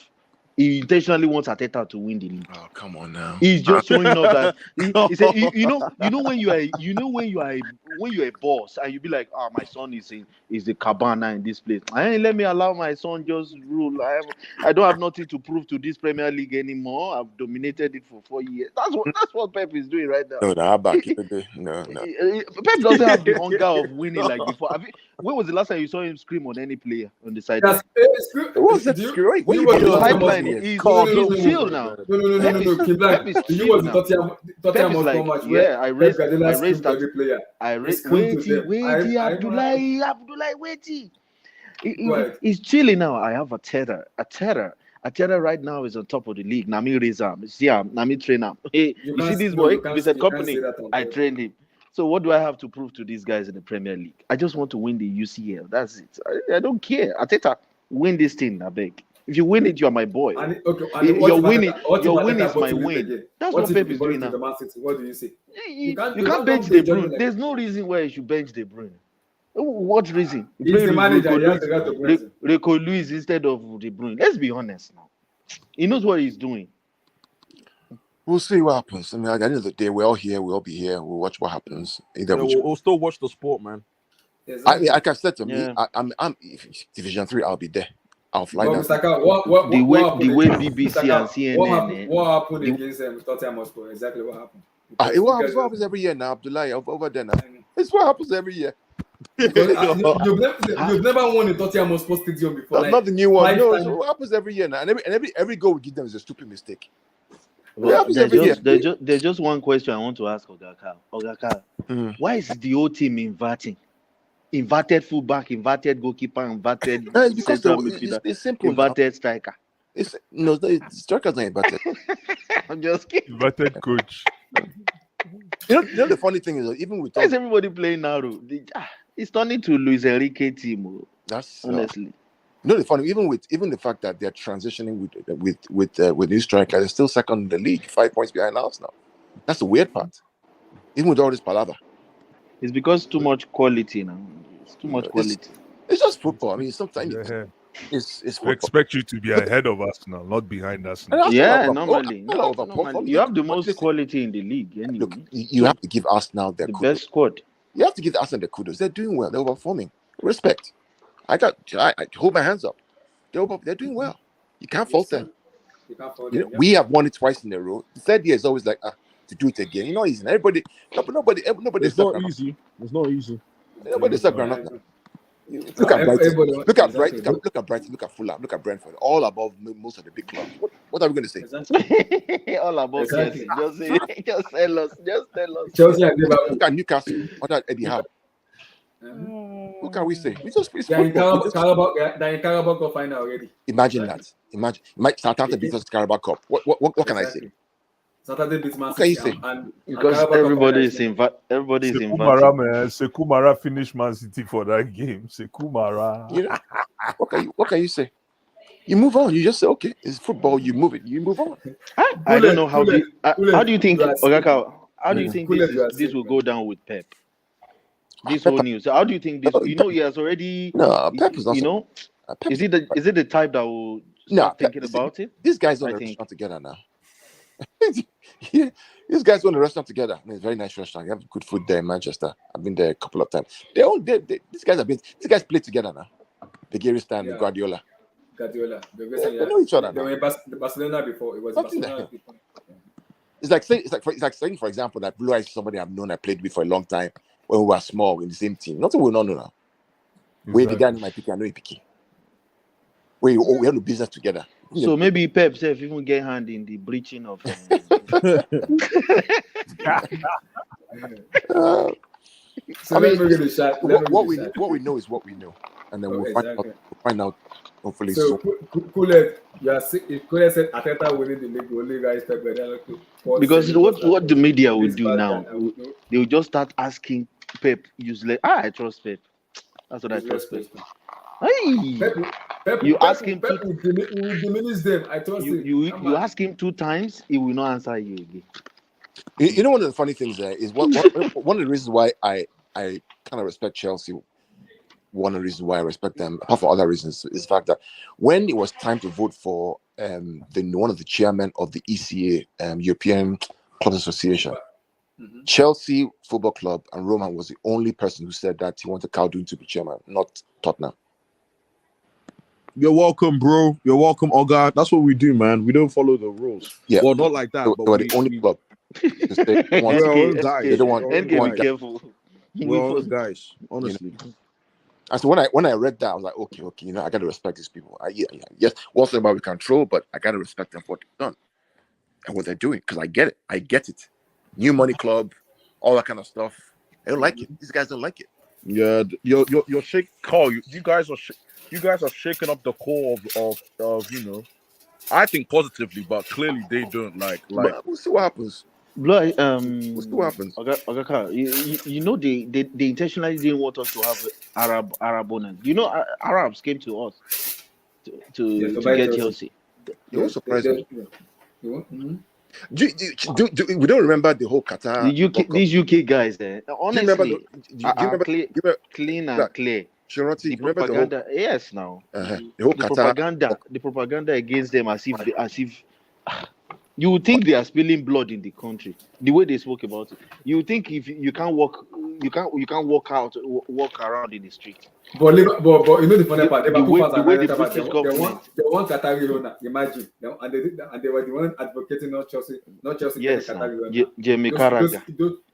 He intentionally wants Arteta to win the league. Oh, come on now. He's just showing off that he said, you know when you're a boss and you be like, my son is the cabana in this place. Let me allow my son just rule. I don't have nothing to prove to this Premier League anymore. I've dominated it for 4 years. That's what Pep is doing right now. No, I'm back. No. Pep doesn't have the hunger of winning like before. When was the last time you saw him scream on any player on the sideline? What's that screw? What you you was doing? the Sideline, Tottenham he's Hotspur. chill now. No. King Black. Pep is You chill was the now. Tottenham Pep is Hotspur like, match yeah, where I Pep raised Guardiola screamed to that. every player. I He raised screamed to them. waity, I know how- Abdullah, waity. Go ahead. He's chilling now. I have a tether. Right now is on top of the league. Nami raise him. See him. Nami train him. Hey, you see this boy? Vincent you can't Company. say that on I Pep. trained him. So what do I have to prove to these guys in the Premier League? I just want to win the UCL. That's it. I don't care. Arteta, win this thing, I beg. If you win it, you're my boy. And Your win is my win. That's what Pep is doing now. What do you say? You can't can't bench De Bruyne. There's no reason why you should bench De Bruyne. What reason? You He's play the manager. He has the right to bench him. Rico Luis instead of De Bruyne. Let's be honest now. He knows what he's doing. We'll see what happens. I mean, at the end of the day, we're all here. We'll all be here. We'll watch what happens. Either Yeah, which we'll still watch the sport, man. Exactly. like I said to Yeah. me, I'm if Division 3. I'll be there. I'll fly But down. Mr. Khan, what The way happened BBC Mr. Khan, and CNN. what happened against Tottenham Hotspur? Exactly what happened? What happens every year now, Abdullah, over there now. It's what happens every year. Because, you've never won in Tottenham Hotspur Stadium before. That's not the new one. five No, times. it's what happens every year now. And every goal we give them is a stupid mistake. Well, happens every year. there's just one question I want to ask Ogaka. Why is the whole team inverting? Inverted fullback, inverted goalkeeper, inverted It's because central midfielder, it's simple. inverted striker. The striker's not inverted. I'm just kidding. Inverted coach. You know the funny thing is, even with Why is everybody playing now? It's turning to Luis Enrique team. that's Honestly. you know the funny, even the fact that they're transitioning with new striker, they're still second in the league, 5 points behind us now. That's the weird part. Even with all this palaver, It's because too much quality now. It's too much quality. it's just football. I mean, sometimes Yeah. it's We football. expect you to be ahead of Arsenal, not behind Arsenal. And Yeah, Arsenal normally. overperform. You have the But most listen, quality in the league anyway. Look, you have to give Arsenal their The kudos. best squad. You have to give Arsenal their kudos. They're doing well. They're overperforming. Respect. I hold my hands up. They're doing well. You can't fault them. You can't fault You them, know, yeah. we have won it twice in a row. The third year is always like to do it again. You know, easy. Nobody. It's not easy. It's not easy. Nobody's stuck around now. Look at Brighton. Look at Brighton. Look at Brighton. Look at Fulham. Look at Brentford. All above most of the big clubs. What are we going to say? All about Exactly. Chelsea. Just tell us. Chelsea and Liverpool. Look at Newcastle. What about Eddie Howe? What can we say? It's They're in football. Carabao Cup final already. Imagine that. Imagine Southampton beat us Carabao Cup. What can I say? Saturday beats Man What can you City say? and Because Carabao Cup everybody is final Sekumara, invited. man. Sekumara finished Man City for that game. Sekumara. You know, what can you say? You move on. You just say, okay, it's football. You move it. You move on. I don't know how do you think, you are Ogaka, how do you think Cool as you are this will saying, go down with Pep? This Pep- whole news. How do you think this? No, You know, he has already. No, Pep is not. You know, Pep is it the type that will No, start Pep- thinking about it? These guys own I a think. restaurant together now. These guys own a restaurant together. I mean, it's a very nice restaurant. You have good food there in Manchester. I've been there a couple of times. These guys play together now. The Gary Stan, Yeah. Guardiola. Guardiola. They know each other They now. were in Barcelona before. It was Something Barcelona like- before. It's like saying, for example, that Blue Eyes is somebody I've known, I played with for a long time when we were small in the same team. Nothing we not know now. Where the guy know my picky, I know he picky. We have no business together. So maybe Pep self even get hand in the breaching of. So I let mean, me get a shot. Let me what get a we shot. what we know is what we know, and then Oh, we'll exactly. find out hopefully So soon. Kulet, you are sick. If Kulet said Ateta winning the league, the only guy is Pep Guardiola to port Because semi Costa what the media will this do bad now, guy. I would know. they will just start asking Pep useless. I trust Pep. That's what I Useless trust Pep. question. Hey, you ask him Pep will diminish them. I trust him. you ask him 2 times, he will not answer you again. You know, one of the funny things there is one of the reasons why I kind of respect Chelsea. One of the reasons why I respect them, apart from other reasons, is the fact that when it was time to vote for one of the chairmen of the ECA, European Clubs Association, Chelsea Football Club and Roman was the only person who said that he wanted Calhoun to be chairman, not Tottenham. You're welcome, bro. You're welcome, Oga. That's what we do, man. We don't follow the rules. Yeah, Well, not like that, they but were the only club to say they want. We're all NK, guys. They don't want. We're They all NK, don't be want that. careful. We're all guys, honestly. And so when I read that, I was like, okay, you know, I got to respect these people. Yes, what's about we control, but I got to respect them for what they've done and what they're doing because I get it. New money club, all that kind of stuff. They don't like it. These guys don't like it. Yeah, you're shaking. Carl, you guys are shaking up the core of you know. I think positively, but clearly they don't like. But we'll see what happens. Blood, We'll see what happens. Ogaka, you know they intentionally didn't want us to have Arab owners. You know, Arabs came to us to get Chelsea. It won't surprise me. We don't remember the whole Qatar. These UK guys, honestly, are clean and clear. The propaganda, yes, now the whole the propaganda against them as if you would think they are spilling blood in the country. The way they spoke about it, you would think if you can't walk around in the street. But you know the funny part, the way the British government, they want Qatari owner. Imagine, and they were the one advocating not Chelsea. Yes, Qatari owner. Jamie Carragher,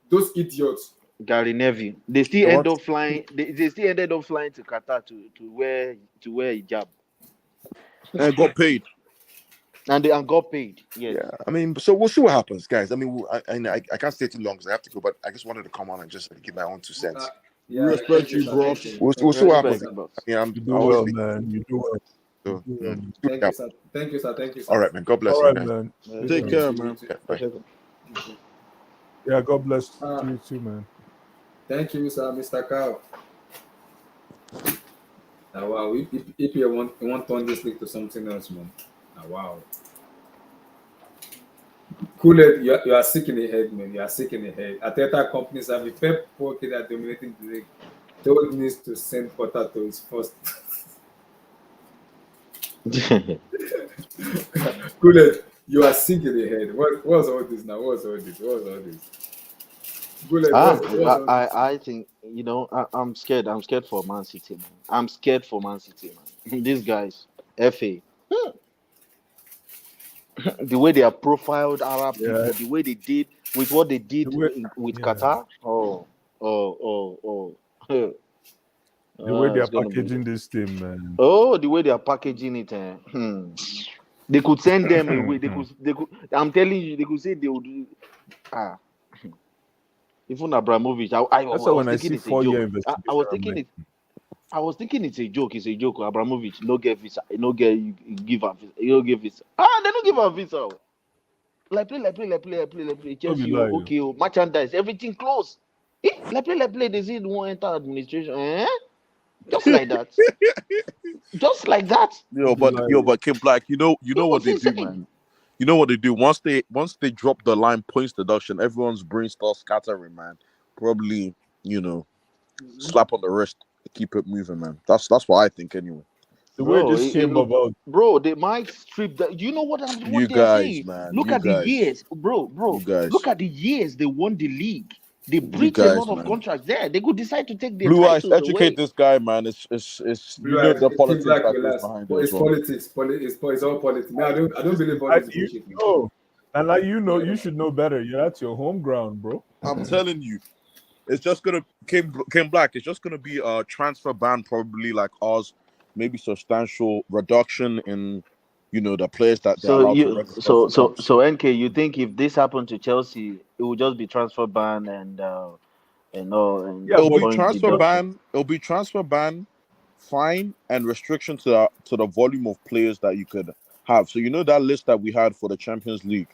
those idiots. Gary Neville, they still end up flying. They still ended up flying to Qatar to wear hijab. And got paid. And got paid. Yes. Yeah, I mean, so we'll see what happens, guys. I mean, I can't stay too long because I have to go, but I just wanted to come on and just give my own 2 cents. Respect you, bro. We'll see what happens. I mean, you do well, man. You do well. So, Thank you, sir. All right, man. God bless you, man. Take care, man. Yeah, bye. Yeah, God bless you too, man. Thank you, sir, Mr. Cow. Now, wow, if you want to turn this league to something else, man. Now, wow. Cool, you are sick in the head, man. You are sick in the head. Ateta companies have a Pep pocket that dominating the league. Told needs to send Potter to his first. Cool, you are sick in the head. What's all this now? What's all this? I think I'm scared. I'm scared for Man City, man. These guys, FA, the way they have profiled Arab people, the way they did with what they did with Qatar. The way they are packaging this team, man. Oh, the way they are packaging it. They could send them away. They could. I'm telling you, they could say they would. Even Abramovich, I was thinking it's a joke. I was thinking it's a joke. It's a joke. Abramovich no get visa. No get you give a visa. You don't give visa. They don't give a visa. Like play. Chelsea, okay, merchandise, everything close. Play. They say they won't enter administration. Just like that. Just like that. But Kim Black, you know what they do, man. You know what they do once they drop the line points deduction, everyone's brain starts scattering, man. Probably, slap on the wrist, keep it moving, man. That's what I think anyway. The way this came about, bro, they might strip that. You know what you guys, saying? Man. Look at the years, bro. Look at the years they won the league. They breached a lot of contracts there. They could decide to take the Blue Eyes. Educate this guy, man. It's the politics like behind it. It's politics. It's all politics. No, I don't believe all this bullshit. And you should know better. That's your home ground, bro. I'm telling you, it's just gonna Kim Black. It's just gonna be a transfer ban, probably like ours. Maybe substantial reduction in, the players that they're So allowed to you register so for so clubs. so NK, you think if this happened to Chelsea, it would just be transfer ban and all and Yeah, It'll be but point transfer deduction? ban. It'll be transfer ban, fine, and restriction to the volume of players that you could have. So that list that we had for the Champions League.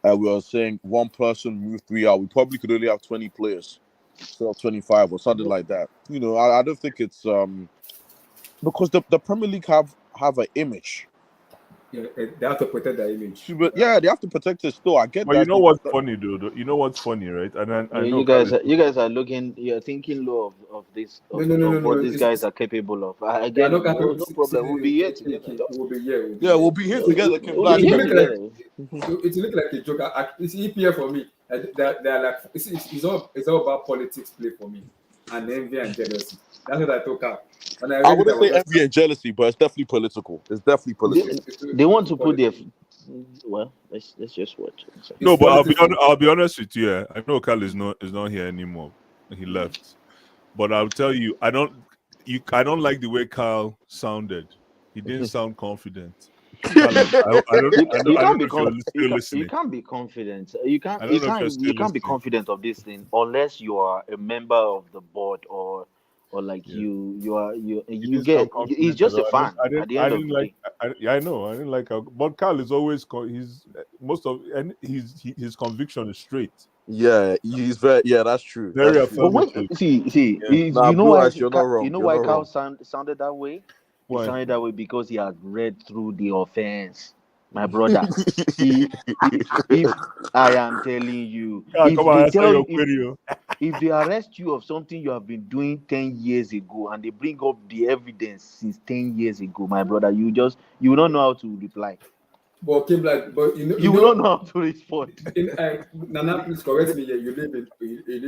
We were saying one person move 3 out. We probably could only have 20 players instead of 25 or something like that. I don't think it's because the Premier League have an image. Yeah, they have to protect their image. But yeah, they have to protect it still. I get But you that. know what's funny, dude? You know what's funny, right? And I know You Carl guys is you guys are looking, you're thinking low of this No, no, no, no, of no. what these guys are capable of. I They are get not it. capable. No problem. We'll be here together. We'll be here. We'll be Yeah, here. we'll be here together. Kim We'll Black. be It here look like together. it look like a joke. It's EPL for me. They're like it's all about politics play for me and envy and jealousy. That's what I took out. When I I read it, I wouldn't was say just envy and jealousy, but it's definitely political. It's definitely political. They want to put their politics. well. Let's just watch. No, It's but politics. I'll be honest with you. Yeah. I know Carl is not here anymore. He left. But I'll tell you, I don't like the way Carl sounded. He didn't sound confident. Carl, I don't You can't know be if you're still you listening. can't be confident. I don't know if you're still You can't be listening. confident of this thing unless you are a member of the board or like Yeah. you He you didn't sound get. He's confident just at a all. fan at the I end of didn't the like. day. I know. I didn't like how. But Carl is always. He's most of and his conviction is straight. Yeah, he's very. Yeah, that's true. Very That's true. But when affirmative. see, Yeah. Nah, you know Blue why Eyes, you're not wrong. you know You're why not Carl wrong. sounded that way? He Why? sounded that way because he had read through the offense, my brother. If I am telling you, Yeah, if come on, they answer tell your you query. if they arrest you of something you have been doing 10 years ago and they bring up the evidence since 10 years ago, my brother, you will not know how to reply. But Kim Black, but You will not know how to respond. Nana, please correct me here. You live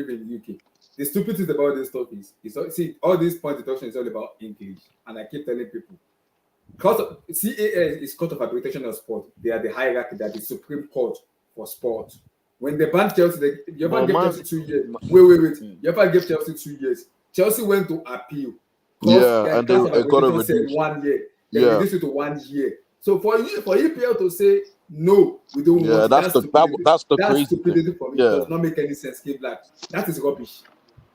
in UK. The stupid thing about this stuff is see all this point deduction is all about English, and I keep telling people, CAS is Court of Arbitration of Sport. They are the hierarchy. They are the Supreme Court for sport. When they banned Chelsea, you ever gave Chelsea 2 years? Wait. You ever gave Chelsea 2 years? Chelsea went to appeal. Yeah, and Court of they got it Arbitration said reduced. 1 year. They Yeah. reduced it to 1 year. So for EPL to say no, we don't Yeah, want that's the that's crazy stupidity thing. for me. Yeah. It does not make any sense. Kim Black. That is rubbish.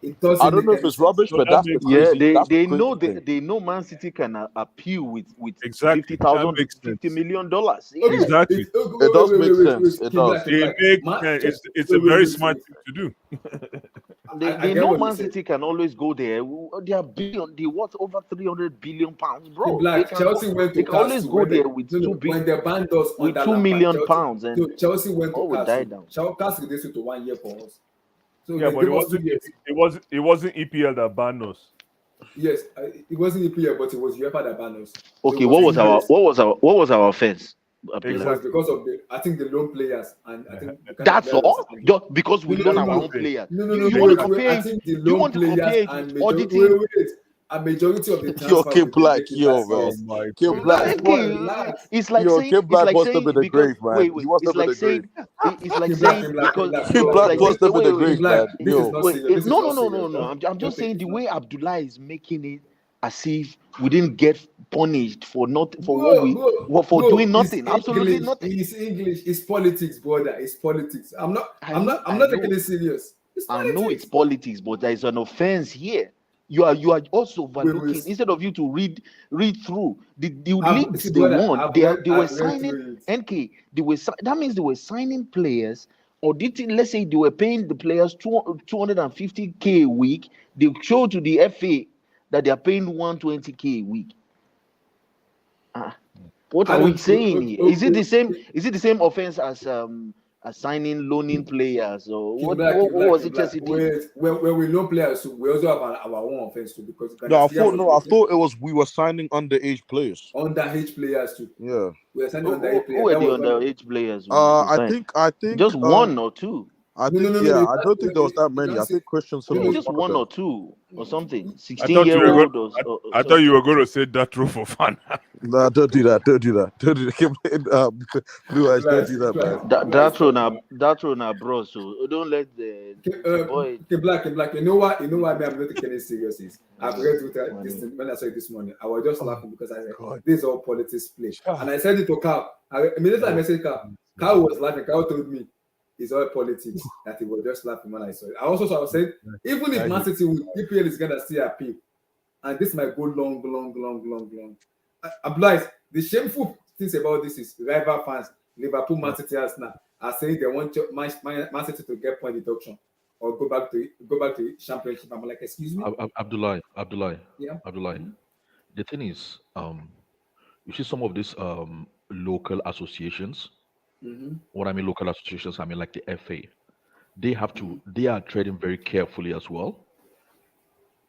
It doesn't I don't know make if any it's sense. rubbish, No, but that that's the makes Yeah, crazy. That's the they crazy know thing. they know Man City can appeal with Exactly. That makes sense. $50 million. Yeah. Okay, Exactly. It does make sense. It Kim does. Black, It makes it's a very smart thing to do. I They get know what you Man said. City can always go there. They are billion. They worth over 300 billion pounds, Kim bro. Black, Chelsea went They to can always Castle go when there with when they banned us with under 2 Lampard. million pounds, and Chelsea went to all will die Castle. down. Castle reduced it to 1 year for us. So Yeah, they but gave us 2 years. it wasn't EPL that banned us. Yes, it wasn't EPL, but it was UEFA that banned us. Okay, So what it was our offense? It was because of the loan players, and I think That's all. Just because we No, won no, our no. own players. No, You want to wait. compare I it? think the You loan want to compare players it and with auditing? a majority of the Yo, transfers Kim we've been Black, making yo, last man. Oh season. my Kim God. Black. Relax. It's like Yo, saying Kim Black wants them in the because grave, man. wait, He wants it's them in like the grave. saying it's like Kim Black, saying Kim Black, because Kim Black, Kim Kim Black Black, wants them in the wait, grave, Black, man. this is Yo. not wait, serious. This is no, not serious. I'm just saying the way Abdullah is making it as if we didn't get punished for doing nothing, absolutely nothing. It's English. It's politics, brother. It's politics. I'm not taking it serious. It's I know it's politics. politics, but there is an offense here. You are also overlooking instead of you to read through the leagues see, they brother, won. I've They read were through signing it. NK. That means they were signing players. Or let's say they were paying the players 250k a week. They show to the FA that they are paying 120k a week. What are we saying here? Is it the same? Is it the same offense as signing loaning players, or what was it Chelsea did? When we loan players, we also have our own offense too, because I thought it was we were signing underage players. Underage players too. Yeah. We are signing underage players. Who were the underage players? I think just one or two. I think I don't think there was that many. I think Christensen was just one or two or something. I thought 16-year-old I thought you were going to say that rule for fun. Nah, don't do that. Don't do that. Don't do that. Blue eyes, don't Like, do that, man. That one are bro. So don't let the boy. Black. You know what? You know why I'm not taking it serious is I've read this Money. thing when I saw it this morning. I was just laughing because I said God. this is all politics play, Ah. and I said it to Carl. Immediately I messaged Carl. Carl was laughing. Carl told me it's all politics. That he was just laughing when I saw it. I also saw. I said even if Man City win, EPL is gonna still appeal, and this might go long. Obliged. The shameful things about this is rival fans, Liverpool, Man City, Arsenal are saying they want Man City to get point deduction or go back to championship. I'm like, excuse me. Abdullah. Yeah. The thing is, you see some of these local associations. What I mean local associations, I mean like the FA. They have to. They are trading very carefully as well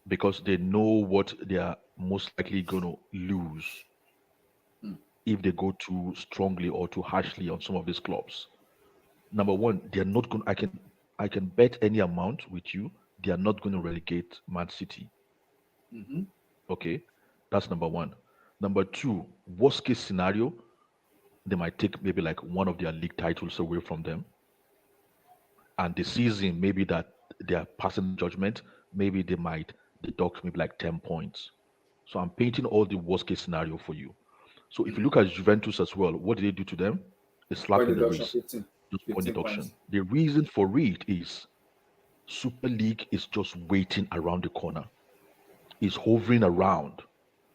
because they know what they are most likely going to lose if they go too strongly or too harshly on some of these clubs. Number one, they're not going. I can bet any amount with you. They are not going to relegate Man City. Okay, that's number one. Number two, worst case scenario, they might take maybe like one of their league titles away from them. And the season, maybe that they are passing judgment, maybe they might deduct maybe like 10 points. So I'm painting all the worst case scenario for you. So if you look at Juventus as well, what did they do to them? They slapped Point in the deduction, wrist. 15 Just point 15 deduction. points. The reason for it is Super League is just waiting around the corner. It's hovering around.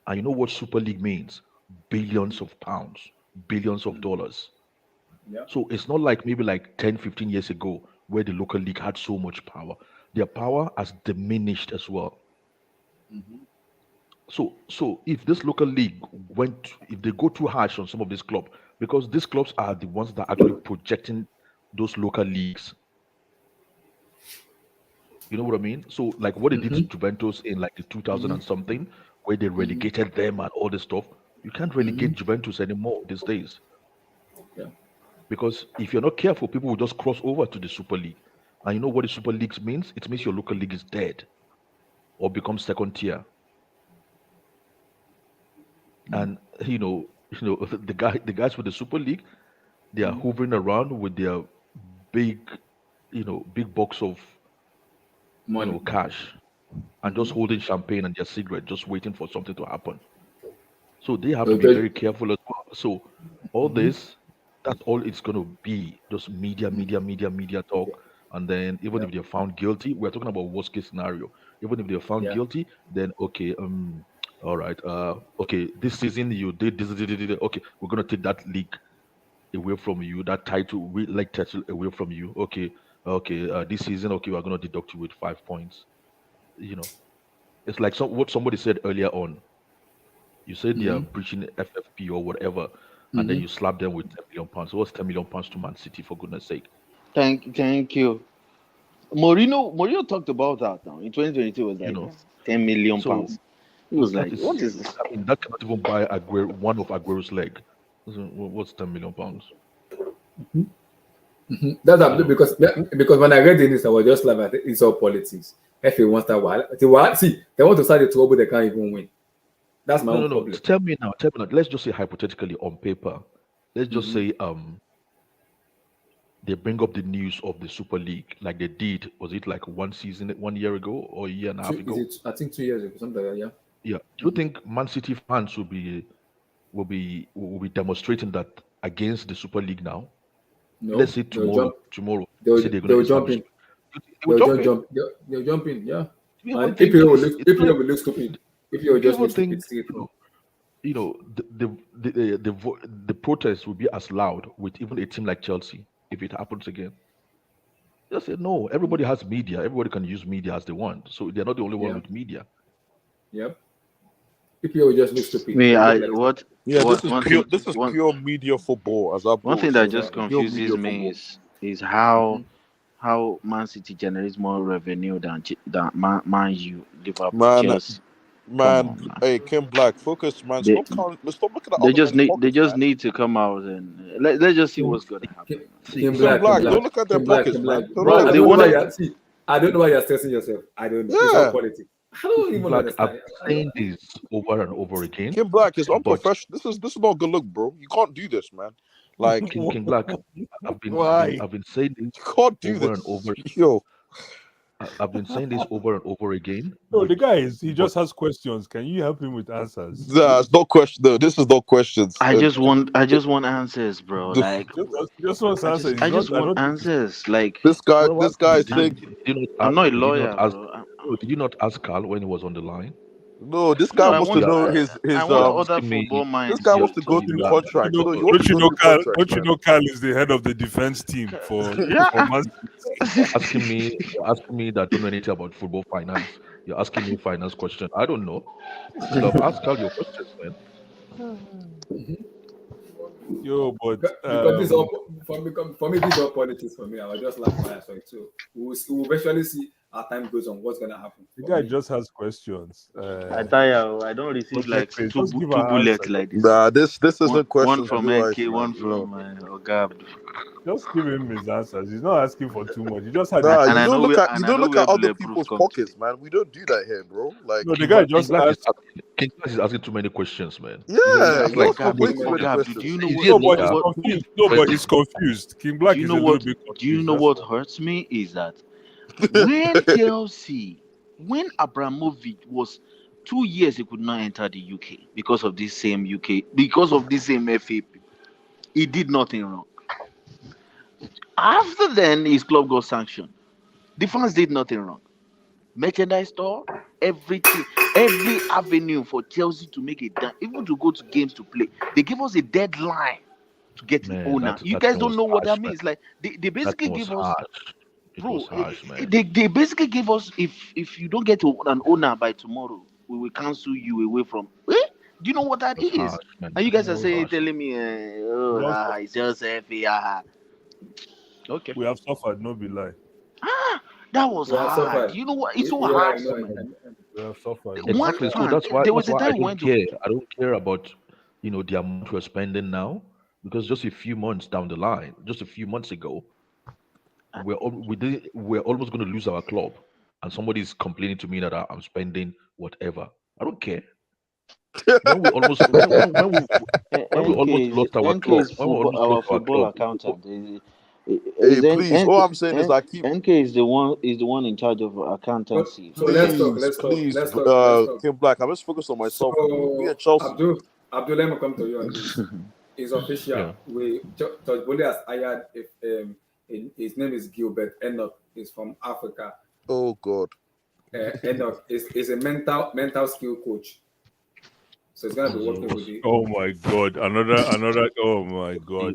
And you know what Super League means? Billions of pounds, billions of dollars. Yeah. So it's not like maybe like 10, 15 years ago where the local league had so much power. Their power has diminished as well. So if this local league if they go too harsh on some of these clubs, because these clubs are the ones that are actually projecting those local leagues. You know what I mean? So like what they did to Juventus in like the 2000 and something, where they relegated them and all this stuff. You can't relegate Juventus anymore these days. Yeah. Because if you're not careful, people will just cross over to the Super League. And you know what the Super League means? It means your local league is dead or becomes second tier. And the guys with the Super League, they are hovering around with their big, big box of Money. cash and just holding champagne and their cigarette, just waiting for something to happen. So they have to be Okay. very careful as well. So all this, that's all it's going to be, just media talk. And then even if they're found guilty, we're talking about worst case scenario. Even if they're found Yeah. guilty, then okay, all right, okay, this season you did this, okay, we're gonna take that league away from you, that title, like title away from you. Okay, this season, okay, we're gonna deduct you with 5 points. It's like what somebody said earlier on. You said they are breaching FFP or whatever, and then you slap them with £10 million. So what's £10 million to Man City, for goodness sake? Thank you. Mourinho talked about that now in 2022. Was like 10 million So pounds. He was that like, is, "What is this?" I mean, that cannot even buy one of Aguero's leg. What's £10 million? That's because when I read the news, I was just like, it's all politics. FA wants that while. See, they want to start the trouble, they can't even win. That's my own problem. Tell me now. Let's just say hypothetically on paper. Let's just say they bring up the news of the Super League like they did. Was it like 1 year ago or a year and a half ago? I think 2 years ago, something like that. Yeah. Yeah. Do you think Man City fans will be demonstrating that against the Super League now? No. Let's say tomorrow. They'll say they're going to jump in. They'll jump in. Yeah. And EPL will look stupid. EPL just look stupid. The protest will be as loud with even a team like Chelsea if it happens again. Just say no. Everybody has media. Everybody can use media as they want. So they're not the only one with media. Yep. EPL will just look stupid. This is pure media football. As one thing that just confuses me is how Man City generates more revenue than Man U, Liverpool, Chelsea. Man, hey, Kim Black, focus, man. Stop looking at they just need to come out and let's just see what's gonna happen. Kim Black, don't look at their pockets, man. I don't know why you're stressing yourself. I don't know. It's all politics. I don't King even Black, I've understand. been saying this over and over again, Kim Black is but unprofessional. This is not good look, bro. You can't do this, man. Like King Black, Why? I've been saying this you can't do over and this, over. yo. I've been saying this over and over again, No, the guy is. He but just has questions. Can you help him with answers? Nah, it's not question. No, this is not questions. I just want answers, bro. The- Like Just wants to answer. He's I not. just I want don't think he's. answers. Like this guy is saying I'm not a did you not lawyer, ask? bro. No, did you not ask Carl when he was on the line? no. This guy No, wants to Yeah, know I his want you're other asking me. football This minds guy You're, wants to to go talk, through you're, bro. contracts. You know, he Don't wants to you go know, through Carl? contracts, Don't you man. know Carl is the head of the defense team for Yeah. Man you're asking me that I don't know anything about football finance. You're asking me finance question. I don't know. You should have asked Carl your questions, man. Yo, but Because this all for me, this is all politics for me. I was just laugh my ass off. So we'll eventually see as time goes on what's gonna happen. the For guy me, just has questions. I tell you, I don't receive But like okay, two just give two an answer. bullets like this. Nah, this One isn't questions, from blue eyes, NK, man. one You know. from Ogab. Just give him his answers. He's not asking for too much. He just had Nah, a And you I don't know look where at other bulletproof people's come to. pockets, man. We don't do that here, bro. Like, no. The guy just asked. King Black is asking too many questions, man. yeah, That's you like ask too for way many too many Ogab, questions. do questions. you know Is what? he a No, but he's lawyer? confused. No, but he's confused. King Black Do you is know a little what? bit Do you confused. know That's what all. hurts me is that when Abramovich was 2 years, he could not enter the UK because of this same FA. He did nothing wrong. After then, his club got sanctioned. The fans did nothing wrong. Merchandise store, everything, every avenue for Chelsea to make it done, even to go to games to play. They give us a deadline to get an Man, owner. You that guys thing don't was know what harsh, that man. means. Like they That basically thing was give us, harsh. It was bro. harsh, man. They basically give us if you don't get an owner by tomorrow, we will cancel you away from. Do you know what that It was is? harsh, man. And you That guys thing are was harsh. telling me, it's just FA. Okay. We have suffered, no be lie. That was we have hard. suffered. You know what? It's so Yeah, I hard know. for me. We have suffered. One Exactly. So fan. that's There was why a I time we don't went to. care. I don't care about the amount we're spending now, because just a few months down the line, just a few months ago, we're almost going to lose our club, and somebody's complaining to me that I'm spending whatever. I don't care. When we almost when we almost lost our NK club, is our football accountant. Hey, please. All I'm saying is I keep NK is the one in charge of accountancy. So let's talk. please, Let's talk. Kim Black. I'm just focused on myself, bro. Me So and Chelsea. Abdul, let me come to you on this. It's official. Yeah. Todd Bowley has hired. His name is Gilbert. Enoch is from Africa. Oh God. Enoch is a mental skill coach. So he's gonna be working with you. Oh my god. Another oh my god.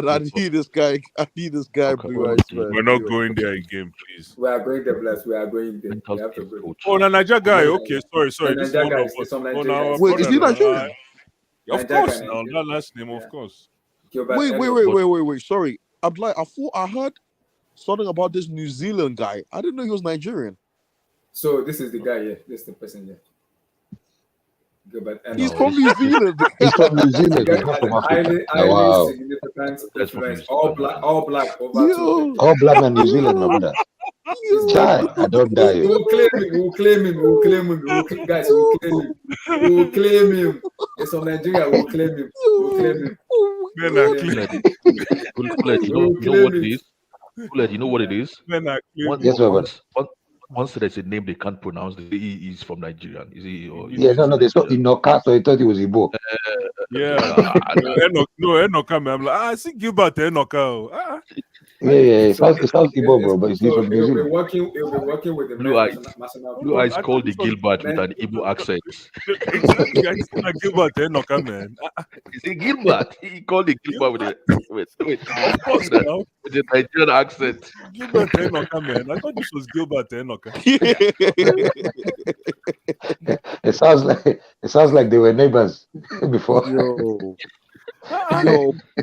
I need this guy. Okay, Blue well, eyes, the man. We're not going there again, please. We are going there, bless. We are going there. mental We have to skills go. coach. Oh, the Niger guy. Yeah. Okay, sorry. The This is Niger one of guys, us. some Oh, Nigerian now our guys. Wait, is brother he now. Nigerian? Of Niger course, guy, now Nigeria. that last name, Yeah. of course. Gilbert Wait. Enoch. Sorry. I thought I heard something about this New Zealand guy. I didn't know he was Nigerian. So this is the guy here. This is the person here. Gilbert He's Enoch. from New Zealand. He's from New Zealand. The He's guy not has from a Africa. highly Wow. significant That's from New influence. Zealand. All black over 2 Yo, decades. All black man New Zealand, my brother. This Chai, guy. I don't die. We will claim him. We will claim him. We will claim him. Guys, we will claim him. We will claim him. It's from Nigeria. We will claim him. We will claim him. Men We are will claim clean. him. Bullet, We you will know what claim it it. is? Bullet, you know what it is? Men are clean. Yes, my brother. Once there's a name they can't pronounce, they say he's from Nigeria. Is he? Or Yeah, no, they saw Enoka, so he thought he was Igbo. Yeah. Enoka, man. I'm like, I see Gilbert Enoka. Yeah, it sounds Igbo, bro, but he's So from New he'll be Zealand. working with the Blue men eyes. national Blue team. eyes I called thought the this was Gilbert with men. an Igbo accent. exactly. I see like Gilbert Enoka, man. Is it Gilbert? He called the Gilbert with Of course, now. with a Nigerian accent. Gilbert Enoka, man. I thought this was Gilbert Enoka. It sounds like they were neighbors before. Yo,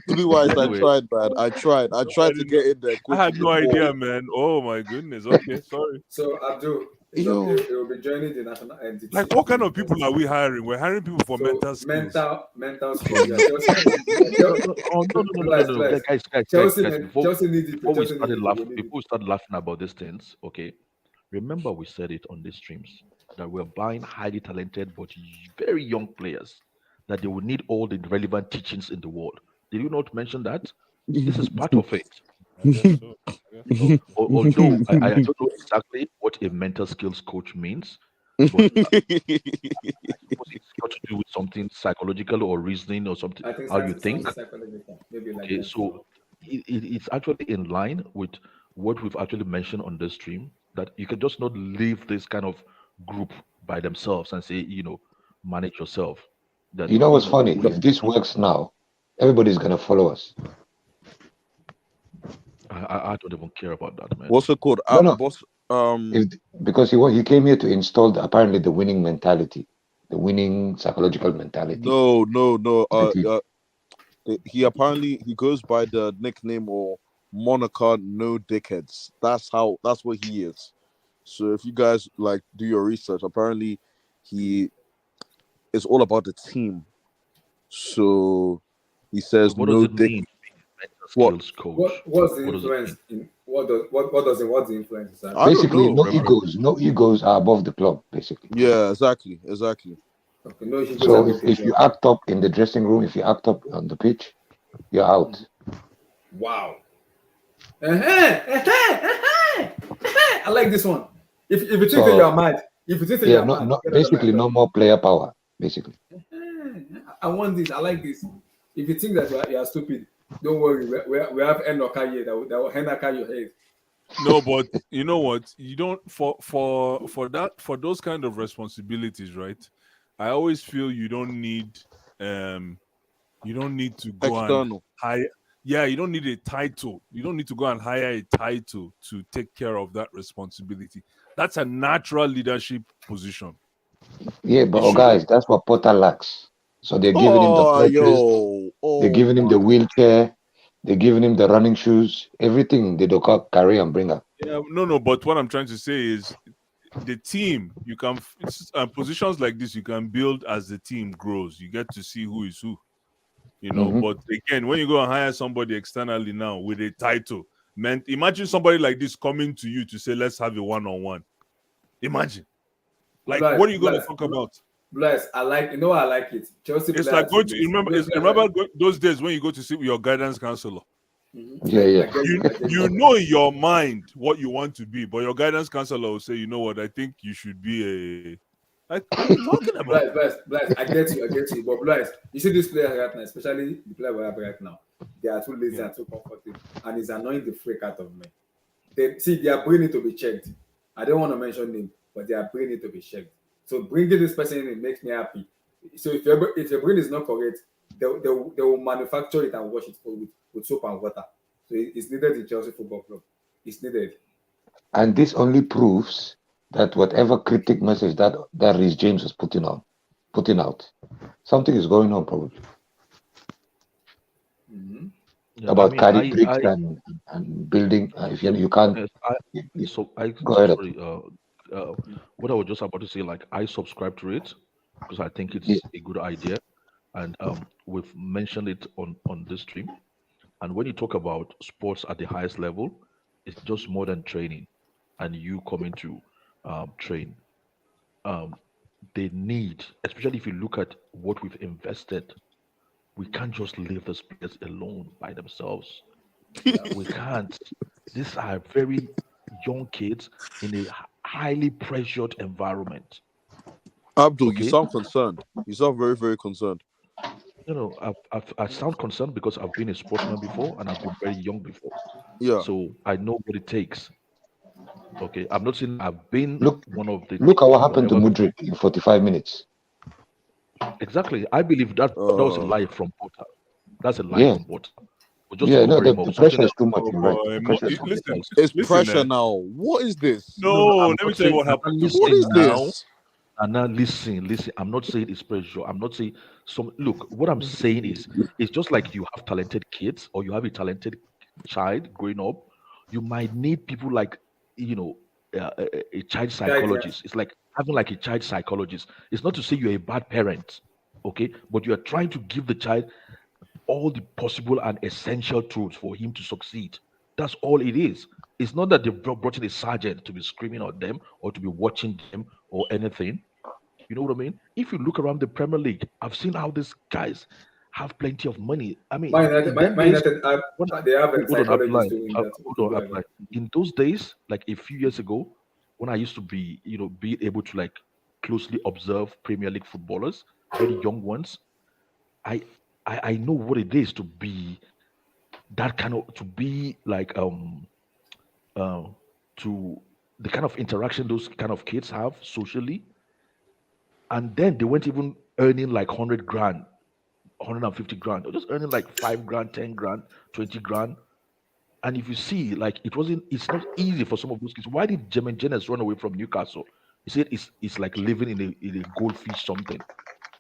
Blue eyes. Anyway. I tried, man. I tried to get in there. I had no quickly. idea, man. Oh my goodness. Okay, sorry. So Abdul, he will be joining the national entity. Like, what kind of people are we hiring? We're hiring people for mental skills. Mental skills. Yeah, No. Guys, Chelsea needs it. before we Chelsea started needs it. laughing, before we started laughing about these things, okay? Remember we said it on these streams. that we're buying highly talented but very young players that they will need all the relevant teachings in the world. Did you not mention that? This is part of it. I guess so. I guess You so. know, although I don't know exactly what a mental skills coach means, but I suppose it's got to do with something psychological or reasoning or something, I think how you think. something psychological, maybe like Okay, that. so it's actually in line with what we've actually mentioned on the stream that you can just not leave this kind of group by themselves and say, manage yourself. That, You know what's funny? we, If this works now, everybody's gonna follow us. I don't even care about that, man. What's it called? No, no. What's If because he came here to install apparently the winning mentality, the winning psychological mentality no. of the team. He apparently he goes by the nickname or moniker No Dickheads. That's what he is. So if you guys like do your research, apparently he is all about the team. So he So says what does no it dick. mean to be a mental What? skills coach? What's the What does it influence mean? in what's the influence exactly? I don't Basically, know. no egos. No egos are above the club. Basically. Yeah, exactly. Okay, no, he goes So above the if you club. act up in the dressing room, if you act up on the pitch, you're out. Wow. I like this one. If you think that you So are mad, if you think that you yeah, are mad, no, get out of my basically club. no more player power. Basically. I want this. I like this. If you think that you are stupid, don't worry. We have Enoka here that will Enoka your head. No, but you know what? You don't for those kind of responsibilities, right? I always feel you don't need to go and External. hire. Yeah, you don't need a title. You don't need to go and hire a title to take care of that responsibility. That's a natural leadership position. Yeah, but It oh should. guys, that's what Potter lacks. So they're giving him the Oh crutches, yo. they're Oh giving him the my. wheelchair, they're giving him the running shoes, everything they don't carry and bring up. Yeah, no. But what I'm trying to say is, the team you can positions like this you can build as the team grows. You get to see who is who. Mm-hmm. But again, when you go and hire somebody externally now with a title, man, imagine somebody like this coming to you to say, let's have a one-on-one. Imagine. Like, what are you going to talk about? Bless. I like. You know, I like it. Chelsea It's players like do going to this. remember those days when you go to sit with your guidance counselor. Yeah. You know in your mind what you want to be, but your guidance counselor will say, you know what, I think you should be a. Like, what are you talking about? Bless. I get you. But Bless, you see this player right now, especially the player we have right now. They are too lazy and too comfortable, and it's annoying the freak out of me. They are bringing it to be checked. I don't want to mention name, but they are bringing it to be checked. So bringing this person in makes me happy. So if your brain is not correct, they will manufacture it and wash it with soap and water. So it's needed in Chelsea Football Club. It's needed. And this only proves that whatever critic message that Rhys James was putting out, something is going on probably. Mm-hmm. Yeah, About carry bricks and building. If you can't, yes, go ahead. sorry. What I was just about to say, like I subscribe to it because I think Yeah. it's a good idea, and we've mentioned it on this stream. And when you talk about sports at the highest level, it's just more than training, and you coming to train. Um, they need, especially if you look at what we've invested, we can't just leave these players alone by themselves. We can't. These are very young kids in a highly pressured environment. Abdul, you Okay, sound concerned. You sound very, very concerned. I sound concerned because I've been a sportsman before and I've been very young before, Yeah. so I know what it takes. Okay, I'm not saying I've been Look one of the at what happened to whatever. Mudrik in 45 minutes. Exactly, I believe that was a lie from Potter. That's a lie Yeah. from Potter. But just to Yeah, no, cover him the up, something pressure else. is too much. Oh You're right. boy, The pressure is too much. listen, It's listen. pressure now. What is this? No, I'm let me not tell you saying. what I'm happened not to What listening is Mudrik. now. this? And now listen. I'm not saying it's pressure. I'm not saying some. Look, what I'm saying is, it's just like you have talented kids or you have a talented child growing up. You might need people like, you know, a child Guidance. psychologist. It's like having like a child psychologist. It's not to say you're a bad parent, okay, but you are trying to give the child all the possible and essential tools for him to succeed. That's all it is. It's not that they've brought in a sergeant to be screaming at them or to be watching them or anything. You know what I mean? If you look around the Premier League, I've seen how these guys have plenty of money. I mean, Man United, in them Man days, United have, when, they have a hold on, psychologist Abdullah, doing that. hold Okay, on, go ahead. Abdullah. In those days, like a few years ago, when I used to be, be able to like closely observe Premier League footballers, very young ones, I I know what it is to be that kind of to be like uh, to the kind of interaction those kind of kids have socially, and then they weren't even earning like 100 grand, 150 grand, they're just earning like 5 grand, 10 grand, 20 grand. And if you see, like it's not easy for some of those kids. Why did Jermaine Jennings run away from Newcastle? He said it's like living in a goldfish something.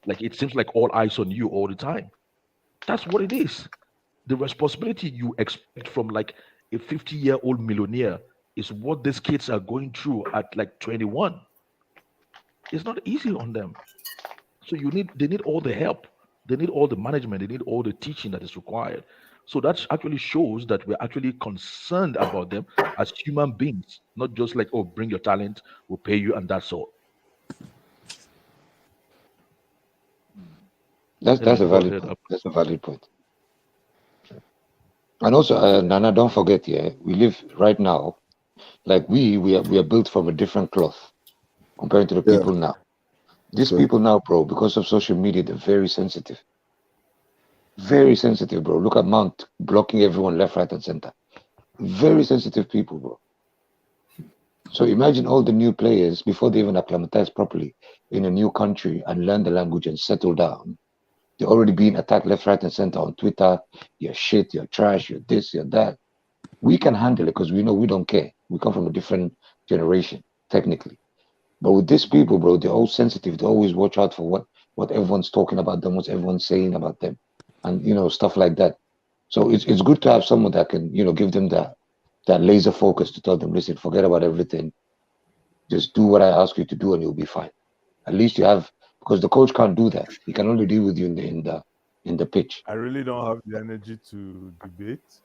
Like it seems like all eyes on you all the time. That's what it is. The responsibility you expect from like a 50-year-old millionaire is what these kids are going through at like 21. It's not easy on them. So they need all the help, they need all the management, they need all the teaching that is required. So that actually shows that we're actually concerned about them as human beings, not just like, oh, bring your talent, we'll pay you, and that's all. That's a Anyway, go valid ahead. point. That's a valid point. And also, Nana, don't forget, yeah, we live right now. Like we are built from a different cloth compared to the Yeah. people now. These Okay. people now, bro, because of social media, they're very sensitive. Very sensitive, bro. Look at Mount blocking everyone left, right, and center. Very sensitive people, bro. So imagine all the new players before they even acclimatize properly in a new country and learn the language and settle down. They're already being attacked left, right, and center on Twitter. You're shit, you're trash, you're this, you're that. We can handle it because we know we don't care. We come from a different generation, technically. But with these people, bro, they're all sensitive. They always watch out for what everyone's talking about them, what everyone's saying about them, and stuff like that. So it's good to have someone that can give them that laser focus to tell them, listen, forget about everything, just do what I ask you to do, and you'll be fine. At least you have, because the coach can't do that. He can only deal with you in the pitch. I really don't have the energy to debate.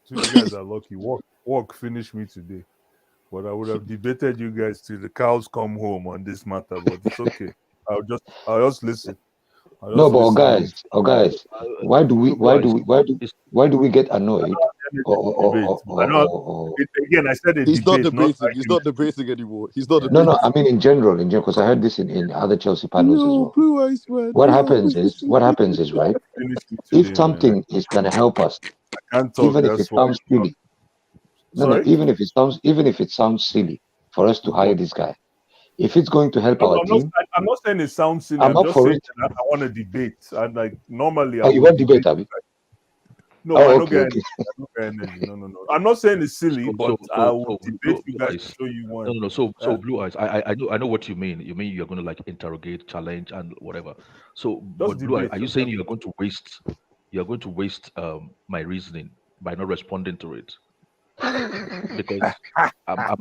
So you guys are lucky. Work finished me today. But I would have debated you guys till the cows come home on this matter. But it's okay. I'll just listen. No, but guys, why do we get annoyed? Again, I said He's not debate. debating. He's not debating anymore. He's not No, debating. I mean in general, because I heard this in other Chelsea panels as well. Blue Eyes, man. What happens is, right? If something is gonna help us, I can't talk, even if it sounds silly. No, even if it sounds silly for us to hire this guy, if it's going to help our team, I'm not saying it sounds silly. I'm I'm up just for saying it. that I want to debate. And like normally, you want debate, Abby? No, I don't okay. get energy. No. I'm not saying it's silly, but I will debate you guys to show you one. No. So Blue Eyes, I know what you mean. You mean you're going to like interrogate, challenge, and whatever. So, but Blue Eyes, are you saying you're going to waste my reasoning by not responding to it? Because I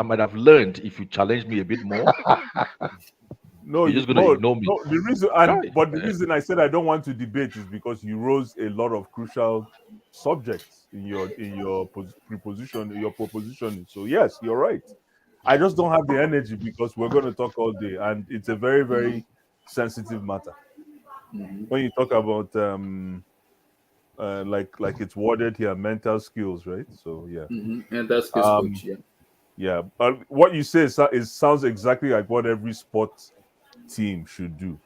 might have learned if you challenge me a bit more. No, you're just gonna ignore me. No, the reason I said I don't want to debate is because you rose a lot of crucial subjects in your proposition. So yes, you're right. I just don't have the energy because we're going to talk all day, and it's a very, very sensitive matter. When you talk about like it's worded here, mental skills, right? So yeah, and that's skills coach. Yeah, but what you say sounds exactly like what every sports team should do,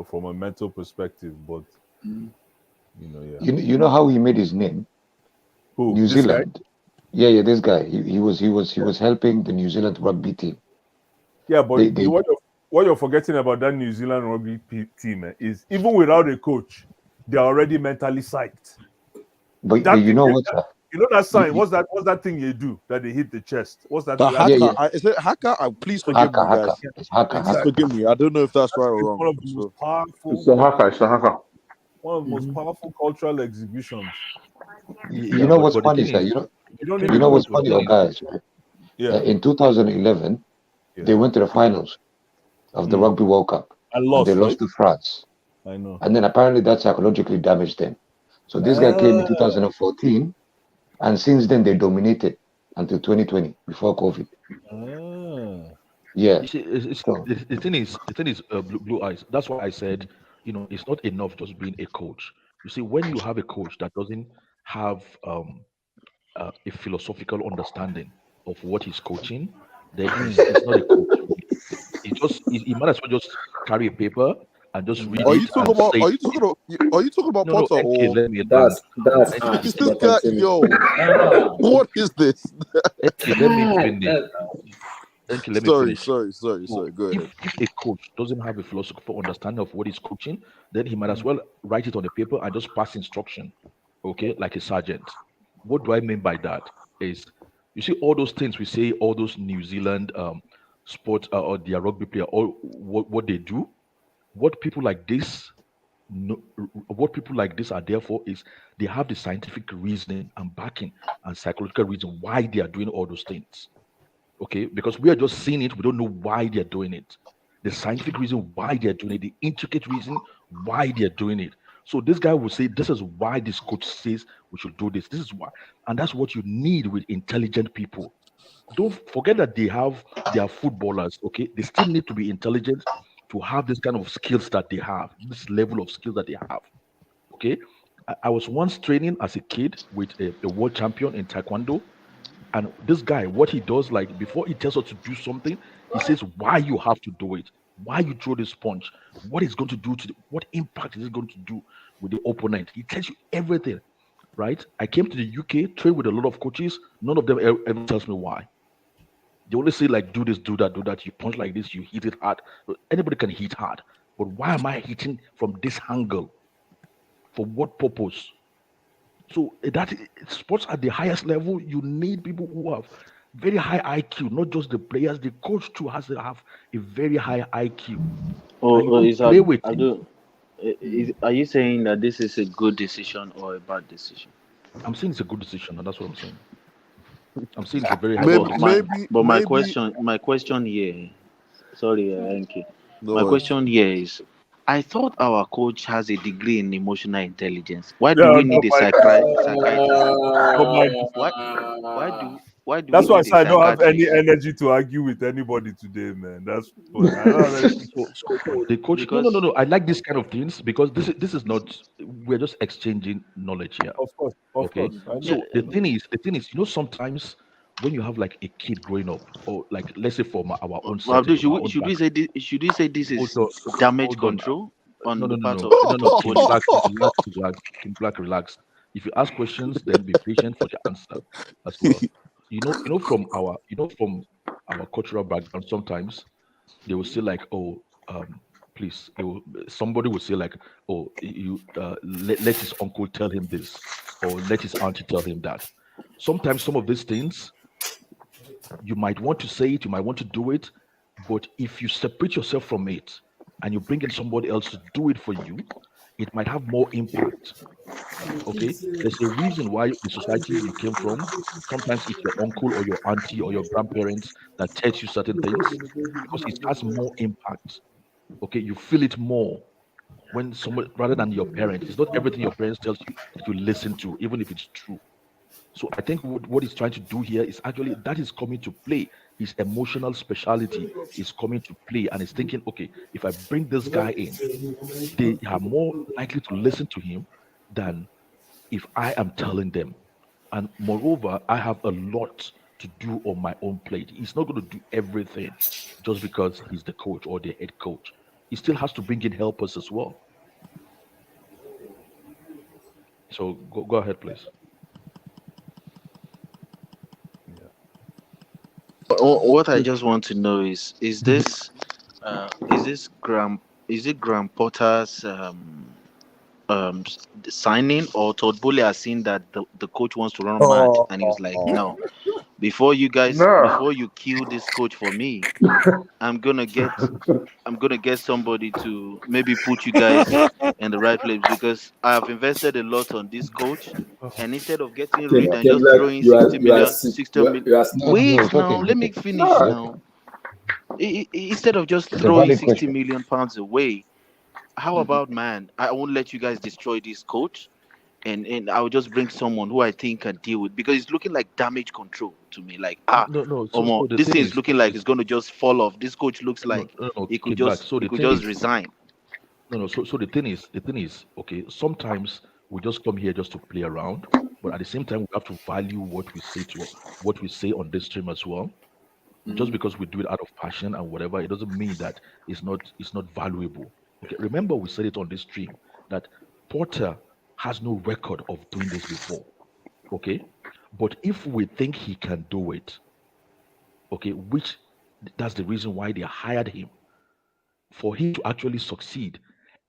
from a mental perspective. But yeah. You know how he made his name? Who? New Zealand. Yeah, this guy. He was helping the New Zealand rugby team. Yeah, but what you're forgetting about that New Zealand rugby team is even without a coach, they're already mentally psyched. But you know what? You know that sign? What's that thing you do that they hit the chest? What's that? The haka. Is it haka? Please forgive me, guys. It's haka. Please forgive me. I don't know if that's right or wrong. One of the most powerful. It's a haka. One of the most powerful cultural exhibitions. You know what's funny, sir? You know what's funny, guys? Right? Yeah. In 2011, they went to the finals of the Rugby World Cup and lost. They lost to France. I know. And then apparently that psychologically damaged them. So this guy came in 2014, and since then they dominated until 2020 before COVID. Ah. Yeah. You see, So the thing is, blue eyes. That's why I said, it's not enough just being a coach. You see, when you have a coach that doesn't have a philosophical understanding of what he's coaching, then he's not a coach. He might as well just carry a paper and just read Are you it talking and about? say, Are you talking about? Are you talking about no, Potter NK, or let me land. That's NK, is harsh, this but guy? continue. Yo, Ah, what is this? NK, let me finish. that, NK, let me Sorry, finish. sorry, sorry, So sorry. Go ahead. if a coach doesn't have a philosophical understanding of what he's coaching, then he might as well write it on the paper and just pass instruction, okay, like a sergeant. What do I mean by that? Is you see all those things we say, all those New Zealand sports or their rugby player, all what they do, what people like this no, what people like this are there for is they have the scientific reasoning and backing and psychological reason why they are doing all those things. Okay, because we are just seeing it, we don't know why they're doing it. The scientific reason why they're doing it, the intricate reason why they're doing it. So this guy will say, this is why this coach says we should do this. This is why, and that's what you need with intelligent people. Don't forget that they are footballers. Okay, they still need to be intelligent to have this kind of skills that they have, this level of skills that they have. Okay, I was once training as a kid with a world champion in taekwondo, and this guy, what he does, like before he tells us to do something, he says why you have to do it, why you throw this punch, what it's going to do what impact is it going to do with the opponent. He tells you everything, right? I came to the UK, trained with a lot of coaches. None of them ever tells me why. They only say like do this, do that, do that. You punch like this, you hit it hard. Anybody can hit hard, but why am I hitting from this angle? For what purpose? So sports at the highest level, you need people who have very high IQ, not just the players. The coach too has to have a very high IQ, and you don't Is play with him. Abdul, are you saying that this is a good decision or a bad decision? I'm saying it's a good decision, and that's what I'm saying. I'm saying it's a very No, good Maybe, but my decision. maybe, but maybe. my question here, sorry, NK. No My worries. question here is, I thought our coach has a degree in emotional intelligence. Why do Yeah, we no, need a my psychiatrist? no, my Why why do we That's why I need a said I don't have any psychiatrist? energy to argue with anybody today, man. That's funny. I don't have any. So the coach, Because no. I like this kind of things because this is not. We're just exchanging knowledge here. Of Okay, course, I yeah, know. so the thing is, sometimes when you have like a kid growing up, or like let's say from our own setting, Abdul, from our own should we background. say this Hold is on, damage hold on. control No, on no, the no, part no, of no, no. the King coaches? Black, relax. King Black, relax. If you ask questions, then be patient for the answer as well. From our cultural background, sometimes they will say like, "Oh, please," somebody will say like, "Oh, let his uncle tell him this, or let his auntie tell him that." Sometimes some of these things you might want to say it, you might want to do it, but if you separate yourself from it and you bring in somebody else to do it for you, it might have more impact. Okay, there's a reason why the society you came from, sometimes it's your uncle or your auntie or your grandparents that tells you certain things because it has more impact. Okay, you feel it more when someone rather than your parents. It's not everything your parents tells you that you listen to, even if it's true. So I think what he's trying to do here is actually that is coming to play. His emotional speciality is coming to play, and he's thinking, okay, if I bring this guy in, they are more likely to listen to him than if I am telling them. And moreover, I have a lot to do on my own plate. He's not going to do everything just because he's the coach or the head coach. He still has to bring in helpers as well. So go ahead, please. What I just want to know is this Graham Potter's signing, or Todd Bowley has seen that the coach wants to run mad and he was like, Oh, no, before you kill this coach for me, I'm gonna get somebody to maybe put you guys in the right place, because I have invested a lot on this coach, and instead of getting rid and just Like throwing you are 60 million, 60 million. you are no, Wait it's now, okay. let me finish now. Instead of just It's a throwing valid 60 question. million pounds away, how about, man, I won't let you guys destroy this coach. and I'll just bring someone who I think can deal with, because it's looking like damage control to me. Like No. So the this thing thing is is, looking like it's going to just fall off. This coach looks like he could Keep back. just So he the could thing just is, resign. no. So the thing is, okay. Sometimes we just come here just to play around, but at the same time, we have to value what we say on this stream as well. Just because we do it out of passion and whatever, it doesn't mean that it's not valuable. Okay, remember we said it on this stream that Porter has no record of doing this before. Okay, but if we think he can do it, okay, which that's the reason why they hired him. For him to actually succeed,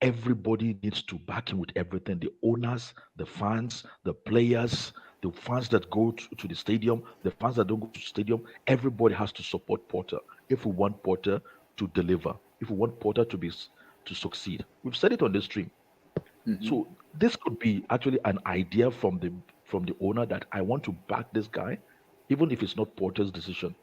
everybody needs to back him with everything. The owners, the fans, the players, the fans that go to the stadium, the fans that don't go to the stadium, everybody has to support Porter if we want Porter to deliver, if we want Porter to succeed. We've said it on the stream. So this could be actually an idea from the owner that I want to back this guy, even if it's not Porter's decision.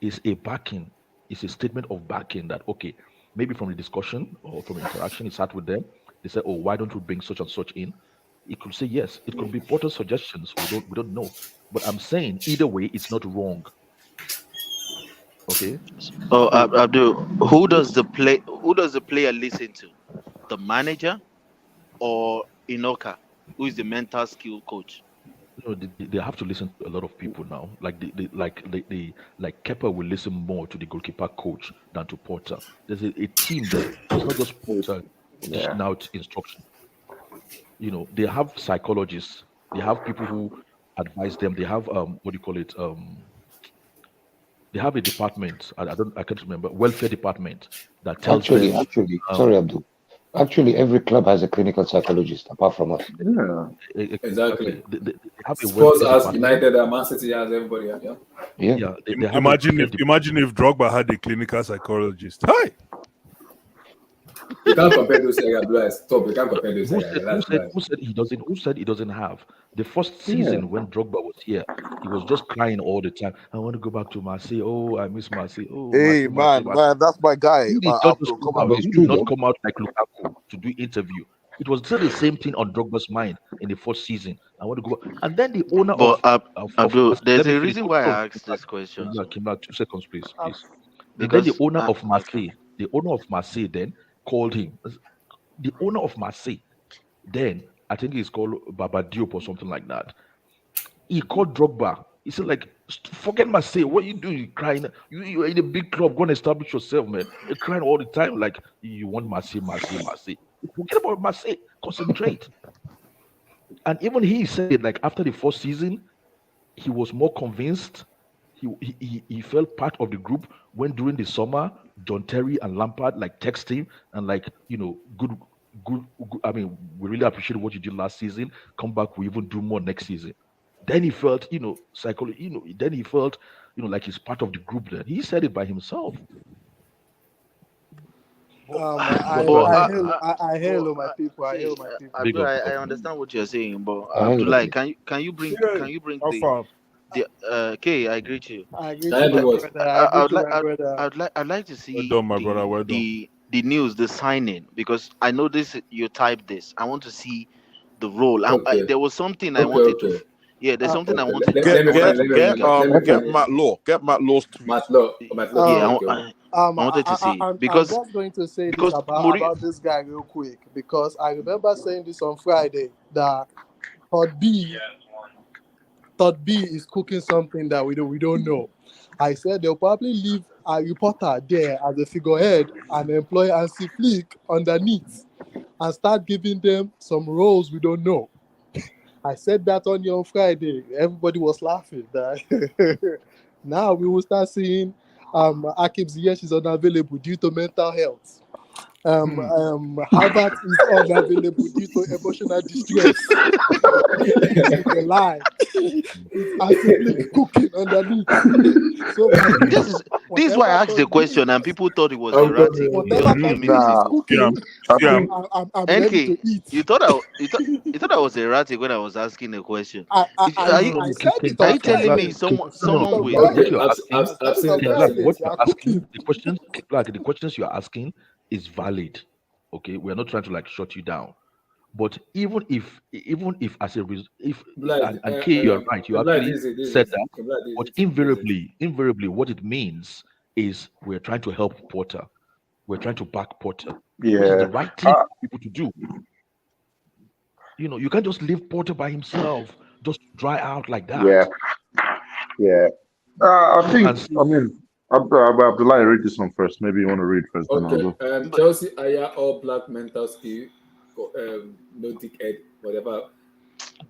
Is a backing, is a statement of backing that okay, maybe from the discussion or from interaction he sat with them, they said, oh, why don't we bring such and such in? He could say yes. It could be Porter's suggestions. We don't know. But I'm saying either way, it's not wrong. Okay. Oh, So Abdul, who does the player listen to? The manager or Enoka, who is the mental skill coach? they have to listen to a lot of people now. Like like Kepa will listen more to the goalkeeper coach than to Porter. There's a team there. It's not just Porter dishing out instruction. They have psychologists. They have people who advise them. They have what do you call it? They have a department. I can't remember, welfare department that tells Actually, them. sorry, Abdul. Actually, every club has a clinical psychologist apart from us. Yeah, Exactly. exactly. They have a Spurs welfare has department. United, Mancity has everybody. Yeah. Yeah. Yeah, they have a Imagine welfare if imagine if Drogba had a clinical psychologist. Hi. You can't compare those guys. Stop. You can't compare those Who guys. said who That's said right. who said he doesn't who said he doesn't have the first Yeah. season when Drogba was here, he was just crying all the time. I want to go back to Marseille. Oh, I miss Marseille. Oh, Hey, Marseille. man, that's my guy. He did not just Abdul, come come out. on. But it's He true, did not though. come out like Lukaku to do interview. It was still the same thing on Drogba's mind in the first season. I want to go back. And then the owner But of Abdul, Marseille, there's let me a finish. reason Hold why on, I asked this question. Kimla, 2 seconds, please. And then the Because owner of Marseille, then called him. The owner of Marseille, then I think he's called Baba Diop or something like that. He called Drogba. He said, like, forget Marseille. What you doing? You crying? You're in a big club. Go and establish yourself, man. You're crying all the time. Like, you want Marseille. Forget about Marseille. Concentrate. And even he said it, like, after the first season, he was more convinced. He felt part of the group when during the summer, John Terry and Lampard like text him and like, good. I mean, we really appreciate what you did last season. Come back, we even do more next season. Then he felt, psychology, then he felt, like he's part of the group. Then he said it by himself. I but hail my people. I hail my people. Big Abdul, up, I big up. understand what you're saying, but I hear Abdullah, you. can you bring Yeah, how the far? okay, I agree to you. I agree Can to I do my what? brother. I I agree would to like my brother. I'd like to Well see done, my brother. Well done. the news, the signing, because I know this. You typed this. I want to see the role. Okay. There was something I Okay. wanted to. Okay. Yeah, there's something I Okay. wanted Let, to. let I me Get wanted finish. to. Let me finish. Let me get finish. Matt Law's tweet. Matt Law. Yeah, Okay. I wanted to see I'm because just going to say this because about this guy real quick because I remember saying this on Friday that Todd B is cooking something that we don't know. I said they'll probably leave a reporter there as a figurehead and employ Hansi Flick underneath and start giving them some roles we don't know. I said that on Friday. Everybody was laughing. Now we will start seeing Akib Ziyech is unavailable due to mental health. Harvard is unavailable due to emotional distress. It's a lie. It's actively cooking underneath. So this is why I asked the question and people thought it was erratic whatever a few Todd B minutes is ago. cooking, Yeah. I'm ready to NK, eat. you thought I was erratic when I was asking a question. I Are said it you on telling me Friday. someone On with What Friday. you're I've asking, I said it on seen Black, Friday. what They you're are asking, cooking. the questions you're asking is valid. Okay, we're not trying to like shut you down. But even if as a if Blood, and K, you are right. You blood. actually said that. Blood. But This is. invariably, what it means is we're trying to help Porter. We're trying to back Porter, which is Yeah. the right thing for people to do. You can't just leave Porter by himself, just dry out like Yeah. that. Yeah. I think. And see, I mean, Abdullah, read this one first. Maybe you want to read first, then I'll Okay. go. But Chelsea hire all black mental skill. No dickhead, whatever.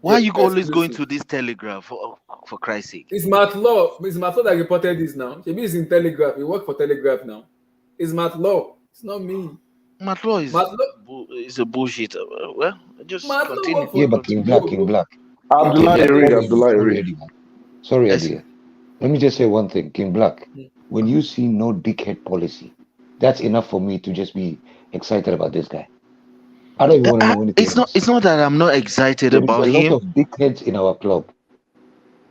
why are Deal you always going exclusive. to this Telegraph for Christ's sake? It's Matt Law. It's Matt Law that reported this now. Maybe it's in Telegraph. He work for Telegraph now. It's Matt Law. It's not me. Matlow Matt Law. is a bullshit. Well, just Matt Law continue. work Yeah, for but continue. King Black. Abdullah, Sorry, read. Eddie. Abdullah, Sorry, read. Eddie. Man. Sorry, Yes. Eddie. Let me just say one thing, King Black. When you see no dickhead policy, that's enough for me to just be excited about this guy. I don't even want to know anything It's else. not that I'm not excited There is about a lot him. of dickheads in our club.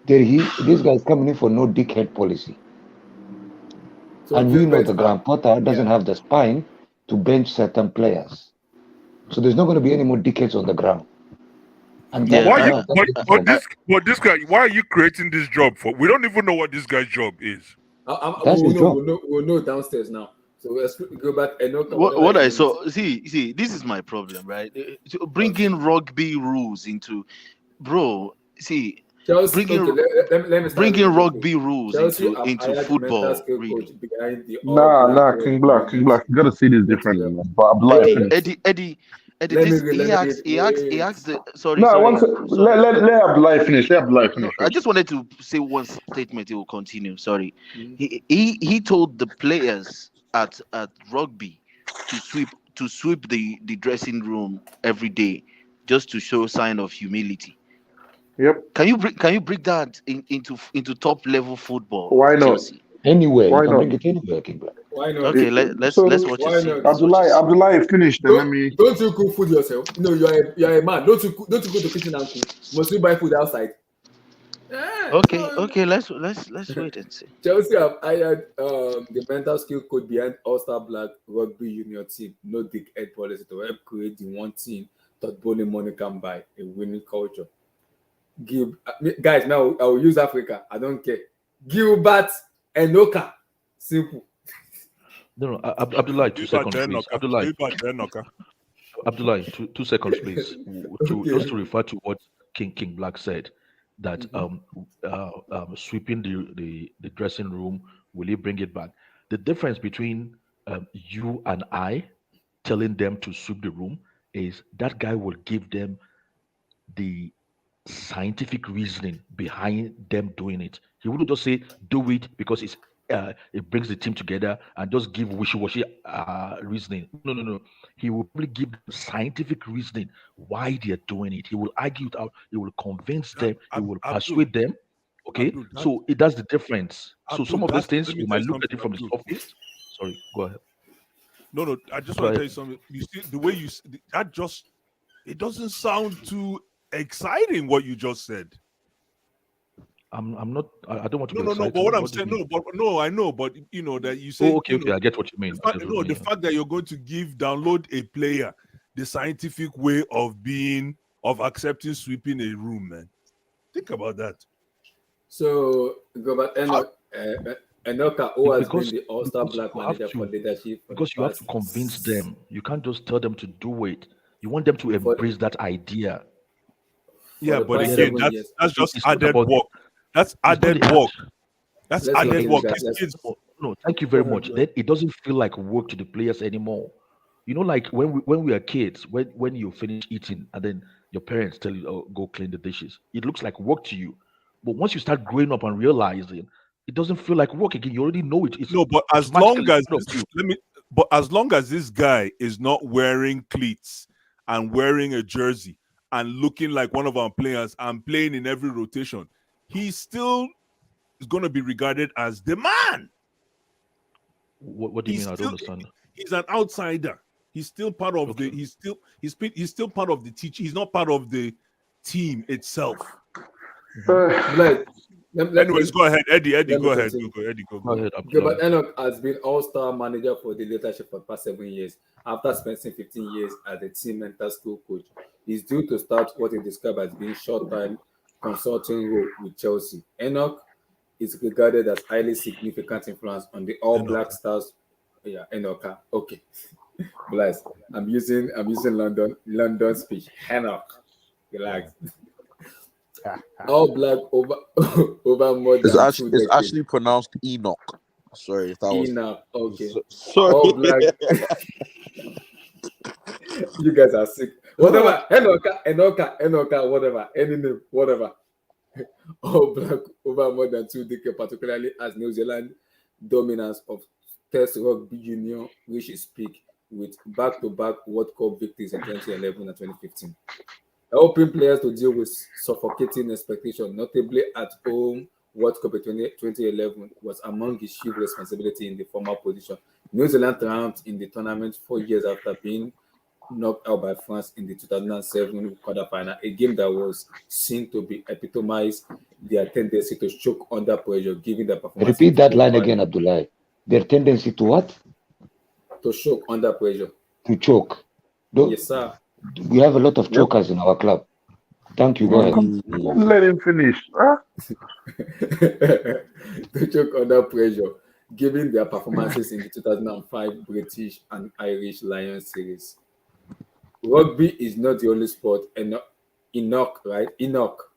This guy's coming in for no dickhead policy. So And we know Gilbert, the Grand Potter doesn't have the spine to bench certain players. So there's not going to be any more dickheads on the ground. And Yeah, Why you? that's But this guy? Why are you creating this job for? We don't even know what this guy's job is. his job. We'll know downstairs now. So let's go back. Enoka, what I saw. See, this is my problem, right? Bringing rugby rules into, bro. See, Chelsea. Okay, let me start bringing with rugby rules Chelsea into hired mental football. skill Really, coach behind the all Nah, black King Black. You gotta see this differently, man. But I Abdullah, get finish. Eddie. Let me This read. he asked the sorry. No, I want to let Abdullah finish. Let Abdullah No, finish I first. just wanted to say one statement. He will continue. Sorry, he told the players at rugby to sweep the dressing room every day, just to show sign of humility. Yep. Can you bring that into top level football? Why not? Chelsea? Anywhere. Why you can not? bring it anywhere, King Black. Why not? Okay, let's So watch it. Why See. not? Let's watch it. See. Abdullah finished. Then let me. Don't you cook food yourself? No, you're a man. Don't you go to the kitchen and cook? Must you buy food outside? Okay. Let's wait and see. Chelsea have hired the mental skill coach behind All-Star Black Rugby Union team. No dickhead policy to help create the one team that only money can buy a winning culture. Guys, now I will use Africa. I don't care. Gilbert Enoka. Simple. No, Abdullah, 2 seconds, please. Abdullah, 2 seconds, please. Just to refer to what King Black said, that sweeping the dressing room, will he bring it back? The difference between you and I telling them to sweep the room is that guy will give them the scientific reasoning behind them doing it. He wouldn't just say do it because it brings the team together and just give wishy-washy reasoning. No. He will probably give them scientific reasoning why they're doing it. He will argue it out. He will convince them. He will persuade them. Okay, so that's the difference. So some of these things you might look at it from the surface. Sorry, go ahead. No, I just want to tell you something. You see the way it doesn't sound too exciting what you just said. I'm not. I don't want to. No. But what I'm saying, I know. But you know that you say. Oh, okay. I get what you mean. The fact that you're going to download a player the scientific way of accepting sweeping a room, man. Think about that. So go back Enoka, who has been the All-Star Black manager for leadership. Because you have to convince them. You can't just tell them to do it. You want them to embrace that idea. Yeah, but again, that's just added work. That's added work. That's added work. No, thank you very much. Then it doesn't feel like work to the players anymore. You know, like when we are kids, when you finish eating and then your parents tell you, "Oh, go clean the dishes," it looks like work to you. But once you start growing up and realizing, it doesn't feel like work again. You already know it. But as long as this guy is not wearing cleats and wearing a jersey and looking like one of our players and playing in every rotation, he still is going to be regarded as the man. What do you mean? I don't understand. He's an outsider. He's still part of he's still part of the team. He's not part of the team itself. Anyways, go ahead, Eddie. Go ahead. Go ahead. But Enoch has been All-Star manager for the leadership for the past 7 years. After spending 15 years as a team mental school coach, He's due to start what he described as being short-time consulting role with Chelsea. Enoch is regarded as highly significant influence on the All Black Enoka. Stars. Yeah, Enoka. Okay, bless. I'm using London speech. Enoch. Relax. All Black over over more than two It's decades. actually pronounced Enoch. Sorry if that was Enoch. Okay. sorry. All Black. You guys are sick. Whatever. Enoka, whatever. Any name, whatever. All Black over more than 2 decades, particularly as New Zealand dominance of Test Rugby Union reached its peak with back-to-back World Cup victories in 2011 and 2015. Helping players to deal with suffocating expectations, notably at home World Cup in 2011, was among his chief responsibility in the former position. New Zealand triumphed in the tournament 4 years after being knocked out by France in the 2007 quarterfinal, a game that was seen to be epitomized their tendency to choke under pressure, given their performance in Repeat that line over again, Abdullah. Their tendency to what? to choke under pressure. To choke. Yes, sir. We have a lot of chokers in our club. Thank you. Go ahead. Let him finish. Huh? To choke under pressure, given their performances in the 2005 British and Irish Lions series. Rugby is not the only sport. Enoch, right? Enoch.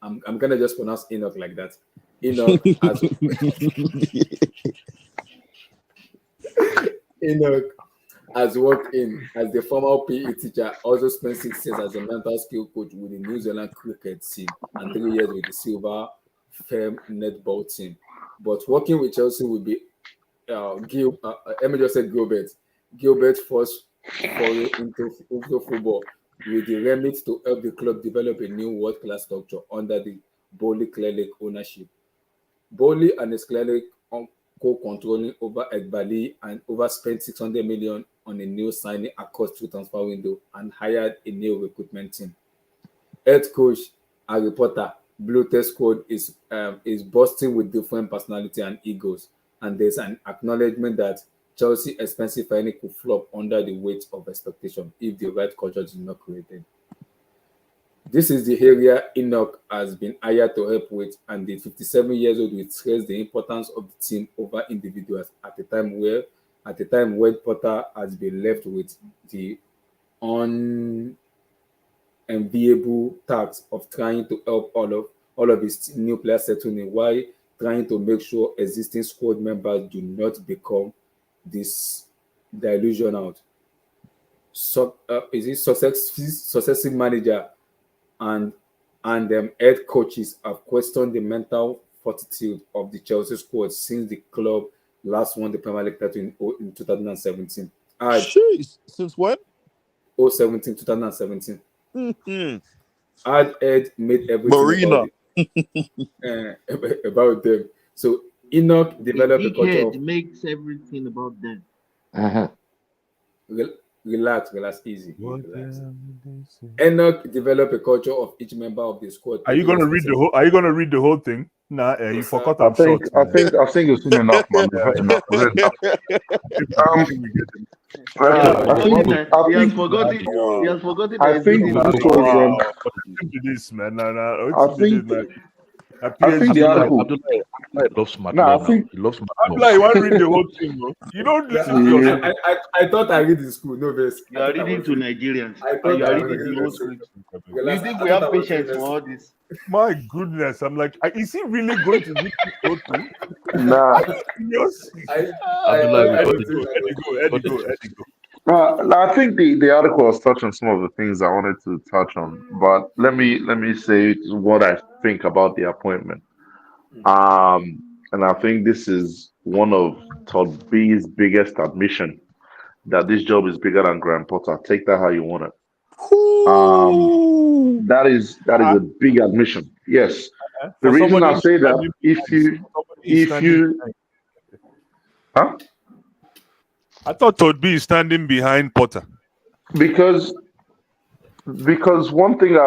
I'm gonna just pronounce Enoch like that. Enoch as Enoch has worked in as the former PE teacher, also spent 6 years as a mental skill coach with the New Zealand cricket team and 3 years with the Silver Firm netball team. But working with Chelsea will be let me just say Gilbert. Gilbert's first foray into football with the remit to help the club develop a new world-class structure under the Bowley Clearlake ownership. Bowley and his Clearlake co-controlling over Egbali and overspent 600 million on a new signing across two transfer window and hired a new recruitment team. Head coach and reporter Blue Test Squad is bursting with different personality and egos, and there's an acknowledgement that Chelsea expensive signing could flop under the weight of expectation if the right culture is not created. This is the area Enoch has been hired to help with, and the 57 years old will stress the importance of the team over individuals at the time when Potter has been left with the unenviable task of trying to help all of his new players settle in while trying to make sure existing squad members do not become this delusion out. Is it successive manager and head coaches have questioned the mental fortitude of the Chelsea squad since the club last won the Premier League title in 2017. Jeez, since when? 2017. Ed made Marina. About them. So Enoch The developed a big culture head of makes everything about them. relax, easy, relax. Enoch developed a culture of each member of the squad. Are you gonna read the whole? Are you gonna read the whole thing? Nah, you Yes, sir. forgot I I'm think short. I think I think you've seen enough, man. We've heard enough. We've heard enough. I think He has forgotten. He has forgotten I that think he's this reading was Wow. What this, man? I think I think the Abdullah, article. Abdullah loves smart No, I love now. think He loves smart love. Abdullah, you want to read the whole thing, bro? You don't listen to yourself. I thought I read in school. No, verse. You are reading to Nigerians, I and thought you I are was reading the reading whole this. script. You Relax, think I we thought have I was patience reading for this. all this? My goodness, I'm like, is he really going to read this whole thing? nah. Are you serious? Abdullah, we Eddie, got go, Eddie, go. I think the article was touching some of the things I wanted to touch on, but let me say what I think about the appointment. And I think this is one of Todd B's biggest admission that this job is bigger than Graham Potter. Take that how you want it. Ooh. That is a big admission. Yes. The For reason I somebody say that standing if you huh? I thought Todd B is standing behind Potter. Because one thing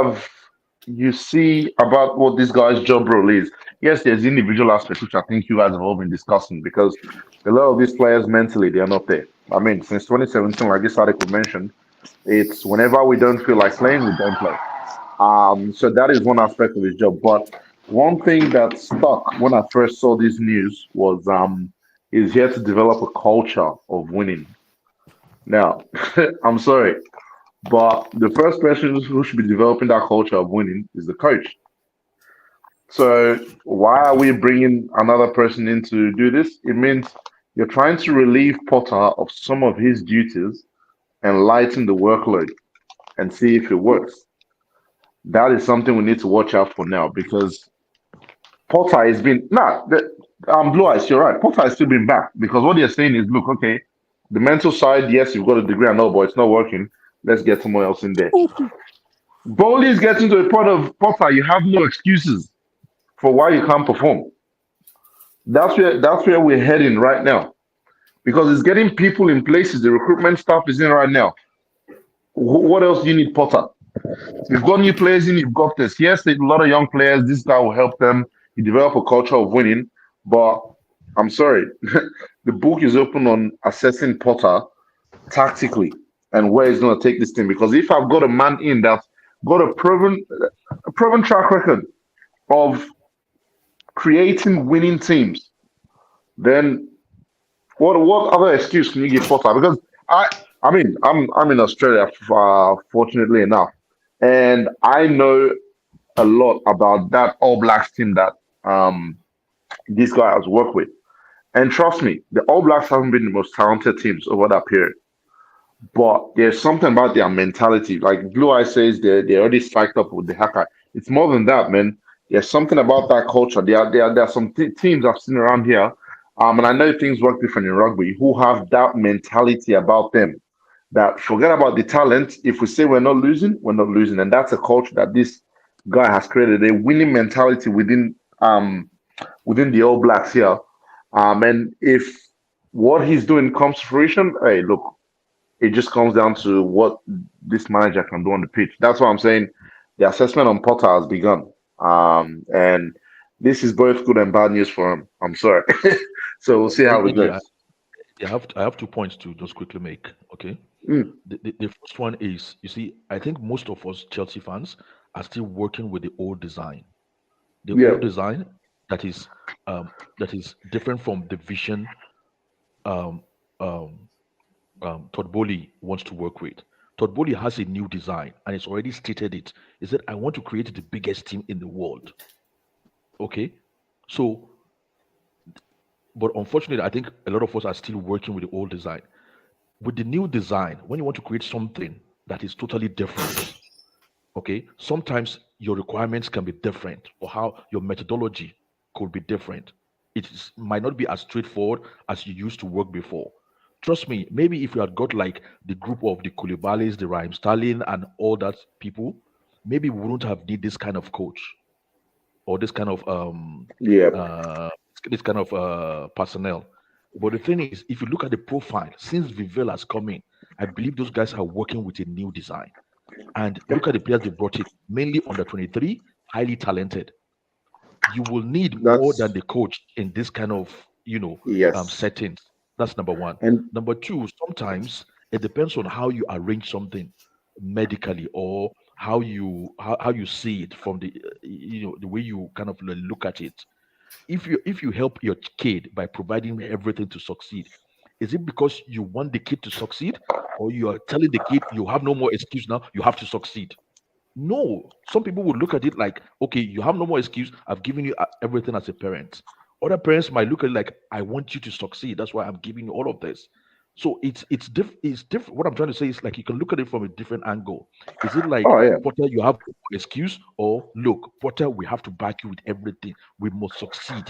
you see about what this guy's job role is, yes, there's individual aspects which I think you guys have all been discussing because a lot of these players mentally they are not there. I mean, since 2017, like this article mentioned, It's whenever we don't feel like playing, we don't play. So that is one aspect of his job. But one thing that stuck when I first saw this news was he's here to develop a culture of winning. Now, I'm sorry, but the first person who should be developing that culture of winning is the coach. So why are we bringing another person in to do this? It means you're trying to relieve Potter of some of his duties and lighten the workload and see if it works. That is something we need to watch out for now because Potter has been Blue Eyes, you're right. Potter has still been back because what they're saying is, look, okay, the mental side, yes, you've got a degree, I know, but it's not working. Let's get someone else in there. Bowley is getting to a point of Potter, you have no excuses for why you can't perform. That's where we're heading right now. Because it's getting people in places, the recruitment staff is in right now. What else do you need, Potter? You've got new players in, you've got this. Yes, a lot of young players. This guy will help them. You develop a culture of winning. But I'm sorry, the book is open on assessing Potter tactically and where he's going to take this team. Because if I've got a man in that's got a proven track record of creating winning teams, then what other excuse can you give Potter? Because I'm in Australia, fortunately enough, and I know a lot about that All Blacks team that um this guy has worked with. And trust me, the All Blacks haven't been the most talented teams over that period. But there's something about their mentality. Like Blue Eye says, they're already psyched up with the hacker. It's more than that, man. There's something about that culture. There are some teams I've seen around here, and I know things work different in rugby, who have that mentality about them. That forget about the talent. If we say we're not losing, we're not losing, and that's a culture that this guy has created a winning mentality within the All Blacks here. And if what he's doing comes to fruition, hey, look, it just comes down to what this manager can do on the pitch. That's why I'm saying the assessment on Potter has begun. And this is both good and bad news for him. I'm sorry. So we'll see how it Yeah, goes. I have 2 points to just quickly make. Okay, Mm, the first one is, you see, I think most of us Chelsea fans are still working with the old design. The yeah, old design that is that is different from the vision um, um, Todd Bowley wants to work with. Todd Bowley has a new design and it's already stated it. He said, I want to create the biggest team in the world. Okay. So, but unfortunately, I think a lot of us are still working with the old design. With the new design, when you want to create something that is totally different, okay, sometimes your requirements can be different or how your methodology could be different. Might not be as straightforward as you used to work before. Trust me, maybe if you had got like the group of the Koulibalys, the Raheem Sterling, and all that people, maybe we wouldn't have need this kind of coach or this kind of yeah. uh personnel. But the thing is, if you look at the profile since Vivel has come in, I believe those guys are working with a new design. And look at the players they brought in, mainly under 23, highly talented. You will need more than That's the coach in this kind of yes. settings. That's number one. And Number two, sometimes it depends on how you arrange something medically or how you see it from the way you kind of look at it. If you help your kid by providing everything to succeed, is it because you want the kid to succeed, or you are telling the kid you have no more excuse now, you have to succeed? No, some people would look at it like, okay, you have no more excuse. I've given you everything as a parent. Other parents might look at it like, I want you to succeed. That's why I'm giving you all of this. So it's different. What I'm trying to say is like you can look at it from a different angle. Is it like, oh yeah. Potter, you have no excuse, or look, Potter, we have to back you with everything. We must succeed.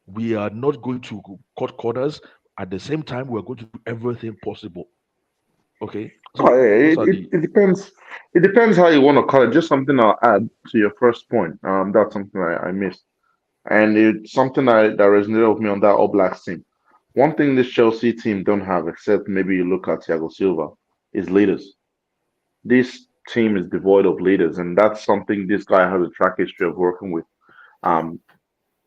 We are not going to cut corners. At the same time, we're going to do everything possible. Okay, Oh, so yeah. those It, are it, the it depends. It depends how you want to call it. Just something I'll add to your first point. That's something I missed. And it's something that resonated with me on that All Blacks team. One thing this Chelsea team don't have, except maybe you look at Thiago Silva, is leaders. This team is devoid of leaders, and that's something this guy has a track history of working with. Um,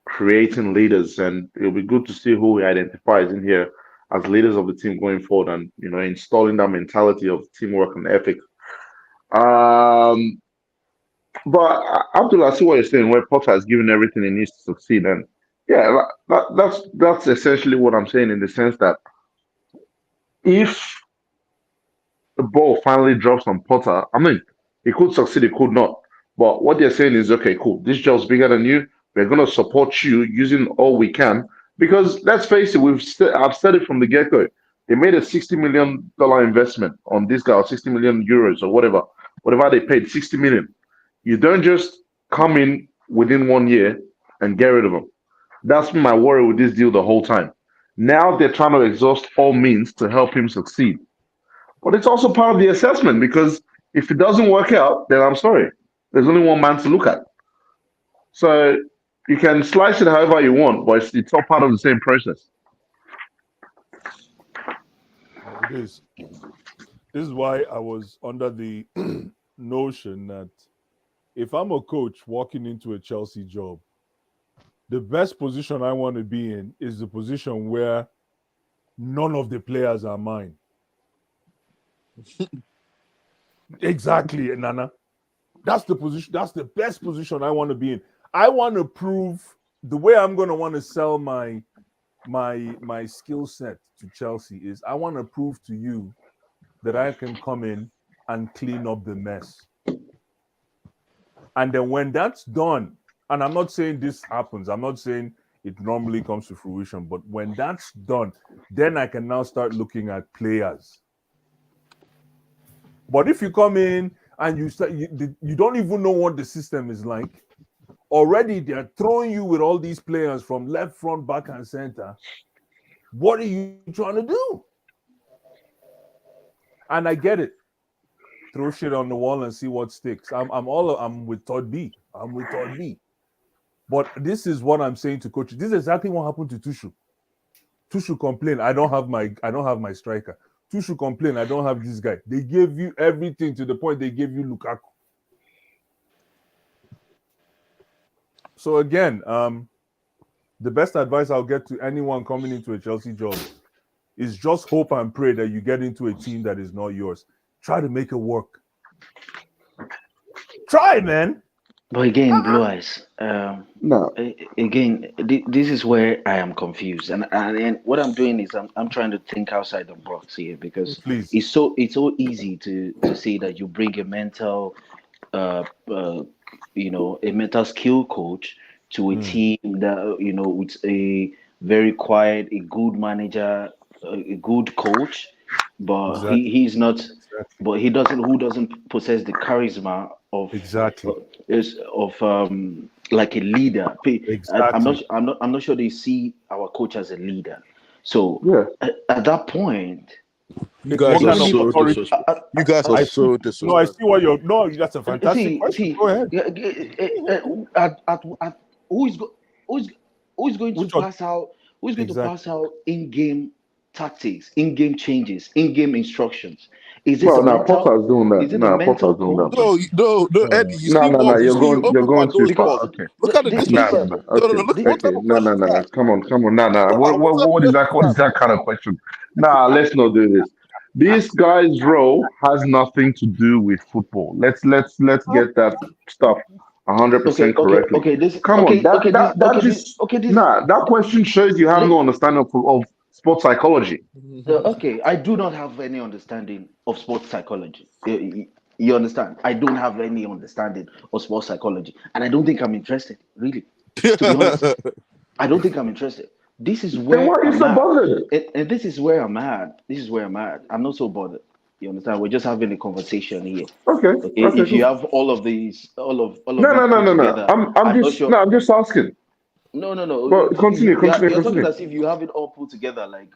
Creating leaders, and it'll be good to see who he identifies in here as leaders of the team going forward, and installing that mentality of teamwork and ethics. Um, but Abdullah, I see what you're saying. Where Potter has given everything he needs to succeed, and yeah, that's essentially what I'm saying in the sense that if the ball finally drops on Potter, I mean, he could succeed, he could not. But what they're saying is, okay, cool. This job's bigger than you. We're going to support you using all we can. Because let's face it, I've said it from the get go. They made a $60 million investment on this guy, or 60 million euros, or whatever they paid, 60 million. You don't just come in within 1 year and get rid of him. That's been my worry with this deal the whole time. Now they're trying to exhaust all means to help him succeed. But it's also part of the assessment because if it doesn't work out, then I'm sorry. There's only one man to look at. So you can slice it however you want, but it's all part of the same process. It is. This is why I was under the notion that if I'm a coach walking into a Chelsea job, the best position I want to be in is the position where none of the players are mine. Exactly, Nana. That's the position. That's the best position I want to be in. I want to prove the way I'm going to want to sell my skill set to Chelsea is I want to prove to you that I can come in and clean up the mess. And then when that's done, and I'm not saying this happens, I'm not saying it normally comes to fruition, but when that's done, then I can now start looking at players. But if you come in and you don't even know what the system is like, already they're throwing you with all these players from left, front, back, and center. What are you trying to do? And I get it. Throw shit on the wall and see what sticks. I'm with Todd B. I'm with Todd B. But this is what I'm saying to coaches. This is exactly what happened to Tuchel. Tuchel complained, I don't have my striker. Tuchel complained, I don't have this guy. They gave you everything to the point they gave you Lukaku. So again, the best advice I'll get to anyone coming into a Chelsea job is just hope and pray that you get into a team that is not yours. Try to make it work. Try, man. But again, Blue Eyes. No. Again, this is where I am confused, and what I'm doing is I'm trying to think outside the box here because it's so easy to say that you bring a mental, a mental skill coach to a team that with a very quiet, a good manager, a good coach, but he's not. Exactly. But he doesn't possess the charisma of like a leader. Exactly. I'm not sure they see our coach as a leader. So at that point, you guys are so disrespectful. You guys are so disrespectful. No, I see what you're. No, that's a fantastic question. Go ahead. Who is going to pass out? Who is going to pass out in-game tactics, in-game changes, in-game instructions? Is this Potter's doing that. Is it a mental coach? No, Eddie. You see no. You're going too far. Okay. Look at the disrespect. No. Come on. No. What is that kind of question? Nah, let's not do this. This guy's role has nothing to do with football. Let's get that stuff 100% correctly. That question shows you have no understanding of sports psychology. Okay, I do not have any understanding of sports psychology. You understand? I don't have any understanding of sports psychology, and I don't think I'm interested. Really, to be honest, I don't think I'm interested. This is where then why are you so bothered? And this is where I'm at. I'm not so bothered. You understand? We're just having a conversation here. Okay. If you have all of these, all of no. Together, I'm just asking. No. Well, continue. You're talking as if you have it all put together, like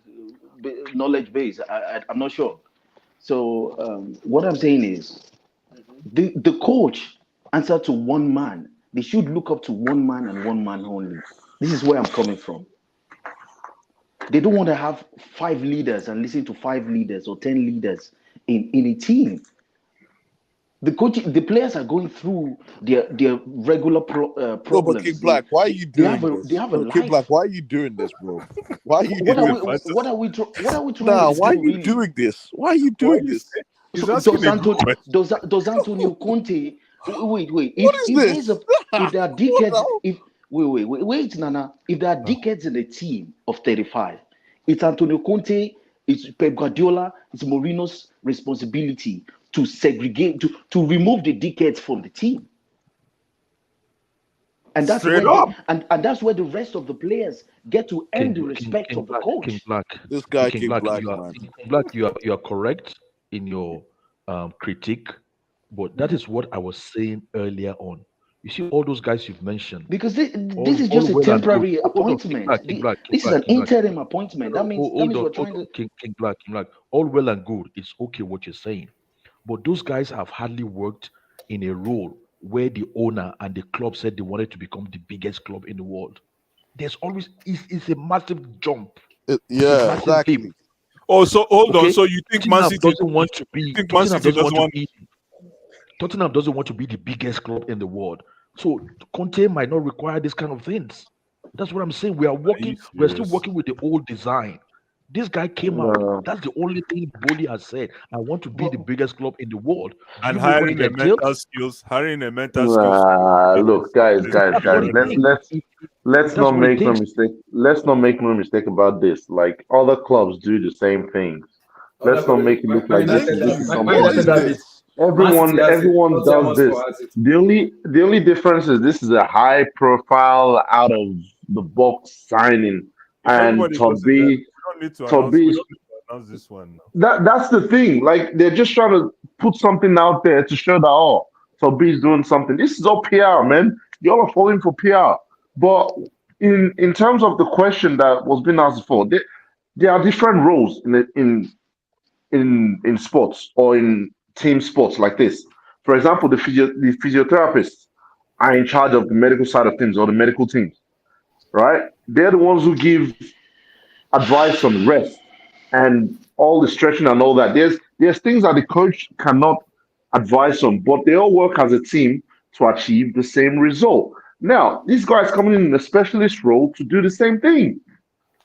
knowledge base. I'm not sure. So what I'm saying is, the coach answer to one man. They should look up to one man and one man only. This is where I'm coming from. They don't want to have 5 leaders and listen to 5 leaders or 10 leaders in a team. the players are going through their regular No, but King problems. Black, why are you They have doing they this? have a No, King Black, life. why are you doing this, bro? Why are you What are Is doing it we this? what fantasy? are we what are we trying Nah, to why are do you really? doing this? Why are you Why doing you this? say? He's So asking a good question. does Antonio Conte wait What is if there's this? a if there are What decades the if wait Nana, if there are decades in a team of 35, it's Antonio Conte, it's Pep Guardiola, it's Mourinho's responsibility to segregate to remove the decades from the team. And that's Straight where up. and that's where the rest of the players get to earn the respect King of the Black, King coach. Black, This guy King King Black, Black, man. King Black, you are correct in your critique, but that is what I was saying earlier on. You see, all those guys you've mentioned, Because this all is all just a well and good. temporary Hold on, King appointment. Black, King Black, King This is Black, an King Black. interim appointment. No, That means we're hold trying on, to. King Black, King Black. All well and good. It's okay what you're saying, but those guys have hardly worked in a role where the owner and the club said they wanted to become the biggest club in the world. There's always it's a massive jump. It's a Yeah, massive leap. exactly. Oh, so hold on. Okay, So you think Man Tottenham City? doesn't want to You be. think Man Tottenham City doesn't doesn't want to want? be. Tottenham doesn't want to be the biggest club in the world. So Conte might not require this kind of things. That's what I'm saying. We are Are you working. We're still serious? working with the old design. This guy came out. No. That's the only thing Boli has said. I want to be But the biggest club in the world. Do And you know what it hiring a mental entails? skills, hiring a mental skills coach Look, If that's what guys. it Let's takes, let's if let's that's not what it make no takes, mistake. Let's not make no mistake about this. Like other clubs do the same things. Other Let's not make it Man look like Man this Same United, is this that, is things. Man something What United is new. have it. this? Man City has it. Everyone Tottenham does also this. has it. The only difference is this is a high profile out of the box signing, if and everybody does it, then we don't need to announce. Toby We is don't need to announce this one now. that's the thing. Like they're just trying to put something out there to show that Toby is doing something. This is all PR, man. Y'all are falling for PR. But in terms of the question that was being asked before, there are different roles in sports or in team sports like this. For example, the physiotherapists are in charge of the medical side of things or the medical teams, right? They're the ones who give advice on rest and all the stretching and all that. There's things that the coach cannot advise on, but they all work as a team to achieve the same result. Now, this guy's coming in a specialist role to do the same thing.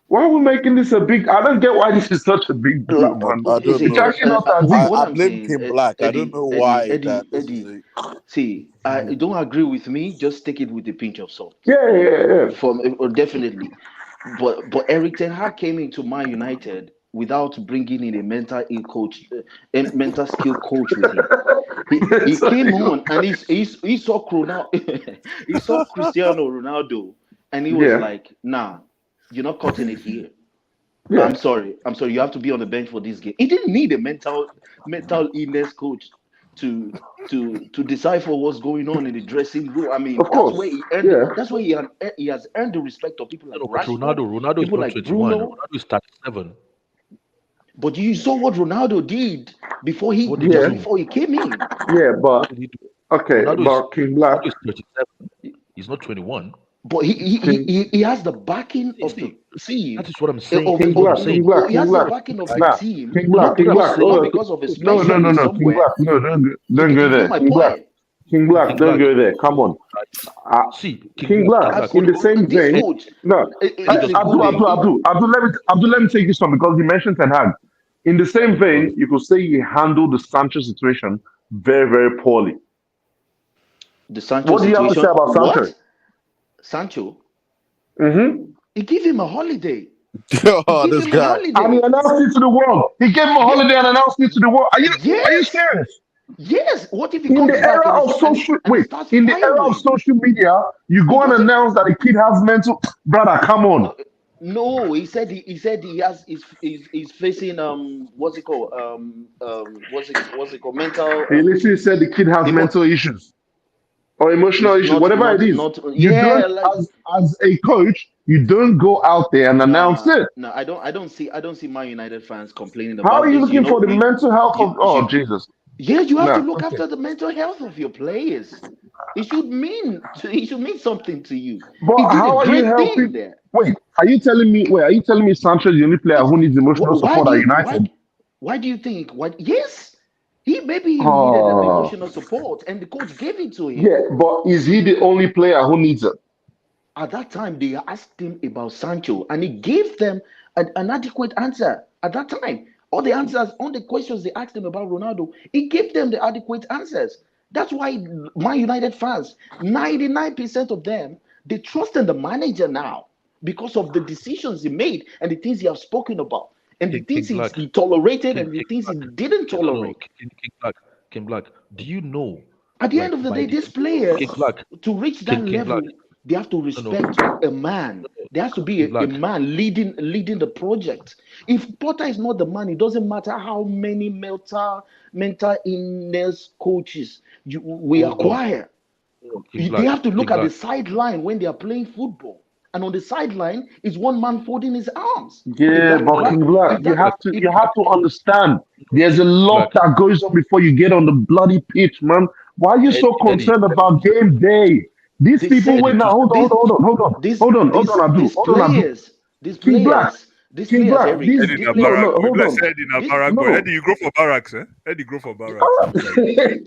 Why are we making this a big? I don't get why this is such a big deal, man. I don't It's see, know. actually not that deep. what I I'm blame saying, King Black. I don't know why that this is Eddie. a See, don't agree with me. Just take it with a pinch of salt. Yeah, yeah, yeah, yeah. Definitely, but Eric Ten Hag came into Man United without bringing in a mental skill coach with him. He So, came on and he saw he saw Cristiano Ronaldo, and he was yeah, like, "Nah, you're not cutting it here. yeah. I'm sorry. You have to be on the bench for this game." He didn't need a mental illness coach to to decipher what's going on in the dressing room. I mean, Of course. Yeah. that's where he has earned the respect of people like no, but Rashford, Ronaldo is people not like 21. Bruno. Ronaldo is 37. But you saw what Ronaldo did What did he just Yeah. do? before he came in. Yeah. What But did he do? okay. Ronaldo is But King Black. Ronaldo is 37. He's not 21. But King he has the backing of the That is what I'm saying. King That's what I'm Black. saying. King no, Black. he King has the Black. backing of I, the Nah. team, King Black. what King I'm Black. saying. Hold not on. because of his No. No. No. mentioning No. King somewhere. Black. No. Don't You go get there. my King Black. point. King Black. King Don't Black. go there. Come on. Uh, See, King Black. I've In seen the same this vein. coach. No. This is Abdul. good. Abdul. Abdul. Abdul. Let me take this one because you mentioned Ten Hag. In the same vein, you could say he handled the Sancho situation very, very poorly. The Sancho What do you have to say situation. about Sancho? What? Sancho? Mm-hmm. He gave him a holiday. oh, this guy. And he announced it to the world. He gave him a Yeah. holiday and announced it to the world. Are you Yes. serious? Yes. What if he In the comes back era of social and he wait, starts in the era of firing? social media, you He go and doesn't. announce that a kid has mental brother, come on. No, he said he has he's facing what's it called what's it called mental He literally said the kid has emo- mental issues or emotional it's issues, whatever it is. not You yeah don't like as a coach, you don't go out there and announce nah it. nah I don't see Man United fans complaining How are about you this. You looking for know, the mental health you of oh Jesus? yeah, you have to Nah, look okay. after the mental health of your players. It should mean something to you. He But did a how are you great thing helping? there. Wait, are you telling me Sanchez is the only player It's who needs emotional why support do at you United? why do you think what yes Maybe he needed an Oh, emotional support, and the coach gave it to him. yeah, but is he the only player who needs it? At that time, they asked him about Sancho, and he gave them an adequate answer. At that time, all the questions they asked him about Ronaldo, he gave them the adequate answers. That's why Man United fans, 99% of them, they trust in the manager now because of the decisions he made and the things he has spoken about and the things King Black, he tolerated King, and the King things he Black. didn't No, no, tolerate. King Black, King Black. Do you know, At the end like of the by day, the these King players, Black, to reach that King Black? level, they have to No, no, respect a man. There has to be King a Black. man leading the project. If Potter is not the man, it doesn't matter how many mental illness coaches we Hold on, acquire. King They Black, have to King look at Black. the sideline when they are playing football. And on the sideline is one man folding his arms. If Yeah, that but No, guy, King Black, if you that, have to if you have to no, understand. There's a lot Black. that goes on before you get on the bloody pitch, man. Why are you so concerned about game day? These people, this wait now, hold on, this hold on, hold on, this hold on, hold this on, Abdul, these hold on, Abdul. players, these King Black, players, these King players, Black, Eric, these Eddie these na no, players, no, Barak boy. hold Let's on, say Eddie na this Barak boy. no. Eddie, you grow for barracks, eh? Eddie grow for barracks. No worry.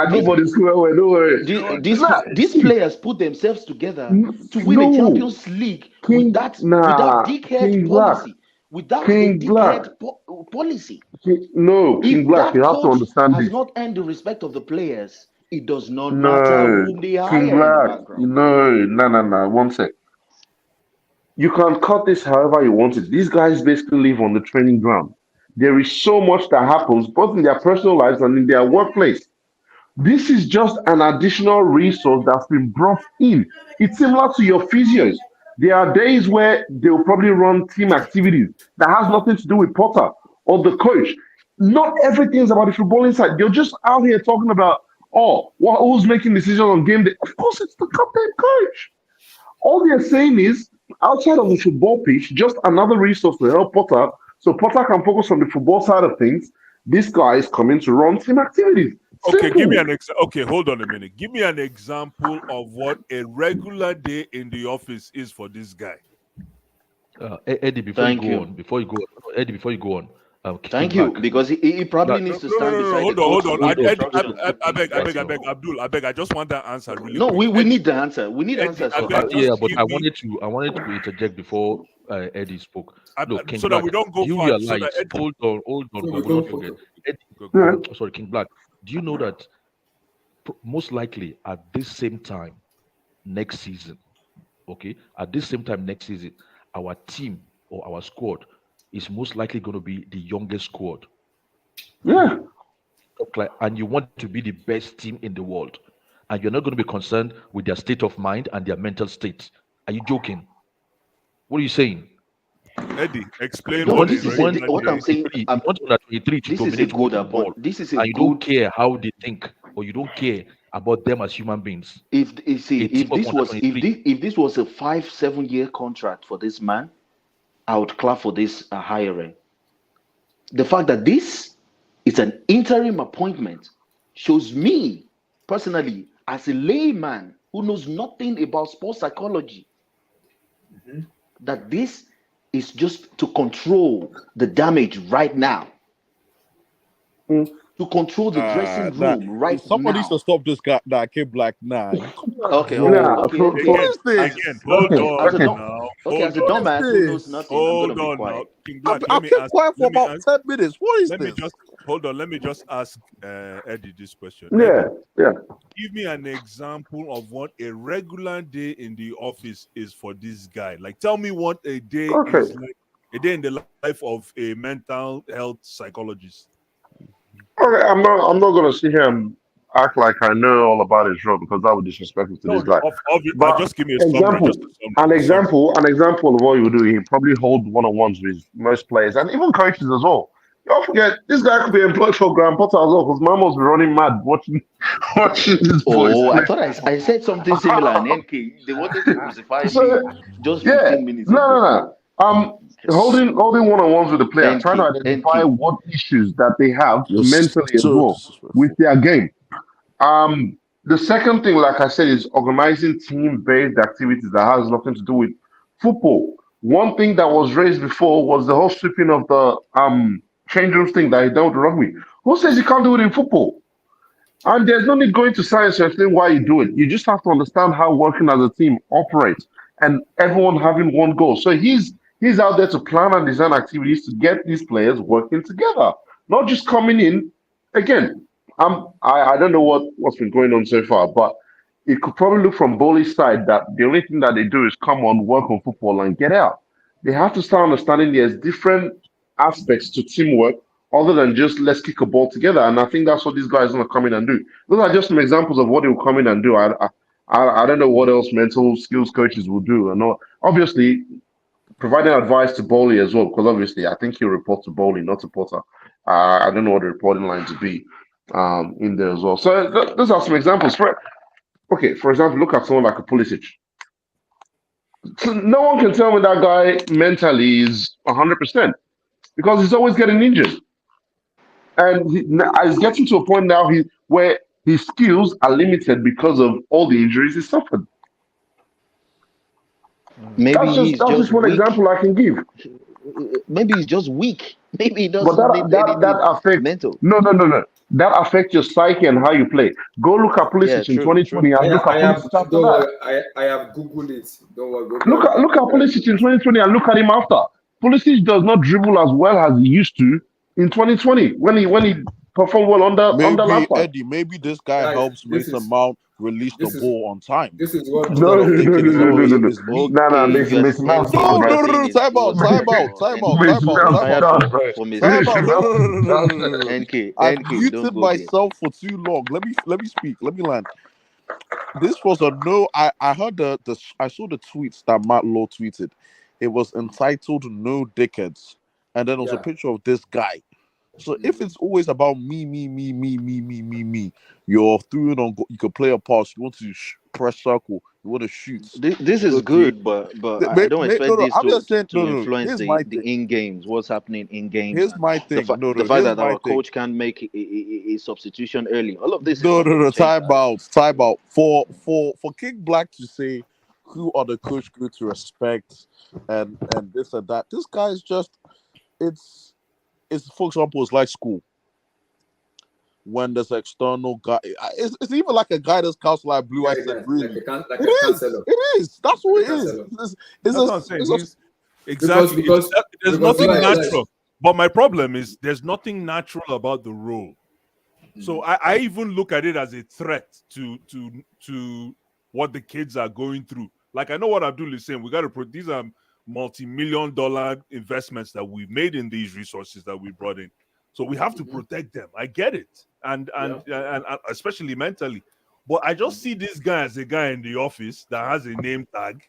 this Nobody's square away, don't worry. Nah, these see, players put themselves together to win a no, Champions League King, with that nah, dickhead King Black, policy, without a King Black, policy. No, King If Black, you that have to coach understand has this. not earned the respect of the players, it does not matter No, whom they King hire in the Black, background. no, no, no, no. One sec. You can cut this however you want it. These guys basically live on the training ground. There is so much that happens both in their personal lives and in their workplace. This is just an additional resource that's been brought in. It's similar to your physios. There are days where they'll probably run team activities that has nothing to do with Potter or the coach. Not everything is about the footballing side. You're just out here talking about, who's making decisions on game day? Of course, it's the captain coach. All they're saying is, outside of the football pitch, just another resource to help Potter, so Potter can focus on the football side of things. This guy is coming to run team activities. Okay, give me Simple. Okay, hold on a minute. Give me an example of what a regular day in the office is for this guy. Eddie, before you go on, Eddie, before you go on, King Thank you, Black. because he probably Black. needs to No, stand beside the hold coach on. to give the Hold instructions. I beg, Abdul, I just want that answer really No, quick. we need the answer. We need Eddie, answers I for beg, that. just Yeah, but give I me, wanted to interject before Eddie spoke. Look, King so that Black, we don't go do you far, so realize? that Eddie, Hold on, So but we we'll go not for forget. Eddie, go Yeah. on. sorry, King Black. Do you know that most likely at this same time next season, okay, at this same time next season, our team or our squad is most likely going to be the youngest squad. Yeah. And you want to be the best team in the world, and you're not going to be concerned with their state of mind and their mental state. Are you joking? What are you saying? Eddie, explain No, what Want a this you is a want regular what day. I'm saying. 23, you want under 23 to This is a dominate good world football, This is a and you don't good. care how they think, or you don't care about them as human beings. If see A team if of this under was 23. if this was a 5-7 year contract for this man, I would clap for this hiring. The fact that this is an interim appointment shows me personally, as a layman who knows nothing about sports psychology, that this is just to control the damage right now, Mm. to control the dressing Nah. room right Somebody needs to now. stop this guy, that kid Black. Nah, come on, Okay, bro. Nah, What Again, is this? hold okay, As on a okay. dumb, now. okay, Hold as a on What is now. dumbass who knows this? nothing, I'm gonna Hold be on now. quiet. King I, Black, I kept quiet for about 10 minutes. What is let me this? just hold on. Let me just ask Eddie this question. Yeah, Eddie, yeah. give me an example of what a regular day in the office is for this guy. Like, tell me what a day Okay. is like, a day in the life of a mental health psychologist. Okay, I'm not gonna sit here and act like I know all about his job because that would be disrespectful to No, this guy. But just give me a summary. Just example, a summary. an example of what you do, he probably hold one-on-ones with most players and even coaches as well. Don't forget, this guy could be employed for Grand Potter as well because man must be running mad watching watching this boys Oh, I play thought I said something similar in NK. They wanted to crucify me so just yeah, 15 minutes no, no, ago. no. Holding one-on-ones with the player, trying to NK, identify NK. what issues that they have You're mentally as so well with disrespectful. their game. The second thing, like I said, is organizing team-based activities that has nothing to do with football. One thing that was raised before was the whole sweeping of the change rooms thing that he dealt with rugby. Who says you can't do it in football? And there's no need going to science to explain why you do it. You just have to understand how working as a team operates and everyone having one goal. So he's out there to plan and design activities to get these players working together, not just coming in. Again, I don't know what's been going on so far, but it could probably look from Bowley's side that the only thing that they do is come on, work on football, and get out. They have to start understanding there's different aspects to teamwork other than just let's kick a ball together. And I think that's what these guys are going to come in and do. Those are just some examples of what they will come in and do. I don't know what else mental skills coaches will do. And obviously, providing advice to Bowley as well, because obviously I think he'll report to Bowley, not to Potter. I don't know what the reporting line to be in there as well. So those are some examples. For example, look at someone like a Pulisic. So no one can tell me that guy mentally is 100% because he's always getting injured. And he's getting to a point now where his skills are limited because of all the injuries he suffered. Maybe That's just one weak. example I can give. Maybe he's just weak. Maybe he doesn't But need that affects mental. No. That affects your psyche and how you play. Go look at Pulisic in 2020 and look at Pulisic after that. I have Googled it. Don't worry. Look at Pulisic in 2020 and look at him after. Pulisic does not dribble as well as he used to in 2020 when he performed well under Lampard. Eddie, maybe this guy helps Mason Mount release the ball on time. This is what No. Mason Mount. Time out. I've muted myself for too long. Let me speak. Let me land. This was a no. I heard I saw the tweets that Matt Law tweeted. It was entitled "No Dickheads," and then there was a picture of this guy. So if it's always about me, you're through it on. You can play a pass. You want to press circle. You want to shoot. This is good, but I don't expect this to influence the in games. What's happening in games? Here's my thing. The fact that our coach can't make a substitution early. All of this. Time out. For King Black to say who are the coach good to respect and this and that. This guy is just it's for example, it's like school. When there's an external guy, it's even like a guidance counselor like Blue. I said, really, it is. That's what it is. That's what I'm saying. Exactly. Because there's nothing natural. But my problem is there's nothing natural about the role. So I even look at it as a threat to what the kids are going through. Like I know what Abdul is saying. We got to put these are multi-million-dollar investments that we've made in these resources that we brought in. So we have to protect them. I get it. And especially mentally. But I just see this guy as a guy in the office that has a name tag.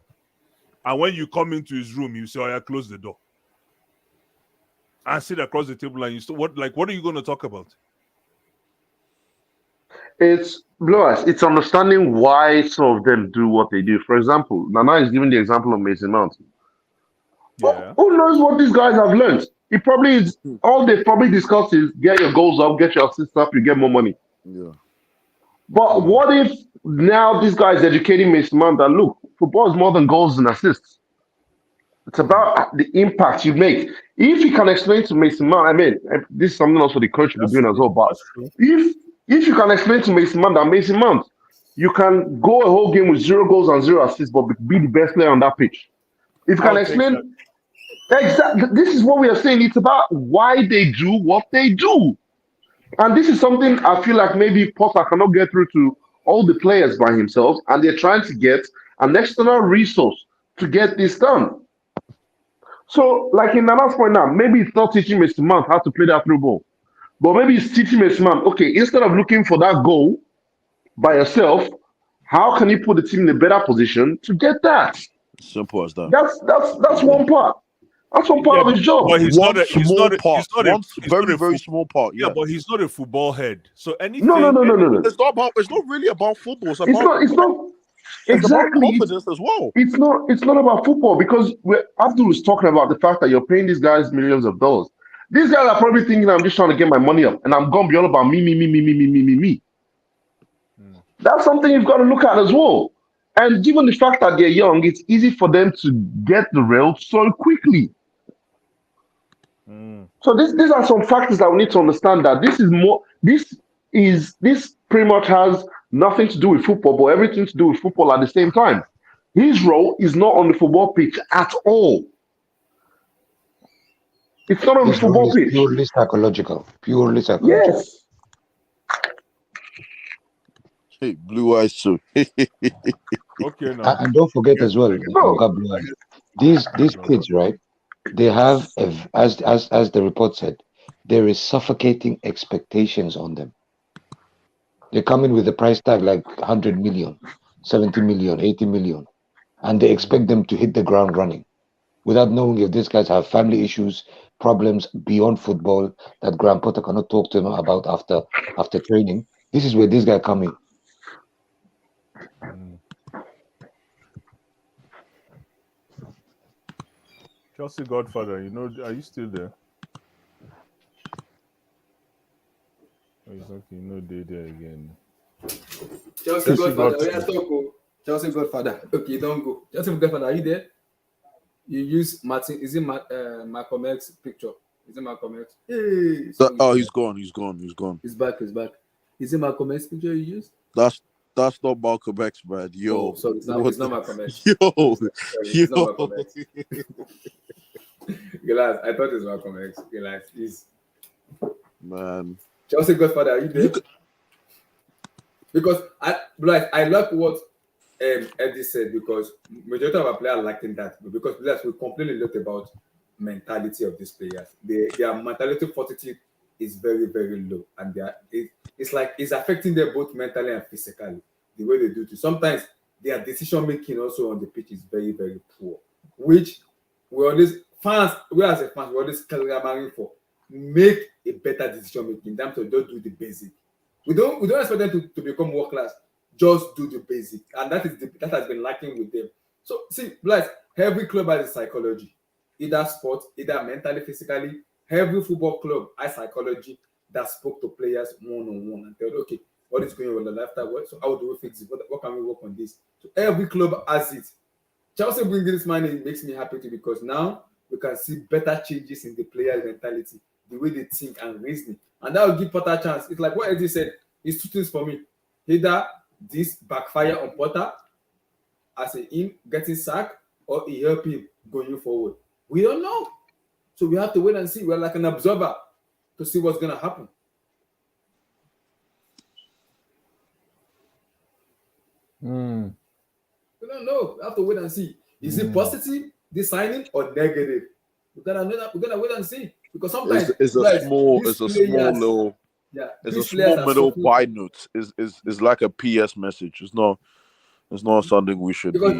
And when you come into his room, you say, "Oh, yeah, close the door." And sit across the table and you say, what are you going to talk about? It's understanding why some of them do what they do. For example, Nana is giving the example of Mason Mount. Yeah. Who knows what these guys have learned? It probably is all they probably discuss is get your goals up, get your assists up, you get more money. Yeah. But what if now this guy is educating Mason Mount that look, football is more than goals and assists. It's about the impact you make. If you can explain to Mason Mount, I mean, this is something also the coach will be doing as well. But if you can explain to Mason Mount that Mason Mount, you can go a whole game with 0 goals and 0 assists, but be the best player on that pitch. If you can explain. Exactly. This is what we are saying. It's about why they do what they do. And this is something I feel like maybe Potter cannot get through to all the players by himself, and they're trying to get an external resource to get this done. So, like in Nana's point now, maybe it's not teaching Mr. Mount how to play that through ball. But maybe it's teaching Mr. Mount, okay, instead of looking for that goal by yourself, how can you put the team in a better position to get that? Simple as that. That's one part. That's one part of his job. But he's not a very small part. Yeah, but he's not a football head. So anything. No. It's not really about football. It's not exactly about confidence as well. It's not about football because Abdul is talking about the fact that you're paying these guys millions of dollars. These guys are probably thinking I'm just trying to get my money up and I'm gonna be all about me. That's something you've got to look at as well. And given the fact that they're young, it's easy for them to get derailed so quickly. So these are some factors that we need to understand, that this pretty much has nothing to do with football, but everything to do with football at the same time. His role is not on the football pitch at all. It's not on the His role football is pitch. purely psychological. Purely psychological. Yes. Hey, Blue Eyes too. Okay, now. And don't forget as well, No. Blue Eyes, these kids, right? They have, as the report said, there is suffocating expectations on them. They come in with a price tag like 100 million, 70 million, 80 million, and they expect them to hit the ground running without knowing if these guys have family issues, problems beyond football that Graham Potter cannot talk to them about after training. This is where this guy come in. Chelsea Godfather, are you still there? Oh, it's okay, they're there again. Chelsea Godfather, we are talking. Chelsea Godfather. Okay, don't go. Chelsea Godfather, are you there? You use Martin. Is it Malcolm X picture? Is it Malcolm X? Hey, He's gone. He's gone. He's back. Is it Malcolm X picture you use? That's not Malcolm X, man. Yo, oh, sorry, it's not Malcolm X. Yo, it's not Malcolm X. Relax, I thought it was Malcolm X. Relax, please. Man. Chelsea Godfather, are you there? Because I like what Eddie said, because majority of our players are lacking that. Because players will complain a lot about mentality of these players. Their mentality fortitude is very, very low, and it's affecting them both mentally and physically. The way they do it. Sometimes their decision making also on the pitch is very, very poor. Which we as fans, we always clamoring for. Make a better decision making in terms of just do the basic. We don't expect them to become world class. Just do the basic, and that has been lacking with them. So see, like every club has a psychology, either sport, either mentally, physically. Every football club has psychology that spoke to players one-on-one and tell, okay, what is going on in the lifestyle? So how do we fix it? What can we work on this? So every club has it. Chelsea bringing this money makes me happy too, because now we can see better changes in the players' mentality, the way they think and reasoning, and that will give Potter a chance. It's like what Eddie said. It's two things for me: either this backfire on Potter as him getting sacked, or he help him going forward. We don't know. So we have to wait and see. We're like an observer to see what's going to happen. We don't know. We have to wait and see. Is it positive, this signing, or negative? We're gonna wait and see. Because sometimes it's a small middle buy note. Is like a PS message. It's not something we should because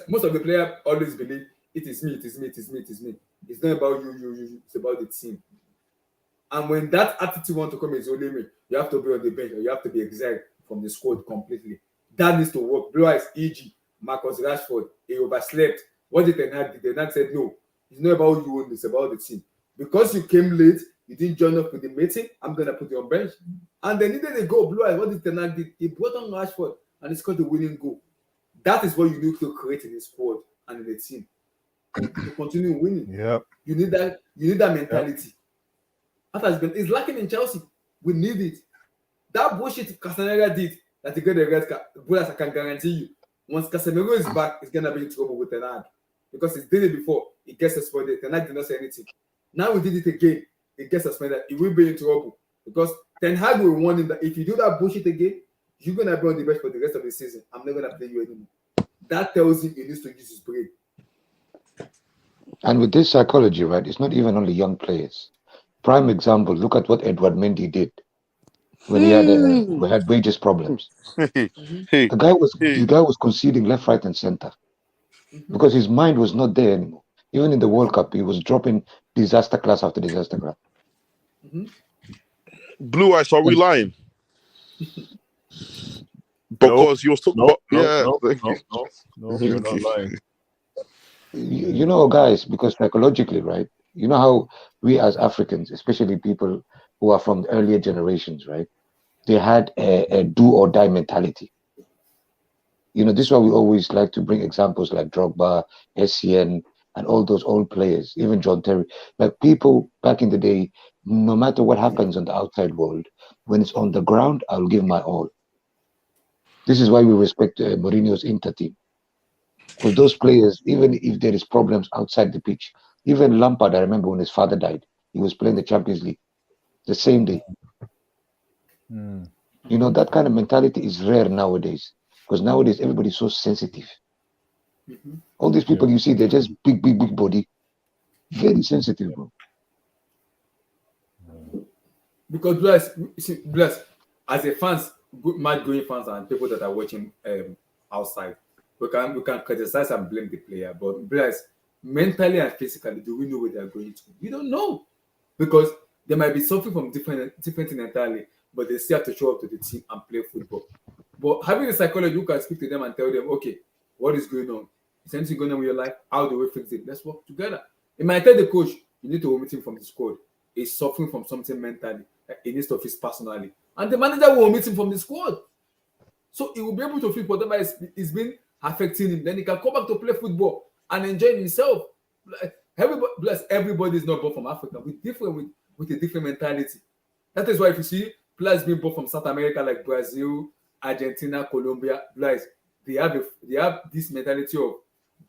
most of the players always believe it is me. It's not about you. It's about the team. And when that attitude wants to come, it's only me. You have to be on the bench, or you have to be exiled from the squad completely. That needs to work. Blue Eyes, e.g., Marcus Rashford, he overslept. What did Ten Hag? Ten Hag said, no, it's not about you only, it's about the team. Because you came late, you didn't join up with the meeting, I'm going to put you on bench. And they needed a goal. Blue Eyes, what did Ten Hag do? He brought on Rashford and he scored the winning goal. That is what you need to create in the squad and in the team to continue winning. Yeah, you need that mentality. That has been, it's lacking in Chelsea. We need it. That bullshit Casemiro did, that he got the red card. Bullets, I can guarantee you, once Casemiro is back, it's gonna be in trouble with Ten Hag, because he did it before. He gets suspended. Ten Hag did not say anything. Now we did it again. He gets suspended. He will be in trouble, because Ten Hag will warn him that if you do that bullshit again, you're gonna be on the bench for the rest of the season. I'm not gonna play you anymore. That tells him he needs to use his brain. And with this psychology, right, it's not even only young players. Prime example, look at what Edward Mendy did when he had wages problems. The guy was conceding left, right, and center because his mind was not there anymore. Even in the World Cup, he was dropping disaster class after disaster class. Blue Eyes, are we lying? Because you're still no, you're not lying. You know, guys, because psychologically, right? You know how we as Africans, especially people who are from the earlier generations, right? They had a do or die mentality. You know, this is why we always like to bring examples like Drogba, Essien, and all those old players, even John Terry. Like people back in the day, no matter what happens on the outside world, when it's on the ground, I'll give my all. This is why we respect Mourinho's Inter team. Because those players, even if there is problems outside the pitch, even Lampard, I remember when his father died, he was playing the Champions League the same day. You know, that kind of mentality is rare nowadays. Because nowadays, everybody's so sensitive. All these people you see, they're just big body. Very sensitive, bro. Because bless as a fans, match going fans and people that are watching outside, we can criticize and blame the player, but bless mentally and physically, do we know where they are going to? We don't know, because they might be suffering from different thing entirely, but they still have to show up to the team and play football. But having a psychologist who can speak to them and tell them, okay, what is going on? Is anything going on with your life? How do we fix it? Let's work together. It might tell the coach, you need to omit him from the squad. He's suffering from something mentally. He needs to fix personally. And the manager will omit him from the squad. So he will be able to feel whatever is been affecting him. Then he can come back to play football and enjoy himself. Everybody is not born from Africa. We're different with a different mentality. That is why if you see players being born from South America like Brazil, Argentina, Colombia, players, they have this mentality of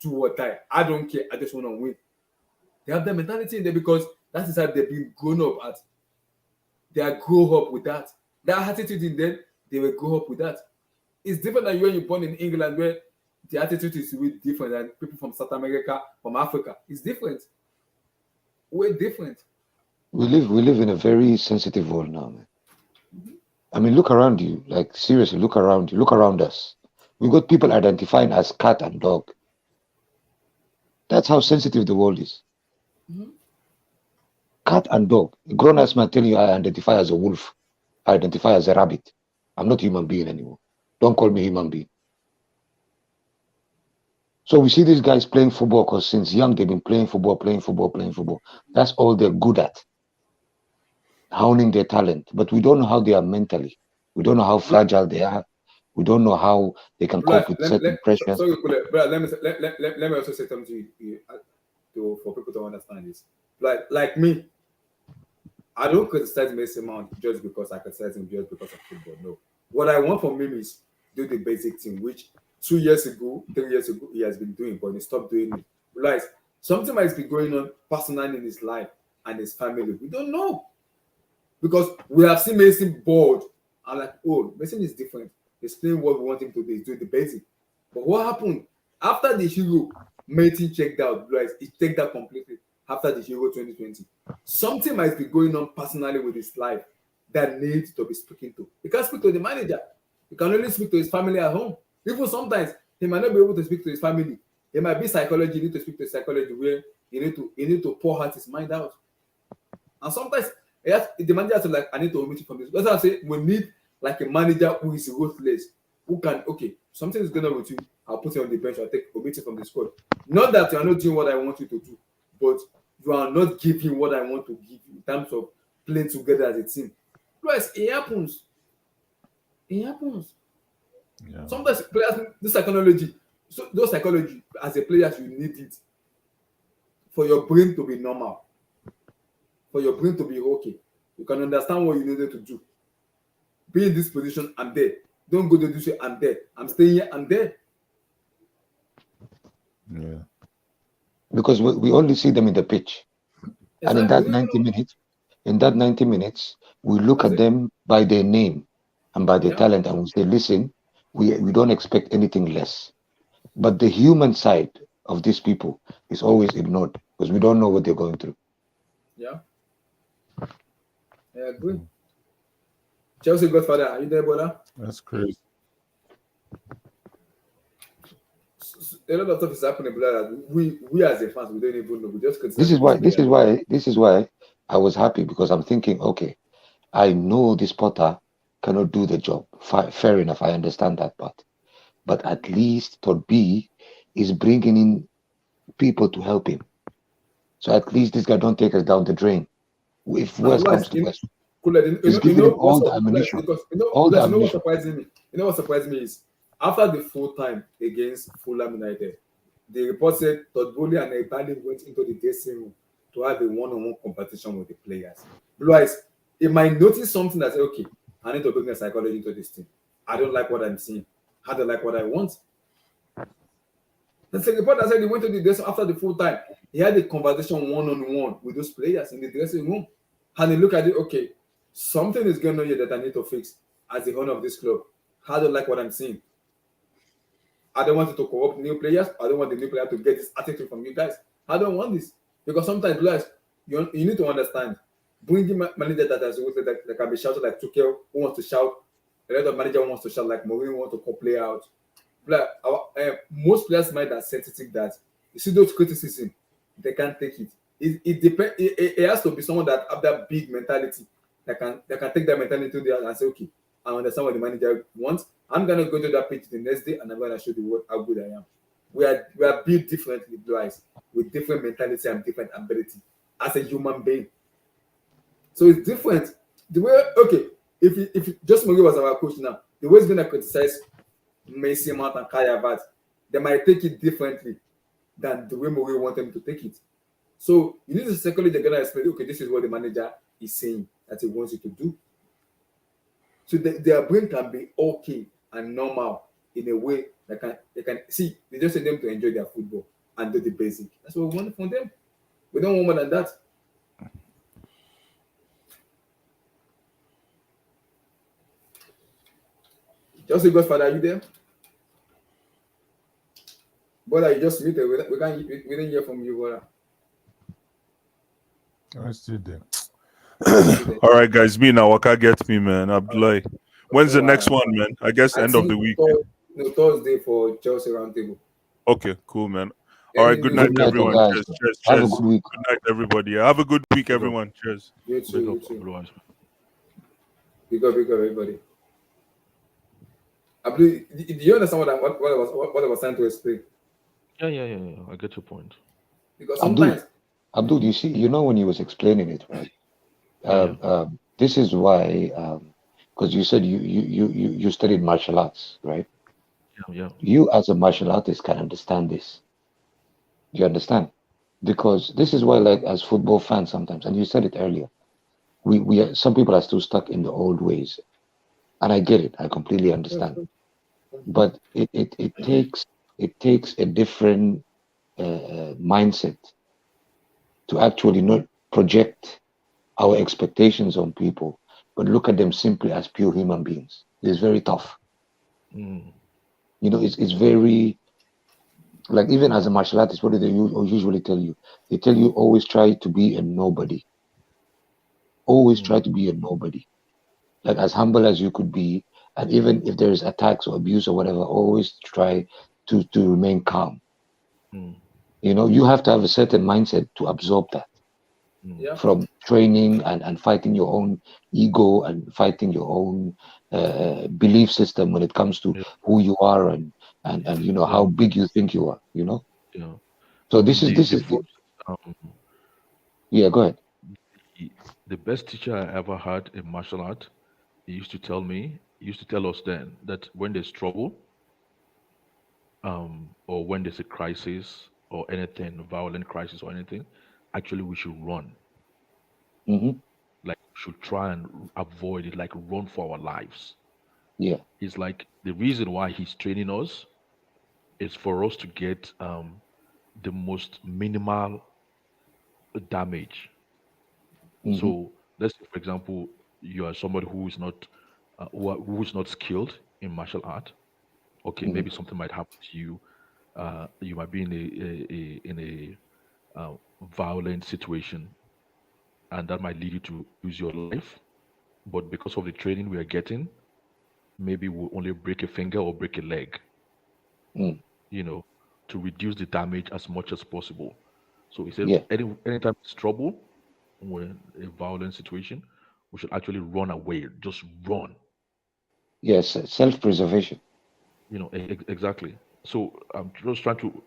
do or die. I don't care. I just want to win. They have that mentality in there because that is how they've been grown up at. They are grow up with that. That attitude in them, they will grow up with that. It's different than when you're born in England, where the attitude is really different than people from South America, from Africa. It's different. We're different. We live in a very sensitive world now, man. I mean, look around you. Like, seriously, look around you. Look around us. We've got people identifying as cat and dog. That's how sensitive the world is. Cat and dog. A grown-ass man telling you, I identify as a wolf. I identify as a rabbit. I'm not a human being anymore. Don't call me human being. So we see these guys playing football because since young they've been playing football. That's all they're good at. Honing their talent. But we don't know how they are mentally. We don't know how fragile they are. We don't know how they can cope with certain pressures. Sorry, let me also say something for people to understand this. Like me, I don't criticize Mason Mount just because I criticize him just because of football. No. What I want from him is do the basic thing, which 2 years ago, 3 years ago, he has been doing, but he stopped doing it. Like, something might be going on personally in his life and his family. We don't know. Because we have seen Mason bored and like, oh, Mason is different. He's playing what we want him to do. He's doing the basic. But what happened? After the Hero, Mason checked out. He checked out completely after the Hero 2020. Something might be going on personally with his life that needs to be spoken to. He can't speak to the manager. He can only speak to his family at home. Even sometimes, he might not be able to speak to his family. It might be psychology. He need to speak to psychology where he need to pour out his mind out. And sometimes, the manager has to like, I need to omit you from this. That's why I say we need like a manager who is ruthless, who can, okay, something is going on with you, I'll put you on the bench, I'll omit you from the squad. Not that you are not doing what I want you to do, but you are not giving what I want to give you in terms of playing together as a team. Plus, it happens. Yeah. Sometimes players, this psychology, so those psychology as a player, you need it for your brain to be normal, for your brain to be okay. You can understand what you needed to do. Be in this position, I'm there. Don't go to this way, I'm there. I'm staying here, I'm there. Yeah. Because we only see them in the pitch. Exactly. And in that 90 minutes, we look at them by their name and by their talent, and we say, listen, we don't expect anything less. But the human side of these people is always ignored because we don't know what they're going through. Yeah. I agree. Chelsea Godfather, are you there, brother? That's crazy. A lot of stuff is happening, brother. We as a fans, we don't even know. We just This is why I was happy, because I'm thinking, okay, I know this Potter cannot do the job. Fair enough, I understand that part. But at least Todd B is bringing in people to help him. So at least this guy don't take us down the drain. If worst comes to worst, he's giving him all the ammunition. What surprised me is after the full time against Fulham United, The report said Todd Bowley and Ebali went into the dressing room to have a one-on-one competition with the players. Blue Eyes, he might notice something that say, okay, I need to bring a psychology into this thing. I don't like what I'm seeing. I don't like what I want. The report that said he went to the dressing room after the full time. He had a conversation one-on-one with those players in the dressing room. And he looked at it, okay, something is going on here that I need to fix as the owner of this club. I don't like what I'm seeing. I don't want it to co-opt new players. I don't want the new player to get this attitude from you guys. I don't want this. Because sometimes players, you need to understand, bringing manager that can be shouted like Tuchel, who wants to shout, a lot of manager wants to shout like Mourinho wants to call player out. Most players mind are sensitive that you see those criticism, they can't take it. It has to be someone that have that big mentality that can take that mentality to there and say, okay, I understand what the manager wants. I'm gonna go to that pitch the next day and I'm gonna show the world how good I am. We are built differently, guys, with different mentality and different ability as a human being. So it's different. The way if just Mourinho was our coach now, the way he's gonna criticize Messi, Mount, and Kai Havertz, they might take it differently than the way Mourinho want them to take it. So you need to secondly they're gonna explain, okay, this is what the manager is saying that he wants you to do. So their brain can be okay and normal in a way that they can see. They just want them to enjoy their football and do the basic. That's what we want from them. We don't want more than that. Just a Godfather, are you there? Brother, you just muted. We didn't hear from you, brother. I'm still there. All right, guys. Me now, Waka get me, man. Abdullah. When's the next one, man? I guess end of the week. Thursday for Chelsea roundtable. Okay, cool, man. All right, good night, everyone. Cheers. Have a good week. Good night, everybody. Have a good week, everyone. Cheers. You too. Big up, everybody. Do you understand what I was trying to explain? Yeah. I get your point. Because sometimes, Abdul, you know when he was explaining it, right? This is why, because you said you studied martial arts, right? Yeah. You as a martial artist can understand this. You understand? Because this is why, like as football fans, sometimes, and you said it earlier, we are, some people are still stuck in the old ways, and I get it. I completely understand. But it takes a different mindset to actually not project our expectations on people, but look at them simply as pure human beings. It's very tough. You know, it's very, like, even as a martial artist, what do they usually tell you? They tell you always try to be a nobody. Always try to be a nobody. Like as humble as you could be, and even if there is attacks or abuse or whatever, always try to remain calm. You know, you have to have a certain mindset to absorb that. From training and fighting your own ego and fighting your own belief system when it comes to who you are and you know how big you think you are, you know. So this is yeah, go ahead. The best teacher I ever had in martial art, he used to tell us then that when there's trouble, or when there's a crisis or anything, violent crisis or anything, actually we should run. Like we should try and avoid it, like run for our lives. Yeah. It's like the reason why he's training us is for us to get the most minimal damage. So let's say, for example, you are somebody who is not who is not skilled in martial art. Okay, maybe something might happen to you. You might be in a violent situation, and that might lead you to lose your life. But because of the training we are getting, maybe we'll only break a finger or break a leg. You know, to reduce the damage as much as possible. So he said, anytime it's trouble, when a violent situation, we should actually run away. Just run. Yes, self-preservation. You know, exactly. So I'm just trying to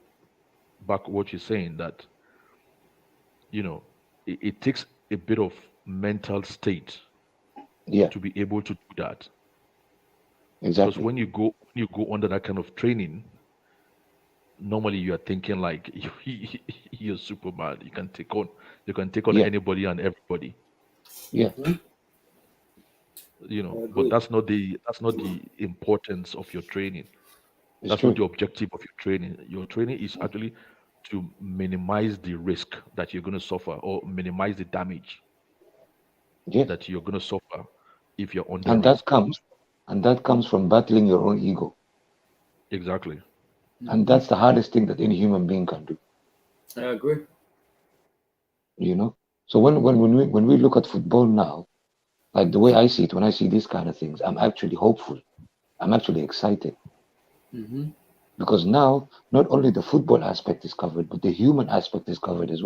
back what you're saying, that you know it takes a bit of mental state to be able to do that. Exactly. Because when you go under that kind of training, normally you are thinking like you're Superman. You can take on Yeah, anybody and everybody. yeah, I But agree. that's not the importance of your training. it's That's not true. the objective of your training. Your training is actually to minimize the risk that you're going to suffer or minimize the damage Yeah, that you're going to suffer if you're under and risk. that comes from battling your own ego, Exactly. and that's the hardest thing that any human being can do. I agree. You know. So when we look at football now, like the way I see it, when I see these kind of things, I'm actually hopeful. I'm actually excited Mm-hmm. because now not only the football aspect is covered, but the human aspect is covered as well.